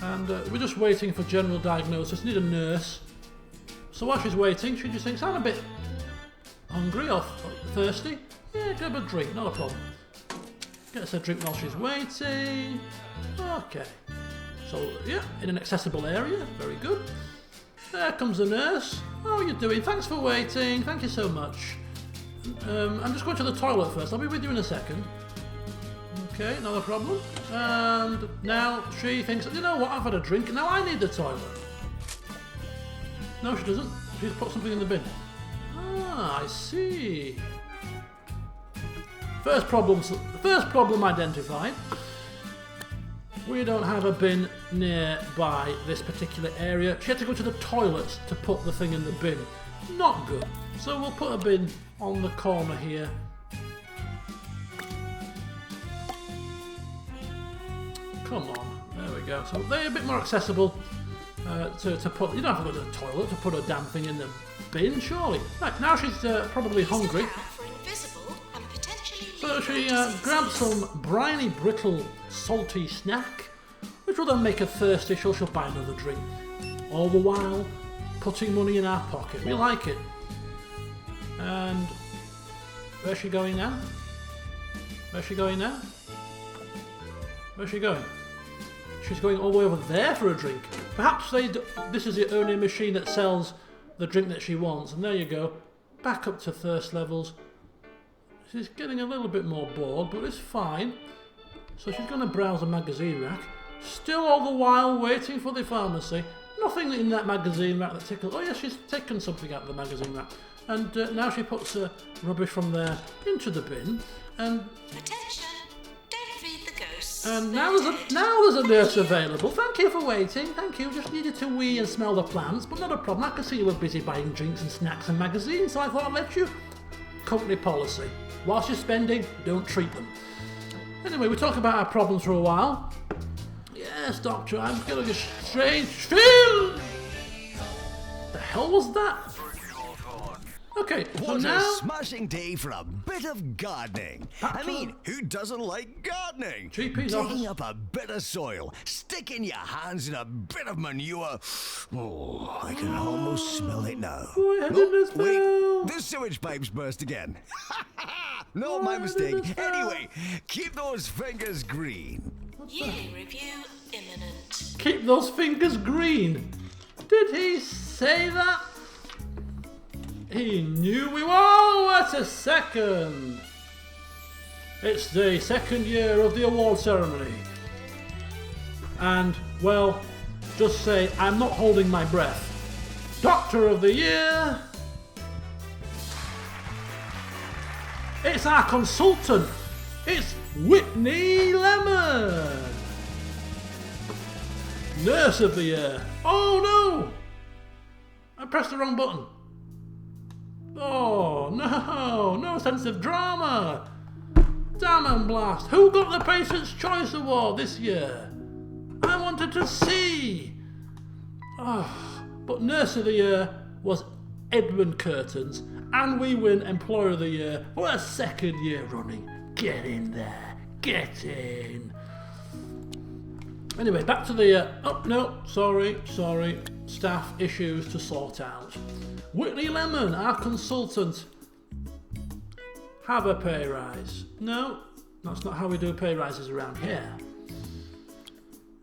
Speaker 1: And we're just waiting for general diagnosis. Need a nurse. So while she's waiting, she just thinks, I'm a bit hungry or thirsty. Yeah, grab a drink, not a problem. Gets a drink while she's waiting. Okay. So, yeah, in an accessible area. Very good. There comes the nurse. How are you doing? Thanks for waiting. Thank you so much. I'm just going to the toilet first. I'll be with you in a second. Okay, not a problem. And now she thinks, you know what, I've had a drink. Now I need the toilet. No, she doesn't. She's put something in the bin. Ah, I see. First problem identified. We don't have a bin nearby this particular area. She had to go to the toilets to put the thing in the bin. Not good. So we'll put a bin on the corner here. Come on. There we go. So they're a bit more accessible to put. You don't have to go to the toilet to put a damn thing in the bin, surely. Right, now she's probably hungry. So she grabs some briny, brittle, salty snack, which which will then make her thirsty, so she'll buy another drink. All the while, putting money in our pocket. We like it. And where's she going now? Where's she going now? Where's she going? She's going all the way over there for a drink. Perhaps this is the only machine that sells the drink that she wants. And there you go. Back up to thirst levels. She's getting a little bit more bored, but it's fine. So she's going to browse the magazine rack. Still all the while waiting for the pharmacy. Nothing in that magazine rack that tickles. Oh yes, she's taken something out of the magazine rack. And now she puts rubbish from there into the bin. And
Speaker 3: Attention! Don't feed the ghosts.
Speaker 1: And now there's a nurse available. Thank you for waiting. Thank you. Just needed to wee and smell the plants, but not a problem. I could see you were busy buying drinks and snacks and magazines, so I thought I'd let you. Company policy. Whilst you're spending, don't treat them. Anyway, we talk about our problems for a while. Yes, doctor, I'm getting a strange feel. The hell was that? Okay, so
Speaker 4: What
Speaker 1: now...
Speaker 4: a smashing day for a bit of gardening. I mean, who doesn't like gardening?
Speaker 1: GP's
Speaker 4: Digging
Speaker 1: office.
Speaker 4: up a bit of soil, sticking your hands in a bit of manure. Oh, I can almost smell it now.
Speaker 1: Go ahead in this
Speaker 4: wait,
Speaker 1: bill.
Speaker 4: the sewage pipes burst again. No, my mistake. Anyway, keep those fingers green.
Speaker 3: Year review imminent.
Speaker 1: Keep those fingers green. Did he say that? He knew we were. Oh, wait a second. It's the second year of the award ceremony. And, well, just say I'm not holding my breath. Doctor of the Year. It's our consultant. It's Whitney Lemon. Nurse of the Year. Oh no! I pressed the wrong button. Oh no, no sense of drama. Damn and blast. Who got the Patient's Choice Award this year? I wanted to see. Oh, but Nurse of the Year was Edmund Curtains, and we win Employer of the Year for a second year running. Get in there. Get in. Anyway, back to the... oh, no, sorry. Staff issues to sort out. Whitney Lemon, our consultant. Have a pay rise. No, that's not how we do pay rises around here.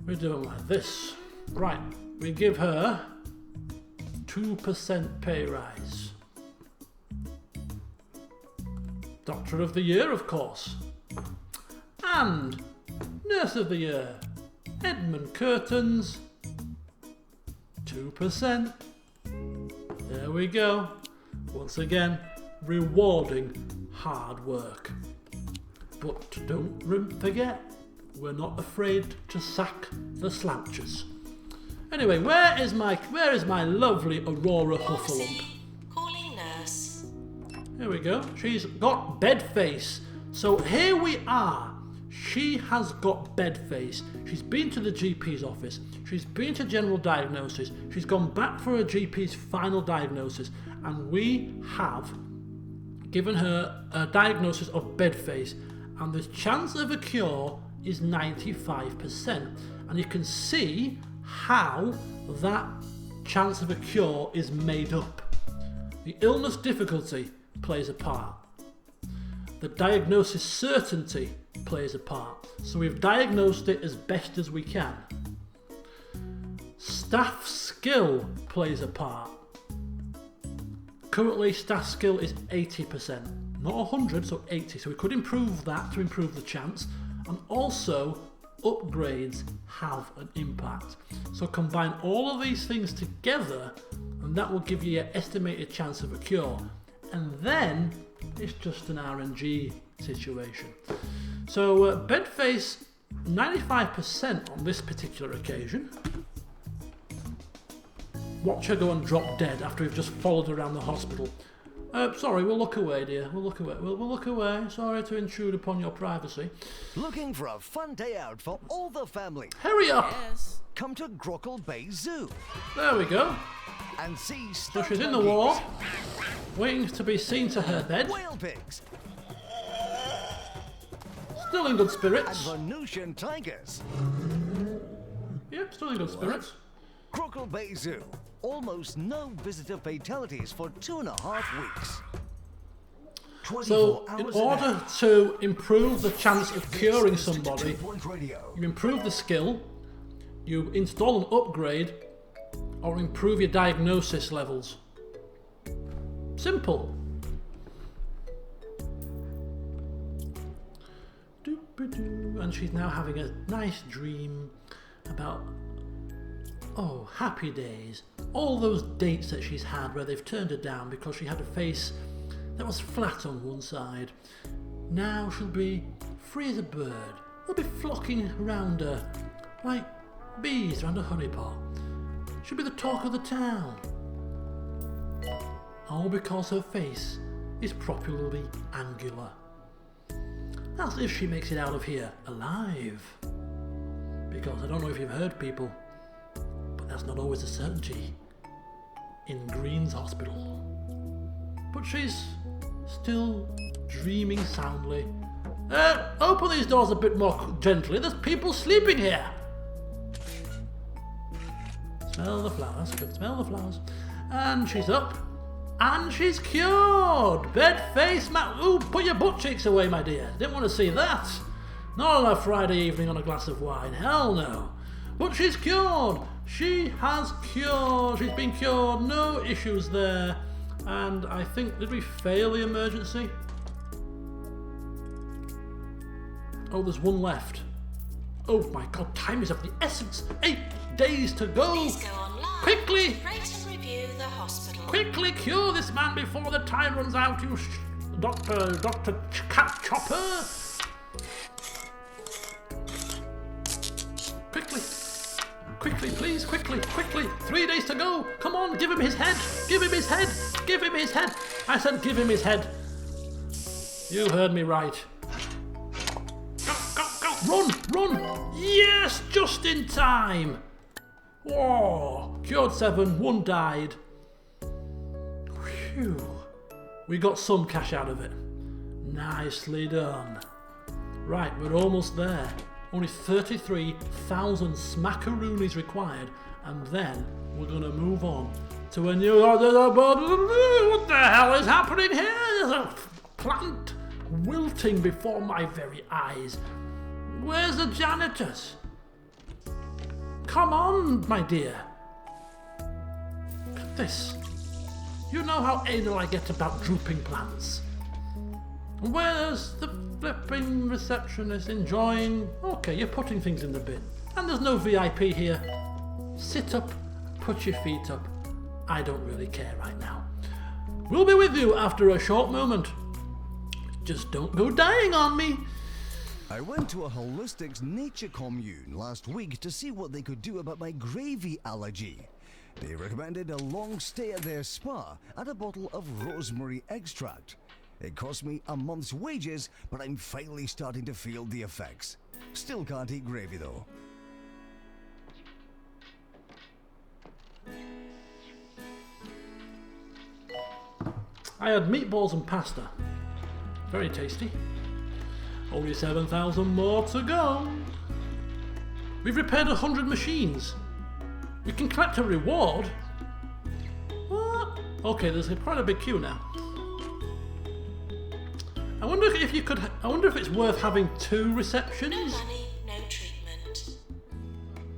Speaker 1: We do them like this. Right, we give her 2% pay rise. Doctor of the Year, of course. And Nurse of the Year. Edmund Curtains, 2%. There we go. Once again, rewarding hard work. But don't forget, we're not afraid to sack the slouchers. Anyway, where is my lovely Aurora Huffalump?
Speaker 3: Pharmacy, calling nurse.
Speaker 1: Here we go. She's got bed face. So here we are. She has got bed face. She's been to the GP's office. She's been to general diagnosis. She's gone back for her GP's final diagnosis. And we have given her a diagnosis of bed face. And the chance of a cure is 95%. And you can see how that chance of a cure is made up. The illness difficulty plays a part. The diagnosis certainty plays a part. So we've diagnosed it as best as we can. Staff skill plays a part. Currently staff skill is 80%. Not 100, so 80. So we could improve that to improve the chance. And also upgrades have an impact. So combine all of these things together and that will give you your estimated chance of a cure. And then it's just an RNG situation. So bed face 95% on this particular occasion. Watch her go and drop dead after we've just followed her around the hospital. Sorry, we'll look away, dear. We'll look away. We'll look away. Sorry to intrude upon your privacy.
Speaker 4: Looking for a fun day out for all the family?
Speaker 1: Hurry up!
Speaker 7: Yes.
Speaker 4: Come to Grockle Bay Zoo
Speaker 1: There we go.
Speaker 4: and see
Speaker 1: So
Speaker 4: stuffed
Speaker 1: she's in the
Speaker 4: monkeys,
Speaker 1: wall, waiting to be seen to her bed.
Speaker 4: whale pigs,
Speaker 1: Still in good
Speaker 4: and
Speaker 1: spirits.
Speaker 4: Venusian tigers.
Speaker 1: Yep, still in good spirits.
Speaker 4: Crockle Bay Zoo. Almost no visitor fatalities for 2.5 weeks.
Speaker 6: 24
Speaker 1: So, in
Speaker 6: hours a
Speaker 1: order
Speaker 6: day.
Speaker 1: to improve the chance of curing
Speaker 6: This is
Speaker 1: somebody,
Speaker 6: 2 Point Radio.
Speaker 1: you improve the skill, you install an upgrade, or improve your diagnosis levels. Simple. And she's now having a nice dream about, happy days. All those dates that she's had where they've turned her down because she had a face that was flat on one side. Now she'll be free as a bird. They'll be flocking around her like bees around a honey pot. She'll be the talk of the town. All because her face is properly angular. That's if she makes it out of here alive. Because I don't know if you've heard, people, but that's not always a certainty in Green's hospital. But she's still dreaming soundly. Open these doors a bit more gently. There's people sleeping here. Smell the flowers. Good. Smell the flowers. And she's up. And she's cured. Bed face Ooh, put your butt cheeks away, my dear. Didn't want to see that. Not on a Friday evening on a glass of wine. Hell no. But she's cured. She has cured. She's been cured. No issues there. And I think, did we fail the emergency? Oh, there's one left. Oh my god, time is of the essence. 8 days to go.
Speaker 3: Please go online.
Speaker 1: Quickly.
Speaker 3: to rate and review the hospital.
Speaker 1: Quickly cure this man before the time runs out, you Dr. Cat Chopper. Quickly. Quickly, please, quickly. 3 days to go. Come on, give him his head. Give him his head. Give him his head. I said give him his head. You heard me right. Go. Run. Yes, just in time. Whoa. Cured 7, 1 died. Phew. We got some cash out of it. Nicely done. Right, we're almost there. Only 33,000 smackaroonies required, and then we're going to move on to a new... What the hell is happening here? There's a plant wilting before my very eyes. Where's the janitors? Come on, my dear. Look at this. You know how anal I get about drooping plants. Where's the flipping receptionist enjoying... Okay, you're putting things in the bin. And there's no VIP here. Sit up, put your feet up. I don't really care right now. We'll be with you after a short moment. Just don't go dying on me.
Speaker 4: I went to a holistics nature commune last week to see what they could do about my gravy allergy. They recommended a long stay at their spa and a bottle of rosemary extract. It cost me a month's wages, but I'm finally starting to feel the effects. Still can't eat gravy though.
Speaker 1: I had meatballs and pasta. Very tasty. Only 7,000 more to go. We've repaired 100 machines. We can collect a reward. What? Okay, there's quite a big queue now. I wonder if you could. I wonder if it's worth having 2 receptions.
Speaker 3: No money, no treatment.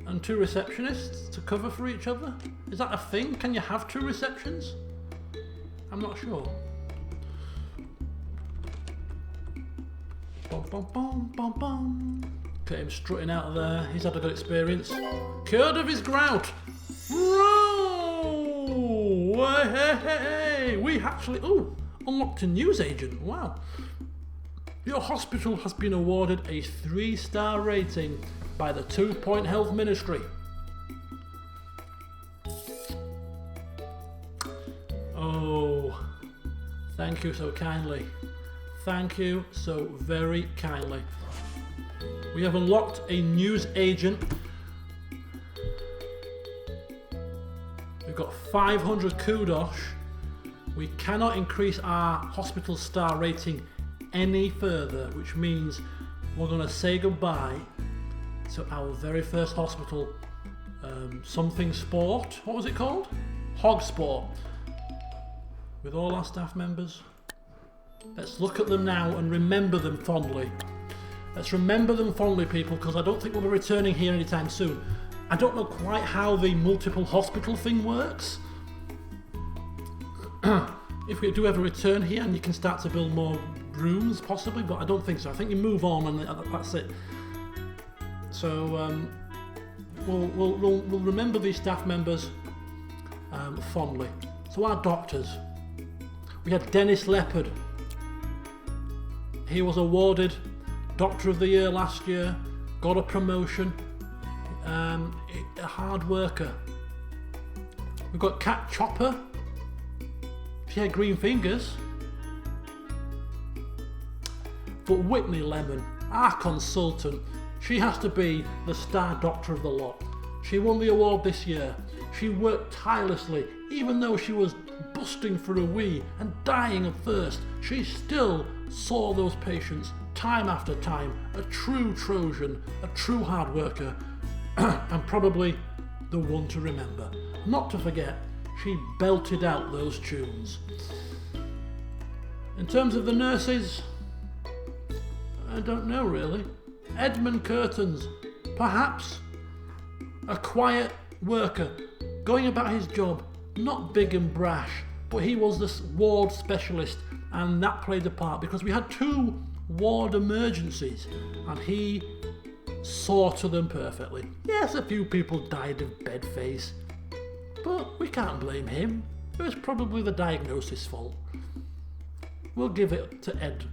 Speaker 1: And 2 receptionists to cover for each other. Is that a thing? Can you have 2 receptions? I'm not sure. Bum, bum, bum, bum, bum. Look at him strutting out of there. He's had a good experience. Cured of his grout. Whoa! Hey! We actually unlocked a news agent. Wow. Your hospital has been awarded a 3-star rating by the 2 Point Health Ministry. Oh, thank you so kindly. Thank you so very kindly. We have unlocked a news agent. We've got 500 kudos. We cannot increase our hospital star rating any further, which means we're going to say goodbye to our very first hospital something sport. What was it called? Hog sport. With all our staff members. Let's look at them now and remember them fondly. Let's remember them fondly, people, because I don't think we'll be returning here anytime soon. I don't know quite how the multiple hospital thing works. If we do ever return here and you can start to build more rooms, possibly, but I don't think so. I think you move on and that's it. So we'll remember these staff members fondly. So our doctors. We had Dennis Leopard. He was awarded Doctor of the Year last year, got a promotion, a hard worker. We've got Cat Chopper. She had green fingers. But Whitney Lemon, our consultant, she has to be the star doctor of the lot. She won the award this year. She worked tirelessly, even though she was busting for a wee and dying of thirst. She still saw those patients time after time. A true Trojan, a true hard worker, and probably the one to remember. Not to forget, she belted out those tunes. In terms of the nurses, I don't know really. Edmund Curtains, perhaps a quiet worker, going about his job, not big and brash, but he was the ward specialist, and that played a part because we had 2 ward emergencies and he saw to them perfectly. Yes, a few people died of bed face, but we can't blame him. It was probably the diagnosis fault. We'll give it to Ed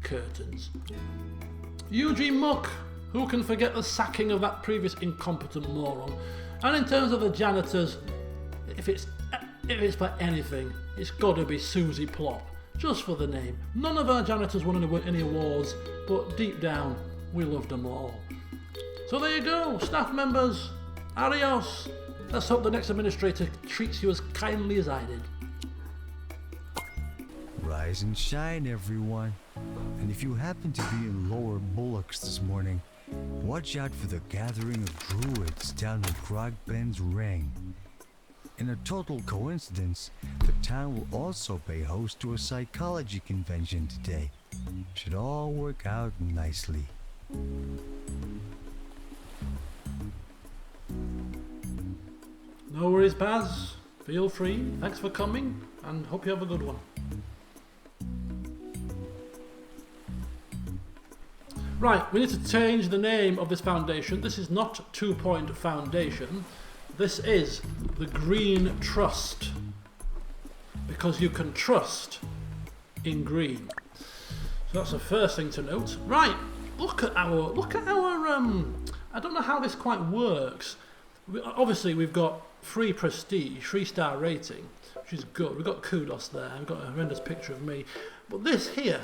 Speaker 1: Curtains. Eugene Muck, who can forget the sacking of that previous incompetent moron? And in terms of the janitors, if it's for anything, it's got to be Susie Plop, just for the name. None of our janitors won any awards, but deep down, we loved them all. So there you go, staff members, adios. Let's hope the next administrator treats you as kindly as I did.
Speaker 4: Rise and shine, everyone. And if you happen to be in Lower Bullocks this morning, watch out for the gathering of druids down in Crogbend's Ring. In a total coincidence, the town will also pay host to a psychology convention today. Should all work out nicely.
Speaker 1: No worries, Baz. Feel free. Thanks for coming, and hope you have a good one. Right, we need to change the name of this foundation. This is not 2 Point Foundation. This is the Green Trust, because you can trust in green. So that's the first thing to note. Right, look at our I don't know how this quite works. Obviously we've got 3 prestige, 3-star rating, which is good. We've got kudos there. We've got a horrendous picture of me. But this here,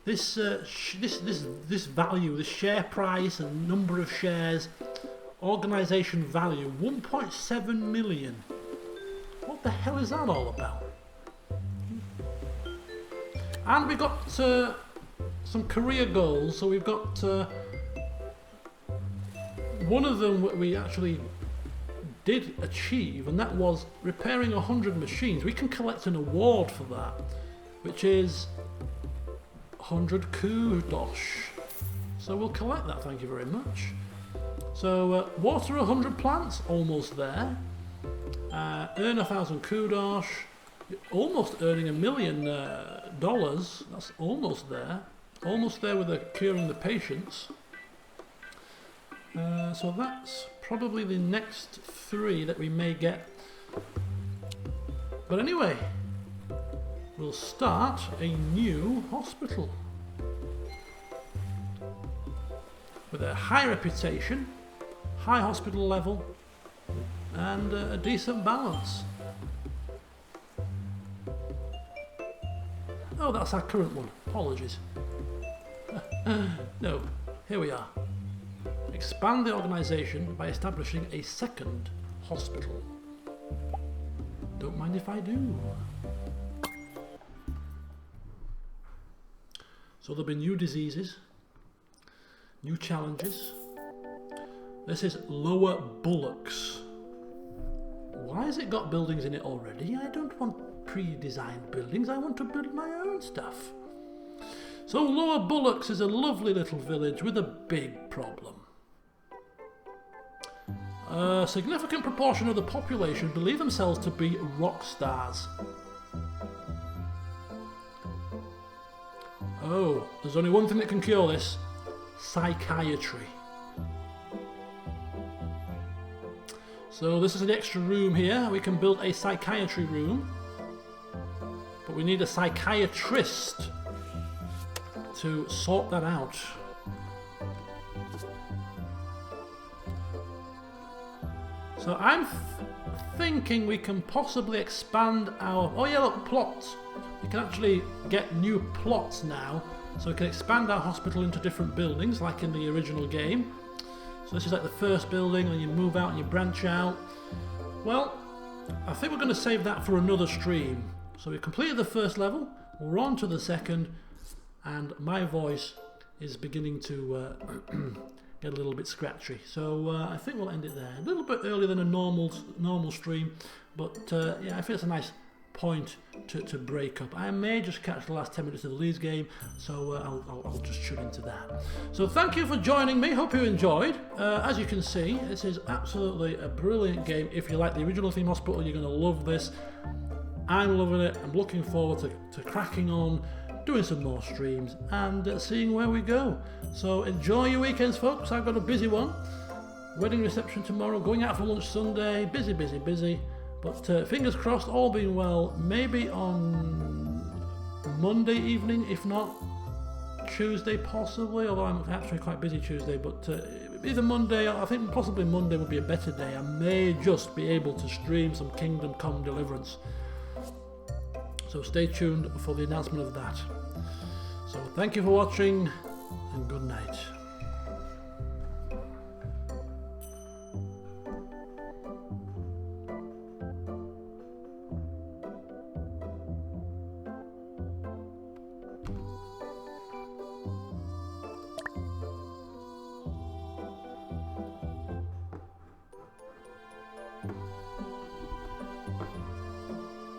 Speaker 1: this value, the share price and number of shares, organisation value, 1.7 million. What the hell is that all about? And we got some career goals. So we've got one of them we actually did achieve, and that was repairing 100 machines. We can collect an award for that, which is 100 kudos. So we'll collect that, thank you very much. So water 100 plants, almost there. Earn 1,000 kudos. You're almost earning $1 million. That's almost there. Almost there with curing the patients. So that's probably the next 3 that we may get. But anyway, we'll start a new hospital with a high reputation, high hospital level, and a decent balance. Oh, that's our current one. Apologies. No, here we are. Expand the organisation by establishing a 2nd hospital. Don't mind if I do. So there'll be new diseases, new challenges, This is Lower Bullocks. Why has it got buildings in it already? I don't want pre-designed buildings, I want to build my own stuff. So Lower Bullocks is a lovely little village with a big problem. A significant proportion of the population believe themselves to be rock stars. Oh, there's only one thing that can cure this: psychiatry. So this is an extra room here. We can build a psychiatry room, but we need a psychiatrist to sort that out. So I'm thinking we can possibly expand our... Oh yeah, look, plots. We can actually get new plots now. So we can expand our hospital into different buildings, like in the original game. So this is like the first building, and you move out and you branch out. Well, I think we're going to save that for another stream. So we completed the first level, we're on to the second, and my voice is beginning to get a little bit scratchy. So I think we'll end it there. A little bit earlier than a normal stream, but yeah, I think it's a nice point to break up. I may just catch the last 10 minutes of the Leeds game, so I'll just tune into that. So thank you for joining me, hope you enjoyed. As you can see, this is absolutely a brilliant game. If you like the original Theme Hospital, you're going to love this. I'm loving it. I'm looking forward to cracking on, doing some more streams, and seeing where we go. So enjoy your weekends, folks. I've got a busy one. Wedding reception tomorrow, going out for lunch Sunday, busy. But fingers crossed, all being well, maybe on Monday evening, if not Tuesday possibly, although I'm actually quite busy Tuesday, but either Monday, I think possibly Monday would be a better day. I may just be able to stream some Kingdom Come Deliverance. So stay tuned for the announcement of that. So thank you for watching, and good night.